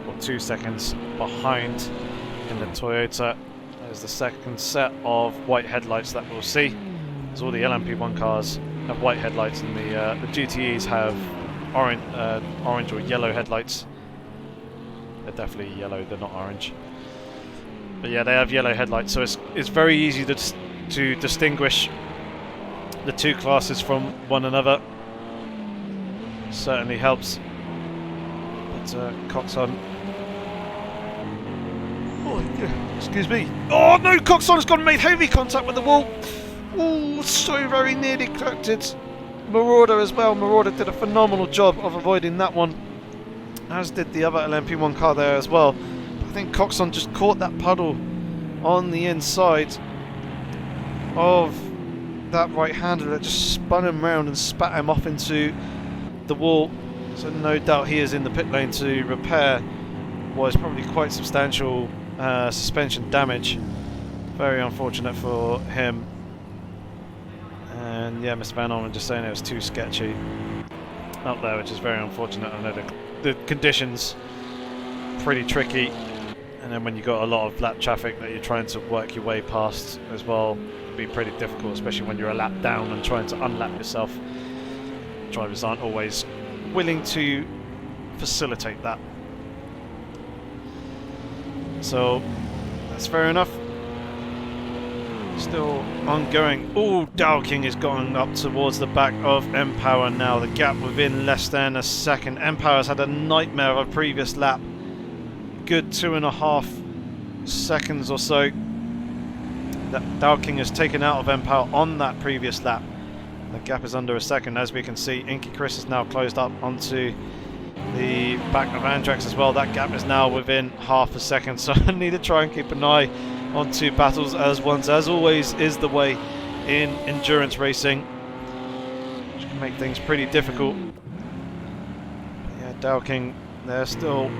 or 2 seconds behind in the Toyota. There's the second set of white headlights that we'll see. As all the LMP1 cars have white headlights, and the GTEs have orange or yellow headlights. They're definitely yellow, they're not orange. But yeah, they have yellow headlights, so it's very easy to distinguish the two classes from one another. Certainly helps. But Coxon. Oh, yeah, excuse me. Oh no, Coxon has gone and made heavy contact with the wall. Oh, so very nearly collected. Marauder as well. Marauder did a phenomenal job of avoiding that one, as did the other LMP1 car there as well. But I think Coxon just caught that puddle on the inside of that right-hander that just spun him round and spat him off into the wall. So no doubt he is in the pit lane to repair what is probably quite substantial suspension damage. Very unfortunate for him. And yeah, Mr. Van Orman just saying it was too sketchy up there, which is very unfortunate. I know the conditions pretty tricky, and then when you've got a lot of lap traffic that you're trying to work your way past as well, it'd be pretty difficult, especially when you're a lap down and trying to unlap yourself. Drivers aren't always willing to facilitate that. So that's fair enough. Still ongoing. Oh, Dowking is going up towards the back of Empower now. The gap within less than a second. Empower's had a nightmare of a previous lap. Good 2.5 seconds or so that Dowking has taken out of Empower on that previous lap. The gap is under a second. As we can see, Inky Chris is now closed up onto the back of Andrex as well. That gap is now within half a second, so I need to try and keep an eye on two battles as once, as always is the way in endurance racing, which can make things pretty difficult. But yeah, Dowking, they're still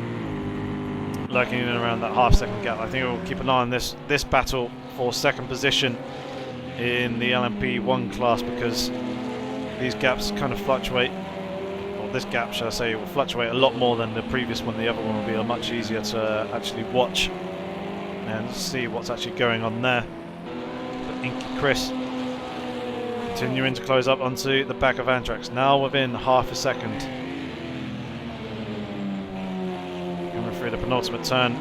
lurking in around that half-second gap. I think we'll keep an eye on this battle for second position in the LMP1 class, because these gaps kind of fluctuate. This gap, shall I say, will fluctuate a lot more than the previous one. The other one will be much easier to actually watch and see what's actually going on there. But Inky Chris continuing to close up onto the back of Andrex, now within half a second. Coming through the penultimate turn,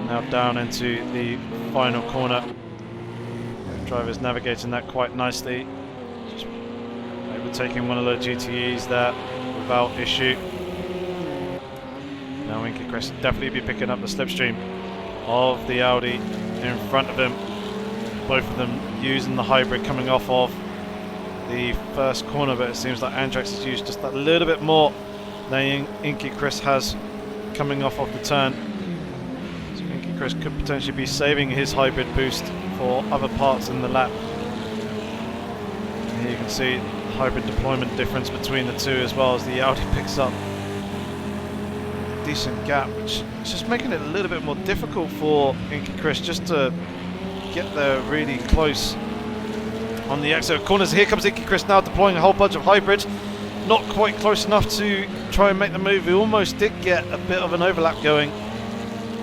now down into the final corner. The driver's navigating that quite nicely. Just overtaking one of the GTEs there without issue. Now Inky Chris will definitely be picking up the slipstream of the Audi in front of him. Both of them using the hybrid coming off of the first corner, but it seems like Andrex has used just that little bit more than Inky Chris has coming off of the turn. So Inky Chris could potentially be saving his hybrid boost for other parts in the lap. And here you can see hybrid deployment difference between the two, as well as the Audi picks up a decent gap, which is just making it a little bit more difficult for Inky Chris just to get there really close on the exit of corners. Here comes Inky Chris now deploying a whole bunch of hybrid. Not quite close enough to try and make the move. He almost did get a bit of an overlap going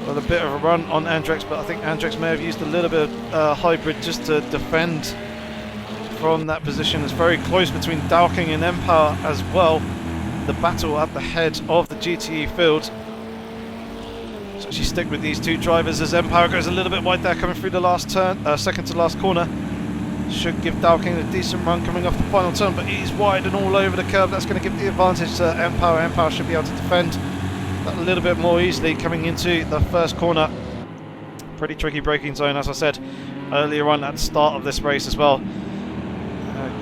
with a bit of a run on Andrex, but I think Andrex may have used a little bit of hybrid just to defend from that position. It's very close between Dowking and Empower as well. The battle at the head of the GTE field. So she stick with these two drivers as Empower goes a little bit wide there coming through the last turn, second to last corner. Should give Dowking a decent run coming off the final turn, but he's wide and all over the curb. That's going to give the advantage to Empower. Empower should be able to defend that a little bit more easily coming into the first corner. Pretty tricky braking zone, as I said earlier on at the start of this race as well.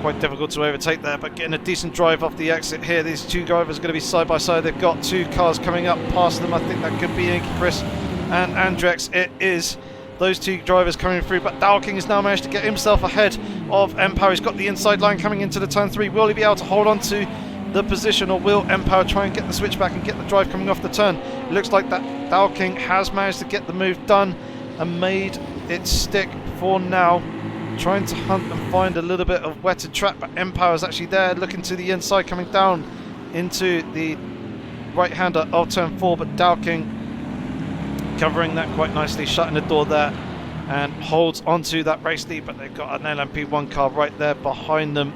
Quite difficult to overtake there, but getting a decent drive off the exit here. These two drivers are going to be side by side. They've got two cars coming up past them. I think that could be Inky Chris and Andrex. It is those two drivers coming through, but Dowking has now managed to get himself ahead of Empower. He's got the inside line coming into the turn 3. Will he be able to hold on to the position, or will Empower try and get the switch back and get the drive coming off the turn? It looks like that Dowking has managed to get the move done and made it stick for now. Trying to hunt and find a little bit of wetted track, but Empower is actually there looking to the inside, coming down into the right-hander of turn 4, but Dowking covering that quite nicely, shutting the door there, and holds onto that race lead. But they've got an LMP1 car right there behind them.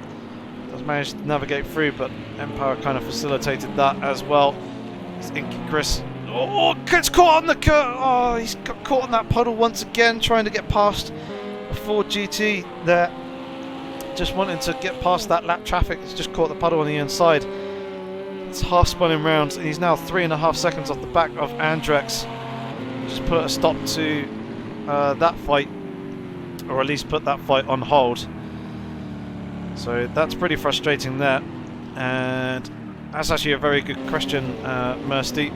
Does manage to navigate through, but Empower kind of facilitated that as well. It's Inky Chris. Oh, gets caught on the curve. Oh, he's got caught on that puddle once again, trying to get past Ford GT there, just wanting to get past that lap traffic. He's just caught the puddle on the inside. It's half spun him round, and he's now 3.5 seconds off the back of Andrex. Just put a stop to that fight, or at least put that fight on hold. So that's pretty frustrating there, and that's actually a very good question, Mersty.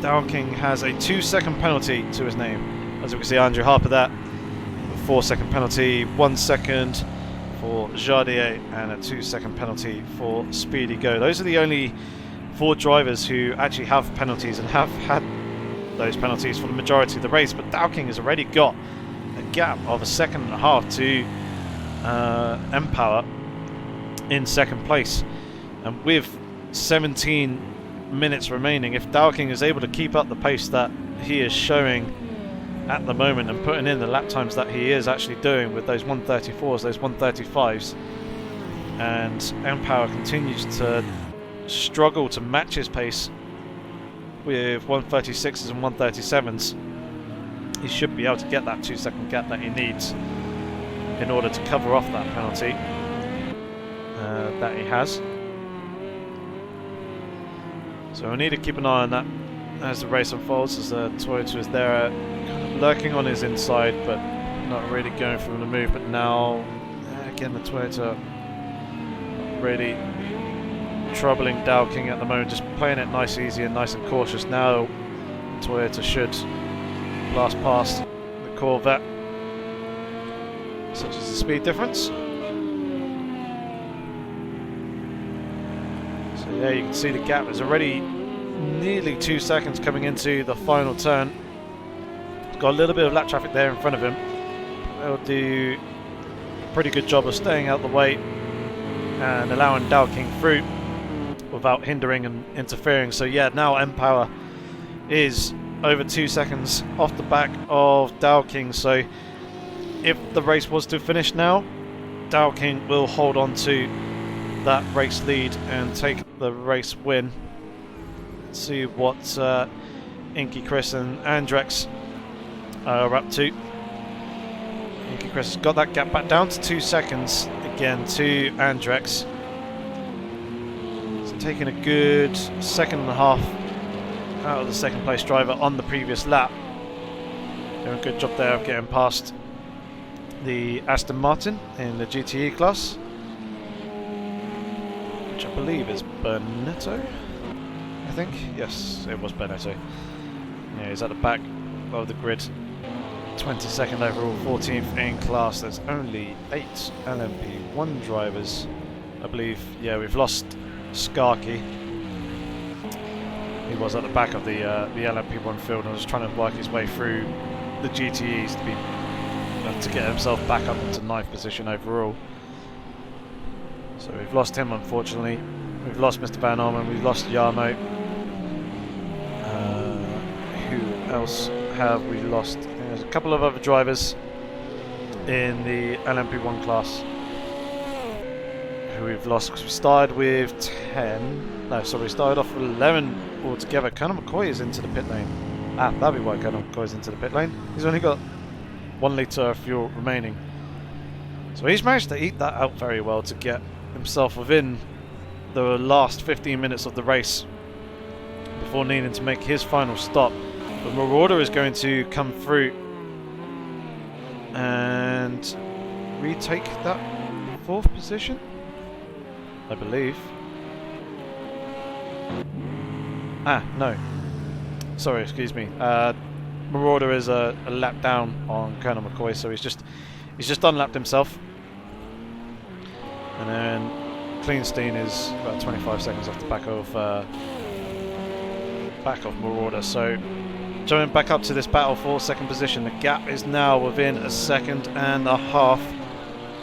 Dowking has a 2-second penalty to his name. As we can see, Andrew Harper there. 4-second penalty, 1 second for Jardier, and a 2-second penalty for Speedy Go. Those are the only 4 drivers who actually have penalties and have had those penalties for the majority of the race, but Dowking has already got a gap of 1.5 seconds to Empower in second place, and with 17 minutes remaining, if Dowking is able to keep up the pace that he is showing at the moment and putting in the lap times that he is actually doing with those 134s, those 135s, and Empower continues to struggle to match his pace with 136s and 137s, he should be able to get that 2-second gap that he needs in order to cover off that penalty that he has. So we'll need to keep an eye on that as the race unfolds, as the Toyota is there kind of lurking on his inside but not really going for the move. But now again the Toyota really troubling Dowking at the moment, just playing it nice, easy and nice and cautious. Now Toyota should blast past the Corvette, such as the speed difference. So yeah, you can see the gap is already nearly 2 seconds coming into the final turn. He's got a little bit of lap traffic there in front of him. They'll do a pretty good job of staying out the way and allowing Dowking through without hindering and interfering. So yeah, now Empower is over 2 seconds off the back of Dowking. So if the race was to finish now, Dowking will hold on to that race lead and take the race win. Let's see what Inky Chris and Andrex are up to. Inky Chris has got that gap back down to 2 seconds again to Andrex. So taking a good 1.5 seconds out of the second place driver on the previous lap. Doing a good job there of getting past the Aston Martin in the GTE class, which I believe is Bernetto, I think. Yes, it was Bernetto. Yeah, he's at the back of the grid, 22nd overall, 14th in class. There's only 8 LMP1 drivers, I believe. Yeah, we've lost Skarky. He was at the back of the LMP1 field and was trying to work his way through the GTEs to get himself back up into 9th position overall. So we've lost him, unfortunately. We've lost Mr. Van Orman, we've lost Llamo. Who else have we lost? There's a couple of other drivers in the LMP1 class who we've lost, because we started with 10. No, sorry, we started off with 11 altogether. Conor McCoy is into the pit lane. Ah, that'd be why Conor McCoy's into the pit lane. He's only got 1 litre of fuel remaining. So he's managed to eat that out very well to get himself within the last 15 minutes of the race before needing to make his final stop. But Marauder is going to come through and retake that 4th position, I believe. Ah, no. Sorry, excuse me. Marauder is a lap down on Colonel McCoy, so he's just unlapped himself. And then Cleanstein is about 25 seconds off the back of Marauder. So jumping back up to this battle for 2nd position, the gap is now within 1.5 seconds.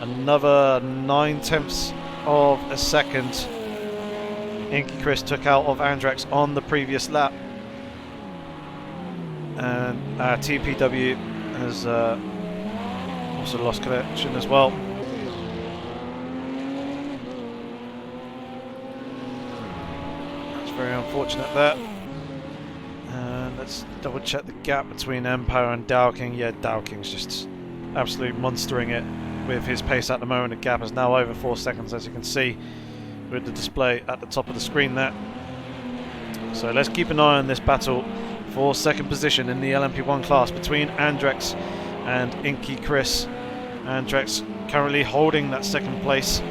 Another 9/10 of a second. Inky Chris took out of Andrex on the previous lap, and TPW has also lost connection as well. That's very unfortunate there. And let's double check the gap between Empower and Dowking. Yeah, Dowking's just absolutely monstering it with his pace at the moment. The gap is now over 4 seconds, as you can see with the display at the top of the screen there. So let's keep an eye on this battle for 2nd position in the LMP1 class between Andrex and Inky Chris. Andrex currently holding that 2nd place.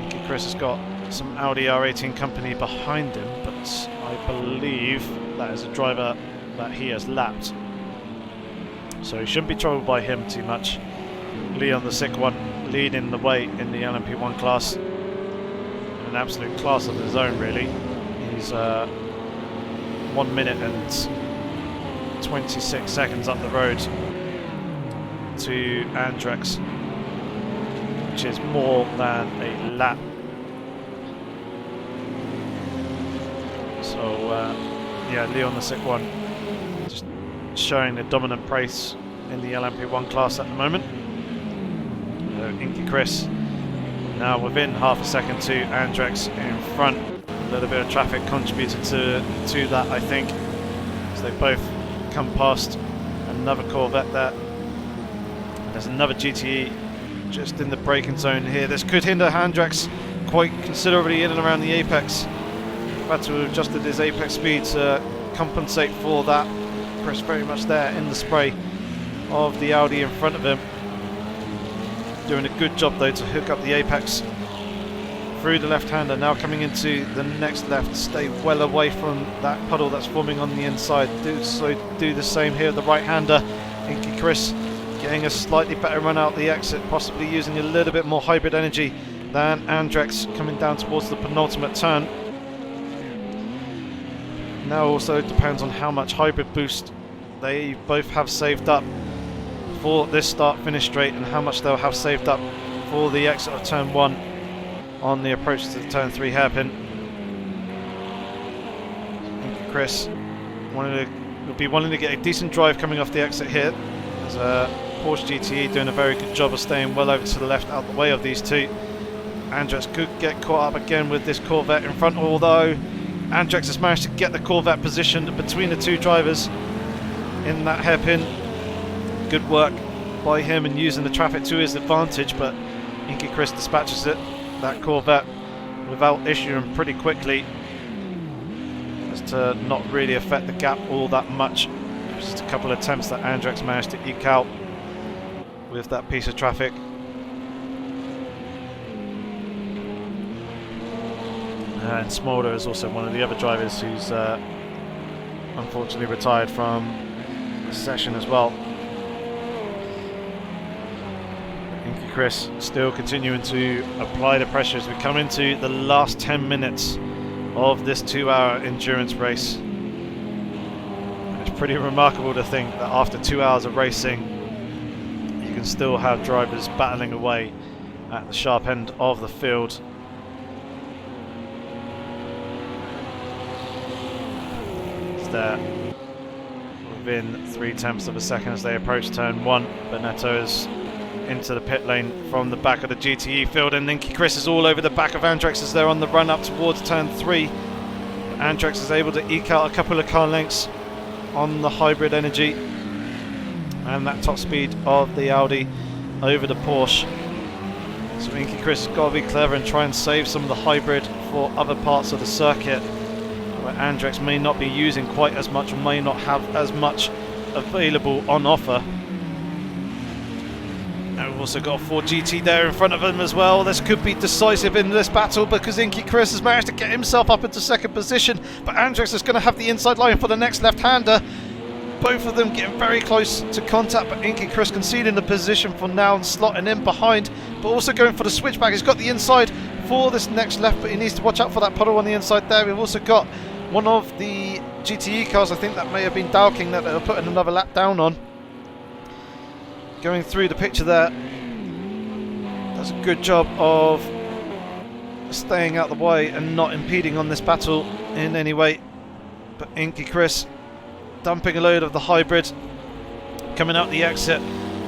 Inky Chris has got some Audi R18 company behind him, but I believe that is a driver that he has lapped, so he shouldn't be troubled by him too much. Leon the Sick One leading the way in the LMP1 class. an absolute class of his own, really. He's 1 minute and 26 seconds up the road to Andrex, which is more than a lap. So yeah, Leon the Sick One just showing the dominant pace in the LMP1 class at the moment. Inky Chris now within half a second to Andrex in front. A little bit of traffic contributed to that, I think, as they both come past another Corvette there. There's another GTE just in the braking zone here. This could hinder Andrex quite considerably in and around the apex. Had to have adjusted his apex speed to compensate for that. Chris very much there in the spray of the Audi in front of him. Doing a good job though to hook up the apex through the left-hander. Now coming into the next left, stay well away from that puddle that's forming on the inside. Do the same here, the right-hander. Inky Chris getting a slightly better run out the exit, possibly using a little bit more hybrid energy than Andrex coming down towards the penultimate turn. Now also depends on how much hybrid boost they both have saved up for this start-finish straight and how much they'll have saved up for the exit of turn 1 on the approach to the turn 3 hairpin. Chris will be wanting to get a decent drive coming off the exit here. There's a Porsche GTE doing a very good job of staying well over to the left out the way of these two. Andrex could get caught up again with this Corvette in front, although Andrex has managed to get the Corvette positioned between the two drivers in that hairpin. Good work by him and using the traffic to his advantage, but Inky Chris dispatches that Corvette without issue and pretty quickly, as to not really affect the gap all that much. Just a couple of attempts that Andrex managed to eke out with that piece of traffic. And Smolder is also one of the other drivers who's unfortunately retired from the session as well. Inky Chris still continuing to apply the pressure as we come into the last 10 minutes of this 2-hour endurance race. It's pretty remarkable to think that after 2 hours of racing you can still have drivers battling away at the sharp end of the field. There within 0.3 of a second as they approach turn 1. Benetto is into the pit lane from the back of the GTE field, and Inky Chris is all over the back of Andrex as they're on the run up towards turn 3. Andrex is able to eke out a couple of car lengths on the hybrid energy and that top speed of the Audi over the Porsche. So Inky Chris has got to be clever and try and save some of the hybrid for other parts of the circuit where Andrex may not be using quite as much or may not have as much available on offer. And we've also got a Ford GT there in front of him as well. This could be decisive in this battle because Inky Chris has managed to get himself up into second position, but Andrex is going to have the inside line for the next left-hander. Both of them getting very close to contact, but Inky Chris conceding the position for now and slotting in behind, but also going for the switchback. He's got the inside for this next left, but he needs to watch out for that puddle on the inside there. We've also got one of the GTE cars, I think that may have been Dowking, that they're putting another lap down on. Going through the picture there, does a good job of staying out the way and not impeding on this battle in any way. But Inky Chris dumping a load of the hybrid, coming out the exit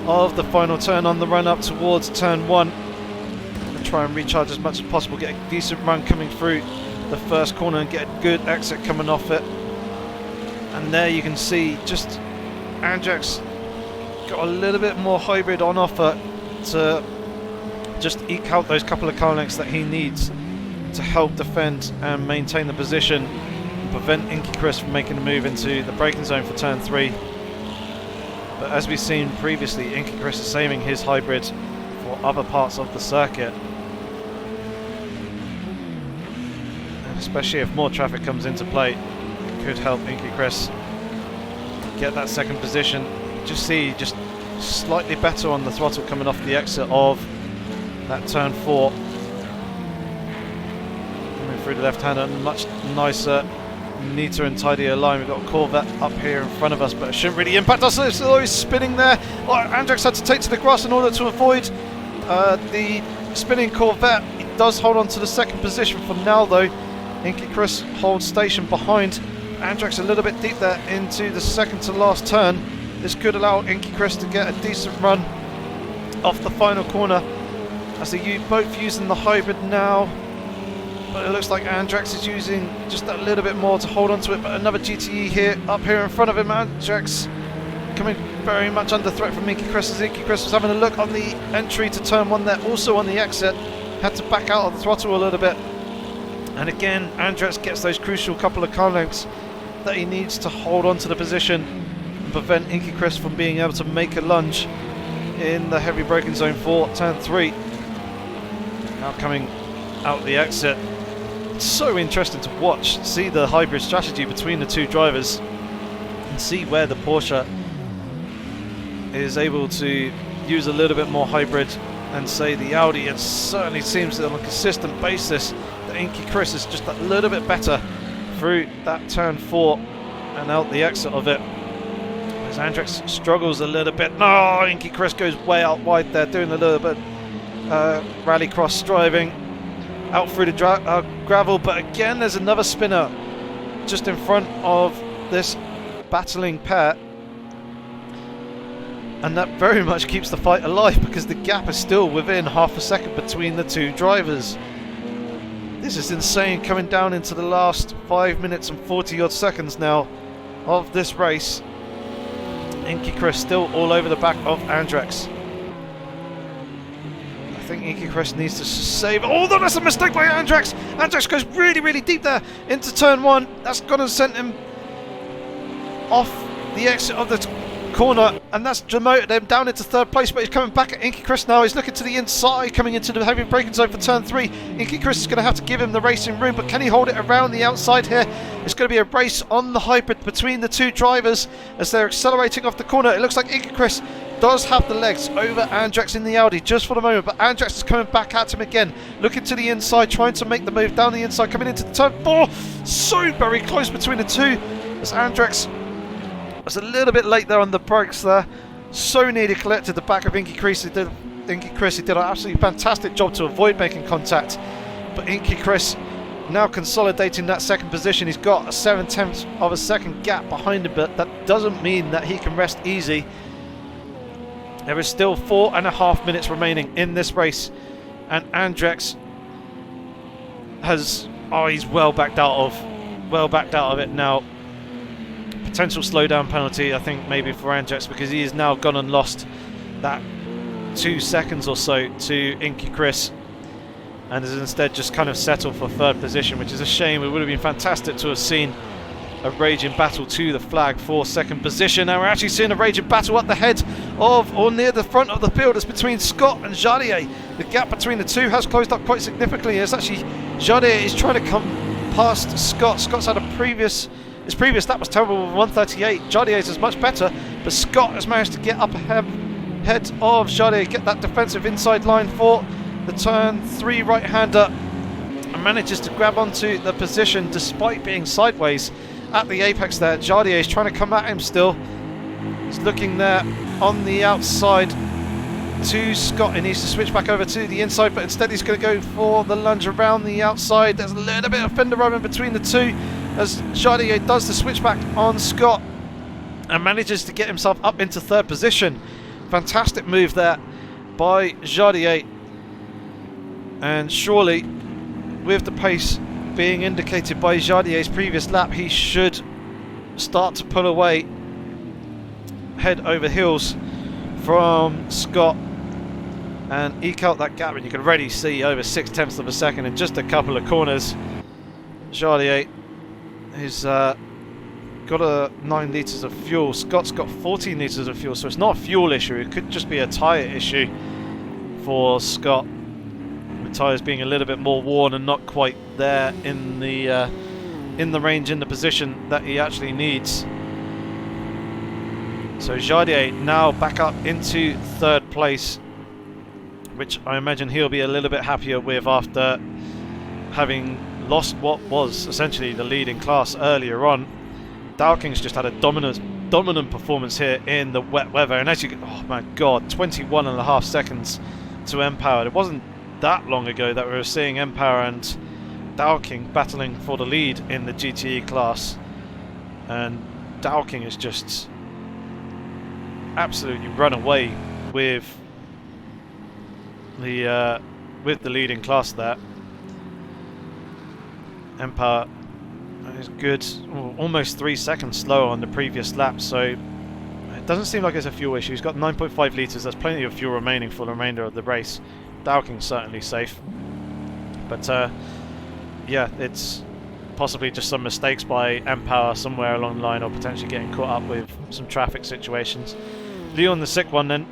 of the final turn on the run up towards turn 1. And try and recharge as much as possible, get a decent run coming through the first corner and get a good exit coming off it. And there you can see just Andrex got a little bit more hybrid on offer to just eke out those couple of car lengths that he needs to help defend and maintain the position and prevent Inky Chris from making a move into the braking zone for turn 3. But as we've seen previously, Inky Chris is saving his hybrid for other parts of the circuit, and especially if more traffic comes into play, it could help Inky Chris get that second position. Just slightly better on the throttle coming off the exit of that turn 4. through the left hand, a much nicer, neater and tidier line. We've got a Corvette up here in front of us, but it shouldn't really impact us. It's always spinning there. Oh, Andrex had to take to the grass in order to avoid the spinning Corvette. He does hold on to the second position for now though. Inky Chris holds station behind. Andrex a little bit deep there into the second to last turn. This could allow Inky Chris to get a decent run off the final corner, as they're both using the hybrid now. But it looks like Andrex is using just that little bit more to hold on to it. But another GTE here, up here in front of him. Andrex coming very much under threat from Inky Chris, as Inky Chris was having a look on the entry to turn one there, also on the exit. Had to back out of the throttle a little bit. And again, Andrex gets those crucial couple of car lengths that he needs to hold on to the position and prevent Inky Chris from being able to make a lunge in the heavy braking zone for turn 3. Now coming out the exit. It's so interesting to watch, see the hybrid strategy between the two drivers and see where the Porsche is able to use a little bit more hybrid and say the Audi. It certainly seems that on a consistent basis that Inky Chris is just a little bit better through that turn 4 and out the exit of it. As Andrex struggles a little bit. No, Inky Chris goes way out wide there, doing a little bit rallycross driving out through the gravel. But again, there's another spinner just in front of this battling pair, and that very much keeps the fight alive because the gap is still within half a second between the two drivers. This is insane, coming down into the last 5 minutes and 40 odd seconds now of this race. Inky Chris still all over the back of Andrex. I think Inky Chris needs to save. Oh, no, that's a mistake by Andrex. Andrex goes really deep there into turn 1. That's going to send him off the exit of the corner, and that's demoted him down into third place. But he's coming back at Inky Chris now. He's looking to the inside, coming into the heavy braking zone for turn 3. Inky Chris is going to have to give him the racing room, but can he hold it around the outside here? It's going to be a race on the hybrid between the two drivers as they're accelerating off the corner. It looks like Inky Chris does have the legs over Andrex in the Audi just for the moment, but Andrex is coming back at him again, looking to the inside, trying to make the move down the inside, coming into the turn 4. So very close between the two, as Andrex was a little bit late there on the brakes there. So nearly collected the back of Inky Chris. He did an absolutely fantastic job to avoid making contact, but Inky Chris now consolidating that second position. He's got a 7/10 of a second gap behind him, but that doesn't mean that he can rest easy. There is still 4.5 minutes remaining in this race, and Andrex has, he's well backed out of it now. Potential slowdown penalty, I think, maybe for Andrex, because he has now gone and lost that 2 seconds or so to Inky Chris, and has instead just kind of settled for third position, which is a shame. It would have been fantastic to have seen a raging battle to the flag for second position. Now we're actually seeing a raging battle at the head of, or near the front of the field. It's between Scott and Jardier. The gap between the two has closed up quite significantly. It's actually Jardier is trying to come past Scott. Scott's had his previous lap was terrible with 1:38. Jardier's is much better, but Scott has managed to get up ahead of Jardier, get that defensive inside line for the turn 3 right-hander, and manages to grab onto the position despite being sideways at the apex there. Jardier is trying to come at him still. He's looking there on the outside to Scott. He needs to switch back over to the inside, but instead he's going to go for the lunge around the outside. There's a little bit of fender rubbing between the two as Jardier does the switchback on Scott and manages to get himself up into third position. Fantastic move there by Jardier, and surely with the pace being indicated by Jardier's previous lap, he should start to pull away head over heels from Scott and eke out that gap. And you can already see over 6/10 of a second in just a couple of corners. Jardier has got 9 litres of fuel. Scott's got 14 litres of fuel, so it's not a fuel issue. It could just be a tyre issue for Scott, with tyres being a little bit more worn and not quite there in the range, in the position that he actually needs. So Jardier now back up into third place, which I imagine he'll be a little bit happier with after having lost what was essentially the lead in class earlier on. Dowking's just had a dominant performance here in the wet weather, and as you oh my god, 21.5 seconds to Empower. It wasn't that long ago that we were seeing Empower and Dowking battling for the lead in the GTE class, and Dowking has just absolutely run away with the leading class there. Empower is good, almost 3 seconds slower on the previous lap, so it doesn't seem like it's a fuel issue. He's got 9.5 litres, there's plenty of fuel remaining for the remainder of the race. Dowking's certainly safe, but yeah, it's possibly just some mistakes by Empower somewhere along the line, or potentially getting caught up with some traffic situations. Leon, the sick one, then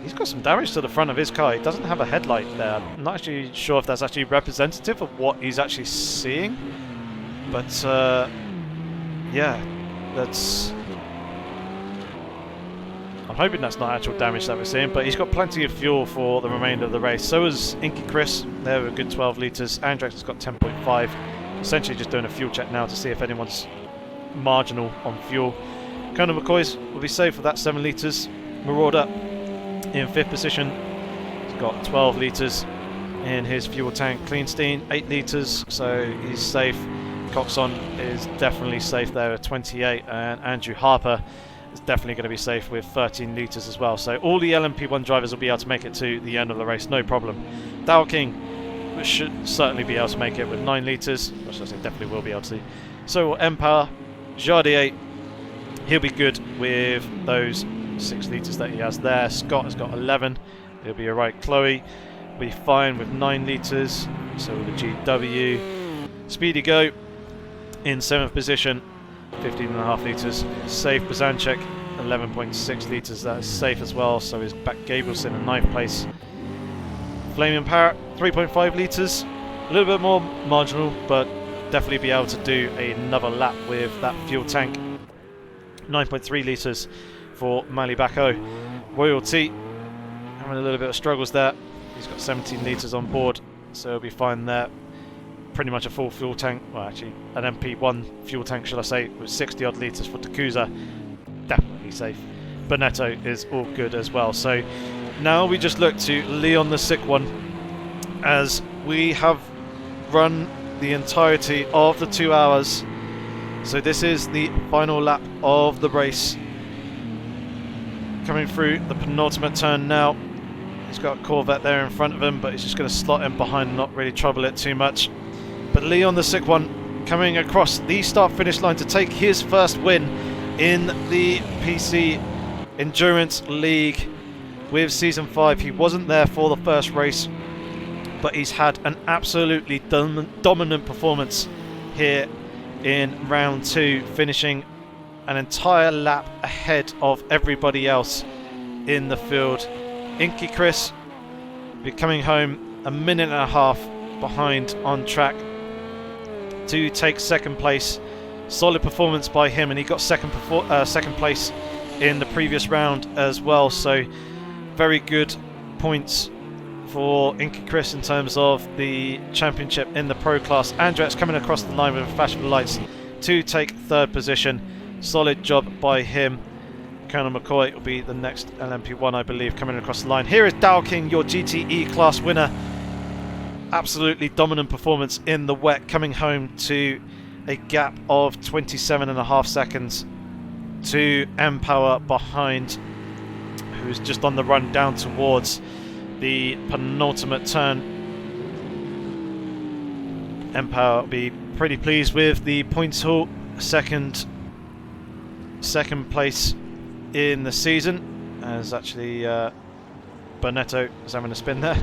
he's got some damage to the front of his car. He doesn't have a headlight there. I'm not actually sure if that's actually representative of what he's actually seeing, but yeah, that's... I'm hoping that's not actual damage that we're seeing, but he's got plenty of fuel for the remainder of the race. So has Inky Chris, they're a good 12 litres. Andrex has got 10.5. Essentially just doing a fuel check now to see if anyone's marginal on fuel. Conor McCoy's will be safe with that 7 litres. Marauder in 5th position. He's got 12 litres in his fuel tank. Cleanstein, 8 litres, so he's safe. Coxon is definitely safe there at 28, and Andrew Harper is definitely going to be safe with 13 litres as well. So all the LMP1 drivers will be able to make it to the end of the race, no problem. Dowking should certainly be able to make it with 9 litres, which I think definitely will be able to. So will Empower. Jardier, he'll be good with those 6 litres that he has there. Scott has got 11, he'll be alright. Chloe will be fine with 9 litres, so will the GW. Speedy Go in 7th position, 15.5 litres. Safe Bazanchek, 11.6 litres, that is safe as well. So is Back Gabrielson in 9th place. Flaming Parrot, 3.5 litres, a little bit more marginal, but definitely be able to do another lap with that fuel tank. 9.3 litres for Mali Bako. Royalty having a little bit of struggles there. He's got 17 litres on board, so he'll be fine there. Pretty much a full fuel tank, well actually an MP1 fuel tank should I say, with 60 odd litres for Takuza, definitely safe. Bonetto is all good as well. So now we just look to Leon the sick one, as we have run the entirety of the 2 hours. So this is the final lap of the race. Coming through the penultimate turn now. He's got a Corvette there in front of him, but he's just going to slot in behind and not really trouble it too much. But Leon the sick one coming across the start-finish line to take his first win in the PC Endurance League with Season 5. He wasn't there for the first race, but he's had an absolutely dominant performance here in round 2, finishing an entire lap ahead of everybody else in the field. Inky Chris will be coming home a minute and a half behind on track to take 2nd place. Solid performance by him, and he got second place in the previous round as well, so very good points for Inky Chris in terms of the championship in the pro class. Andrex coming across the line with a flash of lights to take 3rd position. Solid job by him. Conor McCoy will be the next LMP1, I believe, coming across the line. Here is Dowking, your GTE class winner. Absolutely dominant performance in the wet, coming home to a gap of 27.5 seconds to Empower behind, who's just on the run down towards the penultimate turn. Empower will be pretty pleased with the points haul. Second place in the season, as actually Bonetto is having a spin there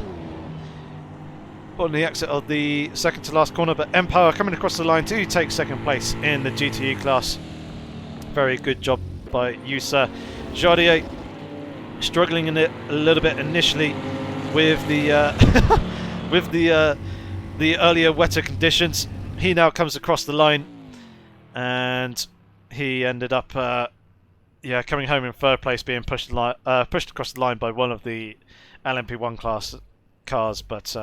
on the exit of the second to last corner. But Empower coming across the line to take 2nd place in the GTE class. Very good job by you, sir. Jardier struggling in it a little bit initially with the with the earlier wetter conditions. He now comes across the line, and he ended up coming home in 3rd place, being pushed across the line by one of the LMP1 class cars. But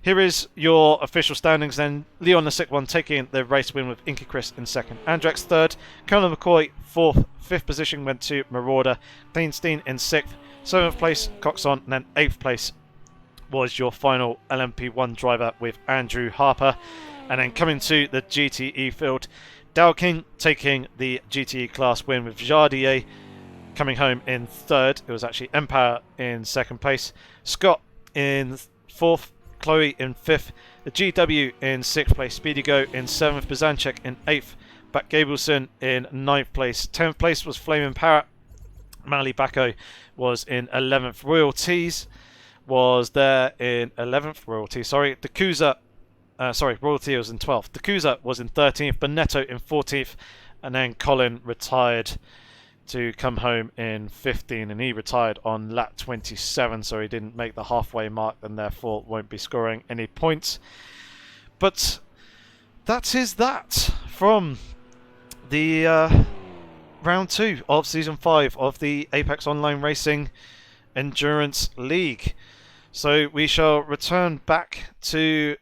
here is your official standings then. Leon the Sick One taking the race win with Inky Chris in second. Andrex third. Colin McCoy fourth. Fifth position went to Marauder. Kleinstein in sixth. Seventh place, Coxon. And then eighth place was your final LMP1 driver with Andrew Harper. And then coming to the GTE field, Dow King taking the GTE class win with Jardier coming home in third. It was actually Empire in second place. Scott in fourth. Chloe in fifth. The GW in sixth place. Speedy Go in seventh. Bazanchek in eighth. Bat Gabelson in ninth place. 10th place was Flaming Parrot. Mali Bacco was in 11th. Royalties was there in 11th. Royalty was in 12th. Dakuza was in 13th. Bonetto in 14th. And then Colin retired to come home in 15th. And he retired on lap 27, so he didn't make the halfway mark and therefore won't be scoring any points. But that is that from the round 2 of season 5 of the Apex Online Racing Endurance League. So we shall return back to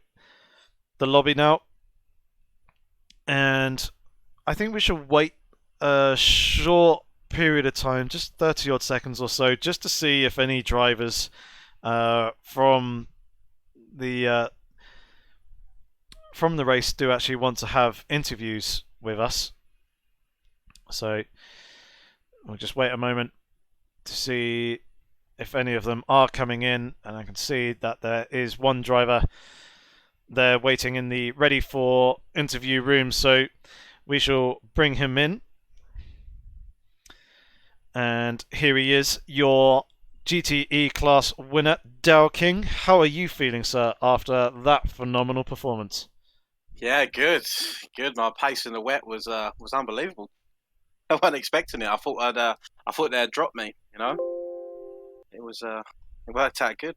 the lobby now, and I think we should wait a short period of time, just 30 odd seconds or so, just to see if any drivers from the race do actually want to have interviews with us. So we'll just wait a moment to see if any of them are coming in, and I can see that there is one driver there waiting in the ready for interview room, so we shall bring him in. And here he is, your GTE class winner, Dow King. How are you feeling, sir, after that phenomenal performance? Yeah, good. My pace in the wet was unbelievable. I wasn't expecting it. I thought they'd drop me. You know, it worked out good.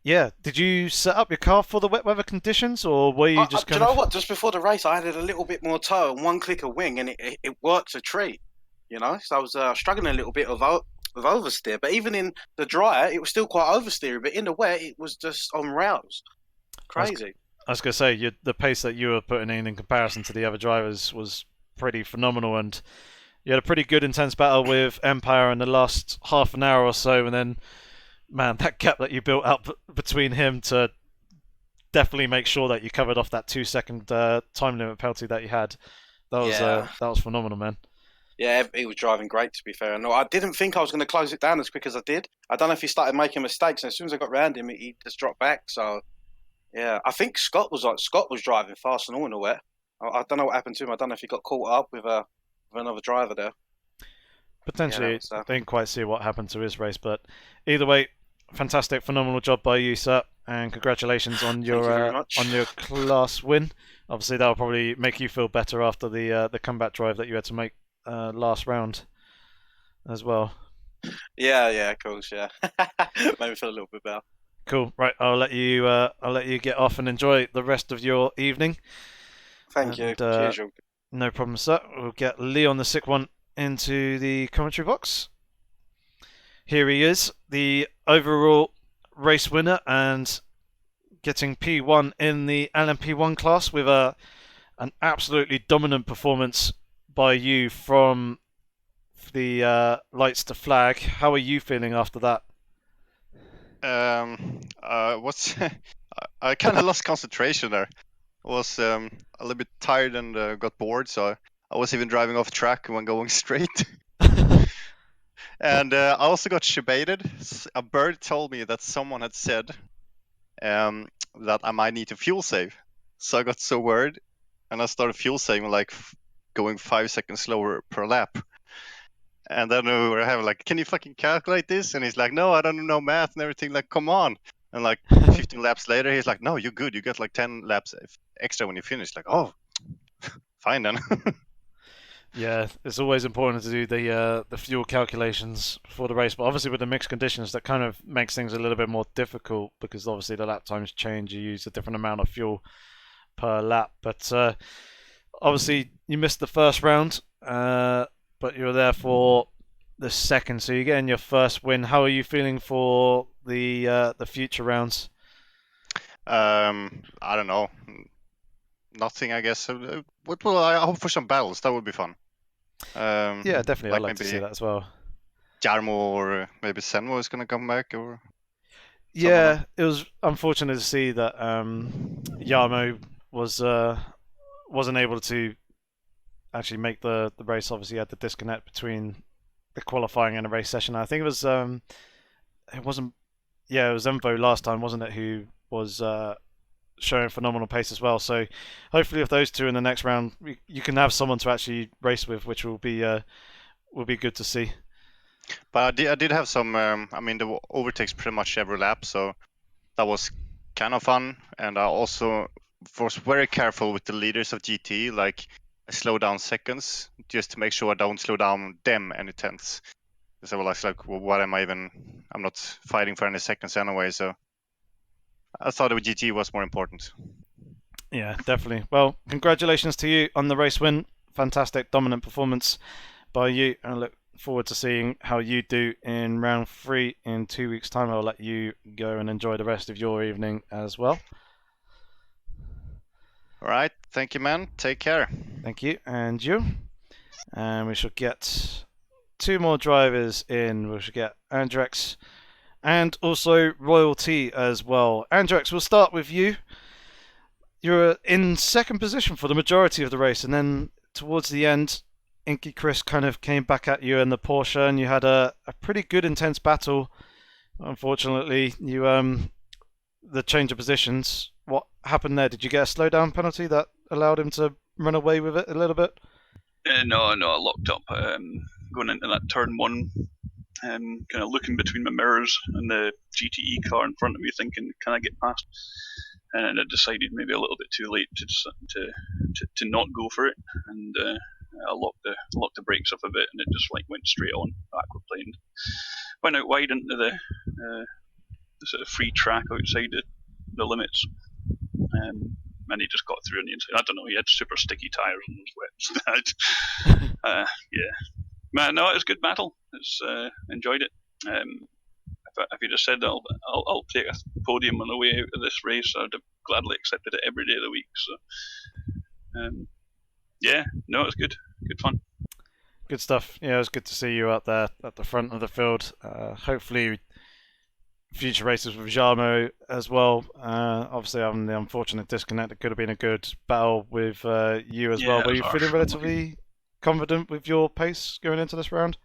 Yeah. Did you set up your car for the wet weather conditions, or were you just kind of... Do you know what? Just before the race, I added a little bit more toe and one click of wing, and it works a treat. You know, so I was struggling a little bit with oversteer, but even in the dry, it was still quite oversteery. But in the wet, it was just on rails. Crazy. I was going to say, the pace that you were putting in comparison to the other drivers was pretty phenomenal, and you had a pretty good intense battle with Empire in the last half an hour or so, and then, man, that gap that you built up between him to definitely make sure that you covered off that 2-second time limit penalty that you had, that was phenomenal, man. Yeah, he was driving great, to be fair. And I didn't think I was going to close it down as quick as I did. I don't know if he started making mistakes, and as soon as I got round him, he just dropped back. So, yeah, I think Scott was driving fast and all in the wet. I don't know what happened to him. I don't know if he got caught up with another driver there. Potentially, I didn't quite see what happened to his race, but either way, fantastic, phenomenal job by you, sir, and congratulations on your class win. Obviously, that'll probably make you feel better after the comeback drive that you had to make last round as well. Yeah, of course, yeah. Made me feel a little bit better. Cool. Right, I'll let you get off and enjoy the rest of your evening. Thank you. Cheers. No problem, sir. We'll get Leon the Sick One into the commentary box. Here he is, the overall race winner and getting P1 in the LMP1 class with an absolutely dominant performance by you from the lights to flag. How are you feeling after that? I kind of lost concentration there. I was a little bit tired and got bored, so I was even driving off track when going straight. And I also got shebated. A bird told me that someone had said that I might need to fuel save. So I got so worried, and I started fuel saving, like going 5 seconds slower per lap. And then we were having like, can you fucking calculate this? And he's like, no, I don't know math and everything. Like, come on. And like 15 laps later, he's like, no, you're good. You got like 10 laps extra when you finish. Like, oh, fine then. Yeah, it's always important to do the fuel calculations before the race, but obviously with the mixed conditions, that kind of makes things a little bit more difficult because obviously the lap times change. You use a different amount of fuel per lap, but obviously you missed the first round, but you were there for the second, so you're getting your first win. How are you feeling for the future rounds? I don't know. Nothing, I guess. Well, I hope for some battles. That would be fun. Yeah, definitely. I'd like to maybe see that as well. Llamo or maybe Senmo is gonna come back, or Yeah, it was unfortunate to see that Llamo wasn't able to actually make the race. Obviously, he had the disconnect between the qualifying and the race session. I think it was it wasn't. Yeah, it was Envo last time, wasn't it? Who was showing phenomenal pace as well. So hopefully, with those two in the next round, you can have someone to actually race with, which will be good to see. But I did have some. I mean, the overtakes pretty much every lap, so that was kind of fun. And I also was very careful with the leaders of GT. Like, I slow down seconds just to make sure I don't slow down them any tenths. Because I was like, well, what am I even? I'm not fighting for any seconds anyway. So I thought the GT was more important. Yeah, definitely. Well, congratulations to you on the race win. Fantastic, dominant performance by you, and I look forward to seeing how you do in round 3 in 2 weeks' time. I'll let you go and enjoy the rest of your evening as well. All right, thank you, man. Take care. Thank you, and you. And we shall get 2 more drivers in. We shall get Andrex and also Royalty as well. Andrex, we'll start with you. You're in second position for the majority of the race, and then towards the end, Inky Chris kind of came back at you in the Porsche, and you had a pretty good intense battle. Unfortunately, you the change of positions. What happened there? Did you get a slowdown penalty that allowed him to run away with it a little bit? No, I locked up going into that turn one, kind of looking between my mirrors and the GTE car in front of me, thinking, can I get past? And I decided maybe a little bit too late to not go for it, and I locked the brakes up a bit, and it just like went straight on aquaplane. Went out wide into the sort of free track outside the limits, and he just got through on the inside. I don't know, he had super sticky tires and was wet. Yeah, man, no, it was a good battle. It's enjoyed it. If you just said that I'll take a podium on the way out of this race, I'd have gladly accepted it every day of the week. So, yeah, no, it was good fun. Good stuff. Yeah, it was good to see you out there at the front of the field. Hopefully, future races with Llamo as well. Obviously, having the unfortunate disconnect, it could have been a good battle with you as well. Were you feeling relatively confident with your pace going into this round?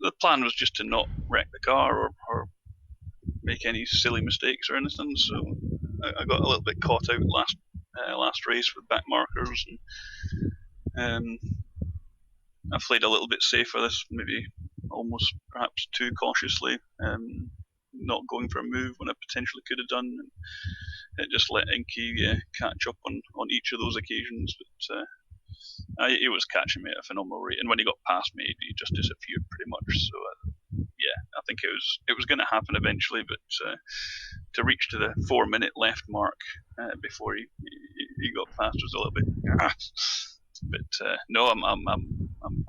The plan was just to not wreck the car or make any silly mistakes or anything. So I got a little bit caught out last race with back markers, and I played a little bit safer this, maybe almost perhaps too cautiously, not going for a move when I potentially could have done. And it just let Inky catch up on each of those occasions, but he was catching me at a phenomenal rate, and when he got past me, he just disappeared pretty much. So yeah, I think it was going to happen eventually, but to reach to the 4-minute left mark before he got past was a little bit. But no, I'm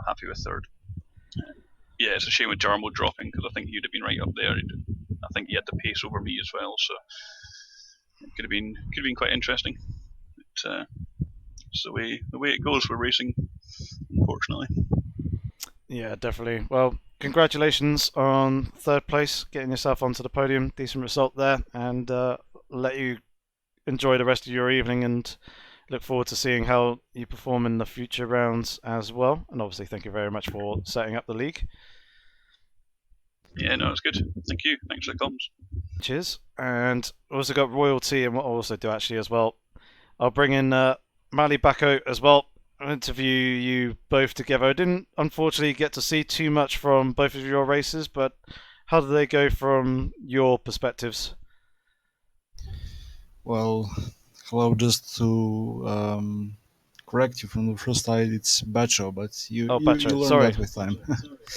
happy with third. Yeah, it's a shame with Jarmo dropping, because I think he'd have been right up there. I think he had the pace over me as well, so it could have been quite interesting. But it's the way it goes for racing, unfortunately. Yeah, definitely. Well, congratulations on third place, getting yourself onto the podium. Decent result there, and let you enjoy the rest of your evening, and look forward to seeing how you perform in the future rounds as well. And obviously, thank you very much for setting up the league. Yeah, no, it's good. Thank you. Thanks for the comms. Cheers. And also got Royalty, and what I'll also do actually as well, I'll bring in Mally back out as well. I'll interview you both together. I didn't unfortunately get to see too much from both of your races, but how did they go from your perspectives? Well, hello, just to correct you from the first side, it's Bacho, but you learn sorry. that with time.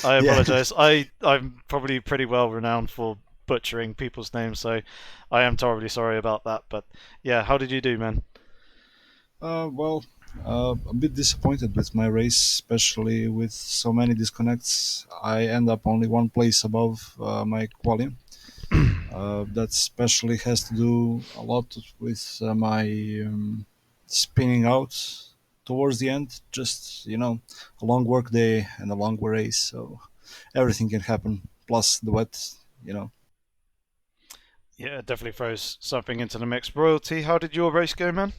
I apologize. I'm probably pretty well renowned for butchering people's names, so I am terribly sorry about that. But yeah, how did you do, man? Well, A bit disappointed with my race, especially with so many disconnects. I end up only one place above my quali. That especially has to do a lot with my spinning out towards the end. Just a long work day and a long race, so everything can happen. Plus the wet, Yeah, it definitely throws something into the mix. Royalty, how did your race go, man?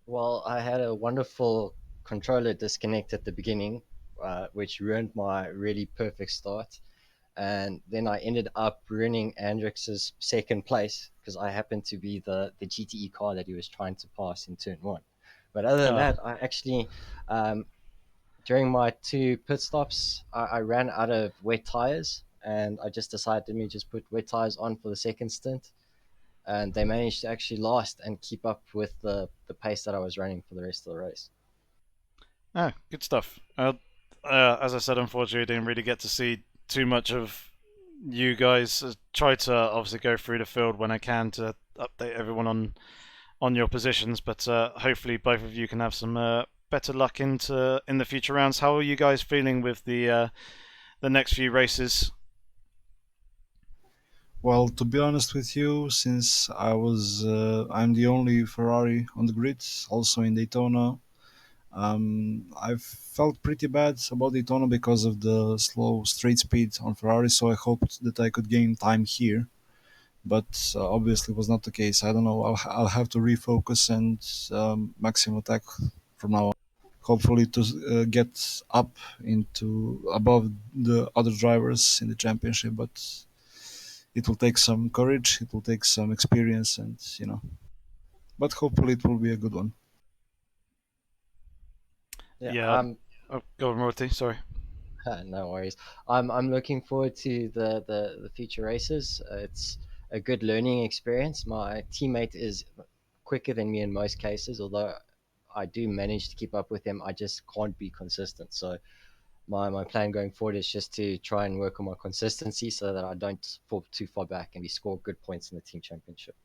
Well, I had a wonderful controller disconnect at the beginning, which ruined my really perfect start. And then I ended up ruining Andrix's second place because I happened to be the GTE car that he was trying to pass in turn one. But other than that, I actually, um, during my two pit stops, I ran out of wet tires, and I just decided to me just put wet tires on for the second stint, and they managed to actually last and keep up with the pace that I was running for the rest of the race. Good stuff. As I said, unfortunately, I didn't really get to see too much of you guys. Try to obviously go through the field when I can to update everyone on your positions, but hopefully both of you can have some better luck in the future rounds. How are you guys feeling with the next few races? Well, to be honest with you, since I'm the only Ferrari on the grid, also in Daytona. I've felt pretty bad about Daytona because of the slow straight speed on Ferrari, so I hoped that I could gain time here, but obviously was not the case. I don't know. I'll have to refocus and maximum attack from now on. Hopefully to get up into above the other drivers in the championship, but it will take some courage. It will take some experience, and but hopefully it will be a good one. Yeah, Yeah. Oh, go on, Royalty. Sorry. no worries. I'm looking forward to the future races. It's a good learning experience. My teammate is quicker than me in most cases, although I do manage to keep up with him. I just can't be consistent. So my plan going forward is just to try and work on my consistency so that I don't fall too far back and we score good points in the team championship.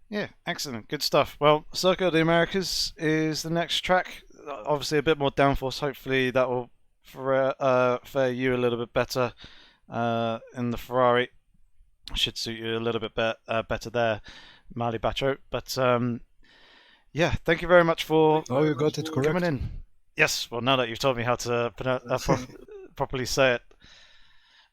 Yeah, excellent. Good stuff. Well, Circuit of the Americas is the next track. Obviously, a bit more downforce. Hopefully, that will fare you a little bit better in the Ferrari. Should suit you a little bit better there, Mali Bacho. But yeah, thank you very much for Oh, you got it correct. coming in. Yes, well, now that you've told me how to properly say it,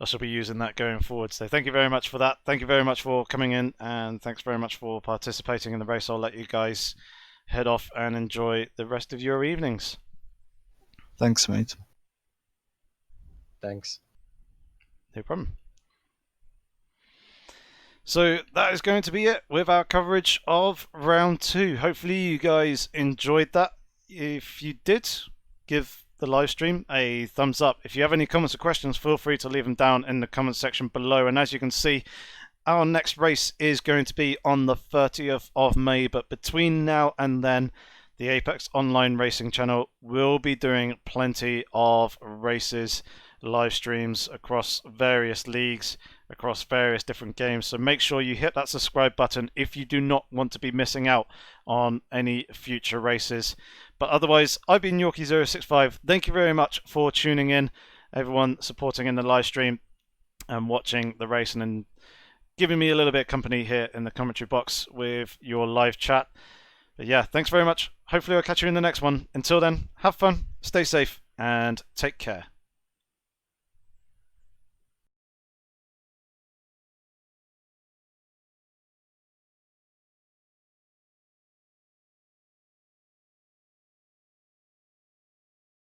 I shall be using that going forward. So thank you very much for that. Thank you very much for coming in, and thanks very much for participating in the race. I'll let you guys head off and enjoy the rest of your evenings. Thanks, mate. Thanks. No problem. So that is going to be it with our coverage of round 2. Hopefully you guys enjoyed that. If you did, give the live stream a thumbs up. If you have any comments or questions, feel free to leave them down in the comments section below. And as you can see, our next race is going to be on the 30th of May. But between now and then, the Apex Online Racing channel will be doing plenty of races, live streams across various leagues, across various different games. So make sure you hit that subscribe button if you do not want to be missing out on any future races. But otherwise, I've been Yorkie065. Thank you very much for tuning in, everyone supporting in the live stream and watching the race and giving me a little bit of company here in the commentary box with your live chat. But yeah, thanks very much. Hopefully I'll catch you in the next one. Until then, have fun, stay safe, and take care.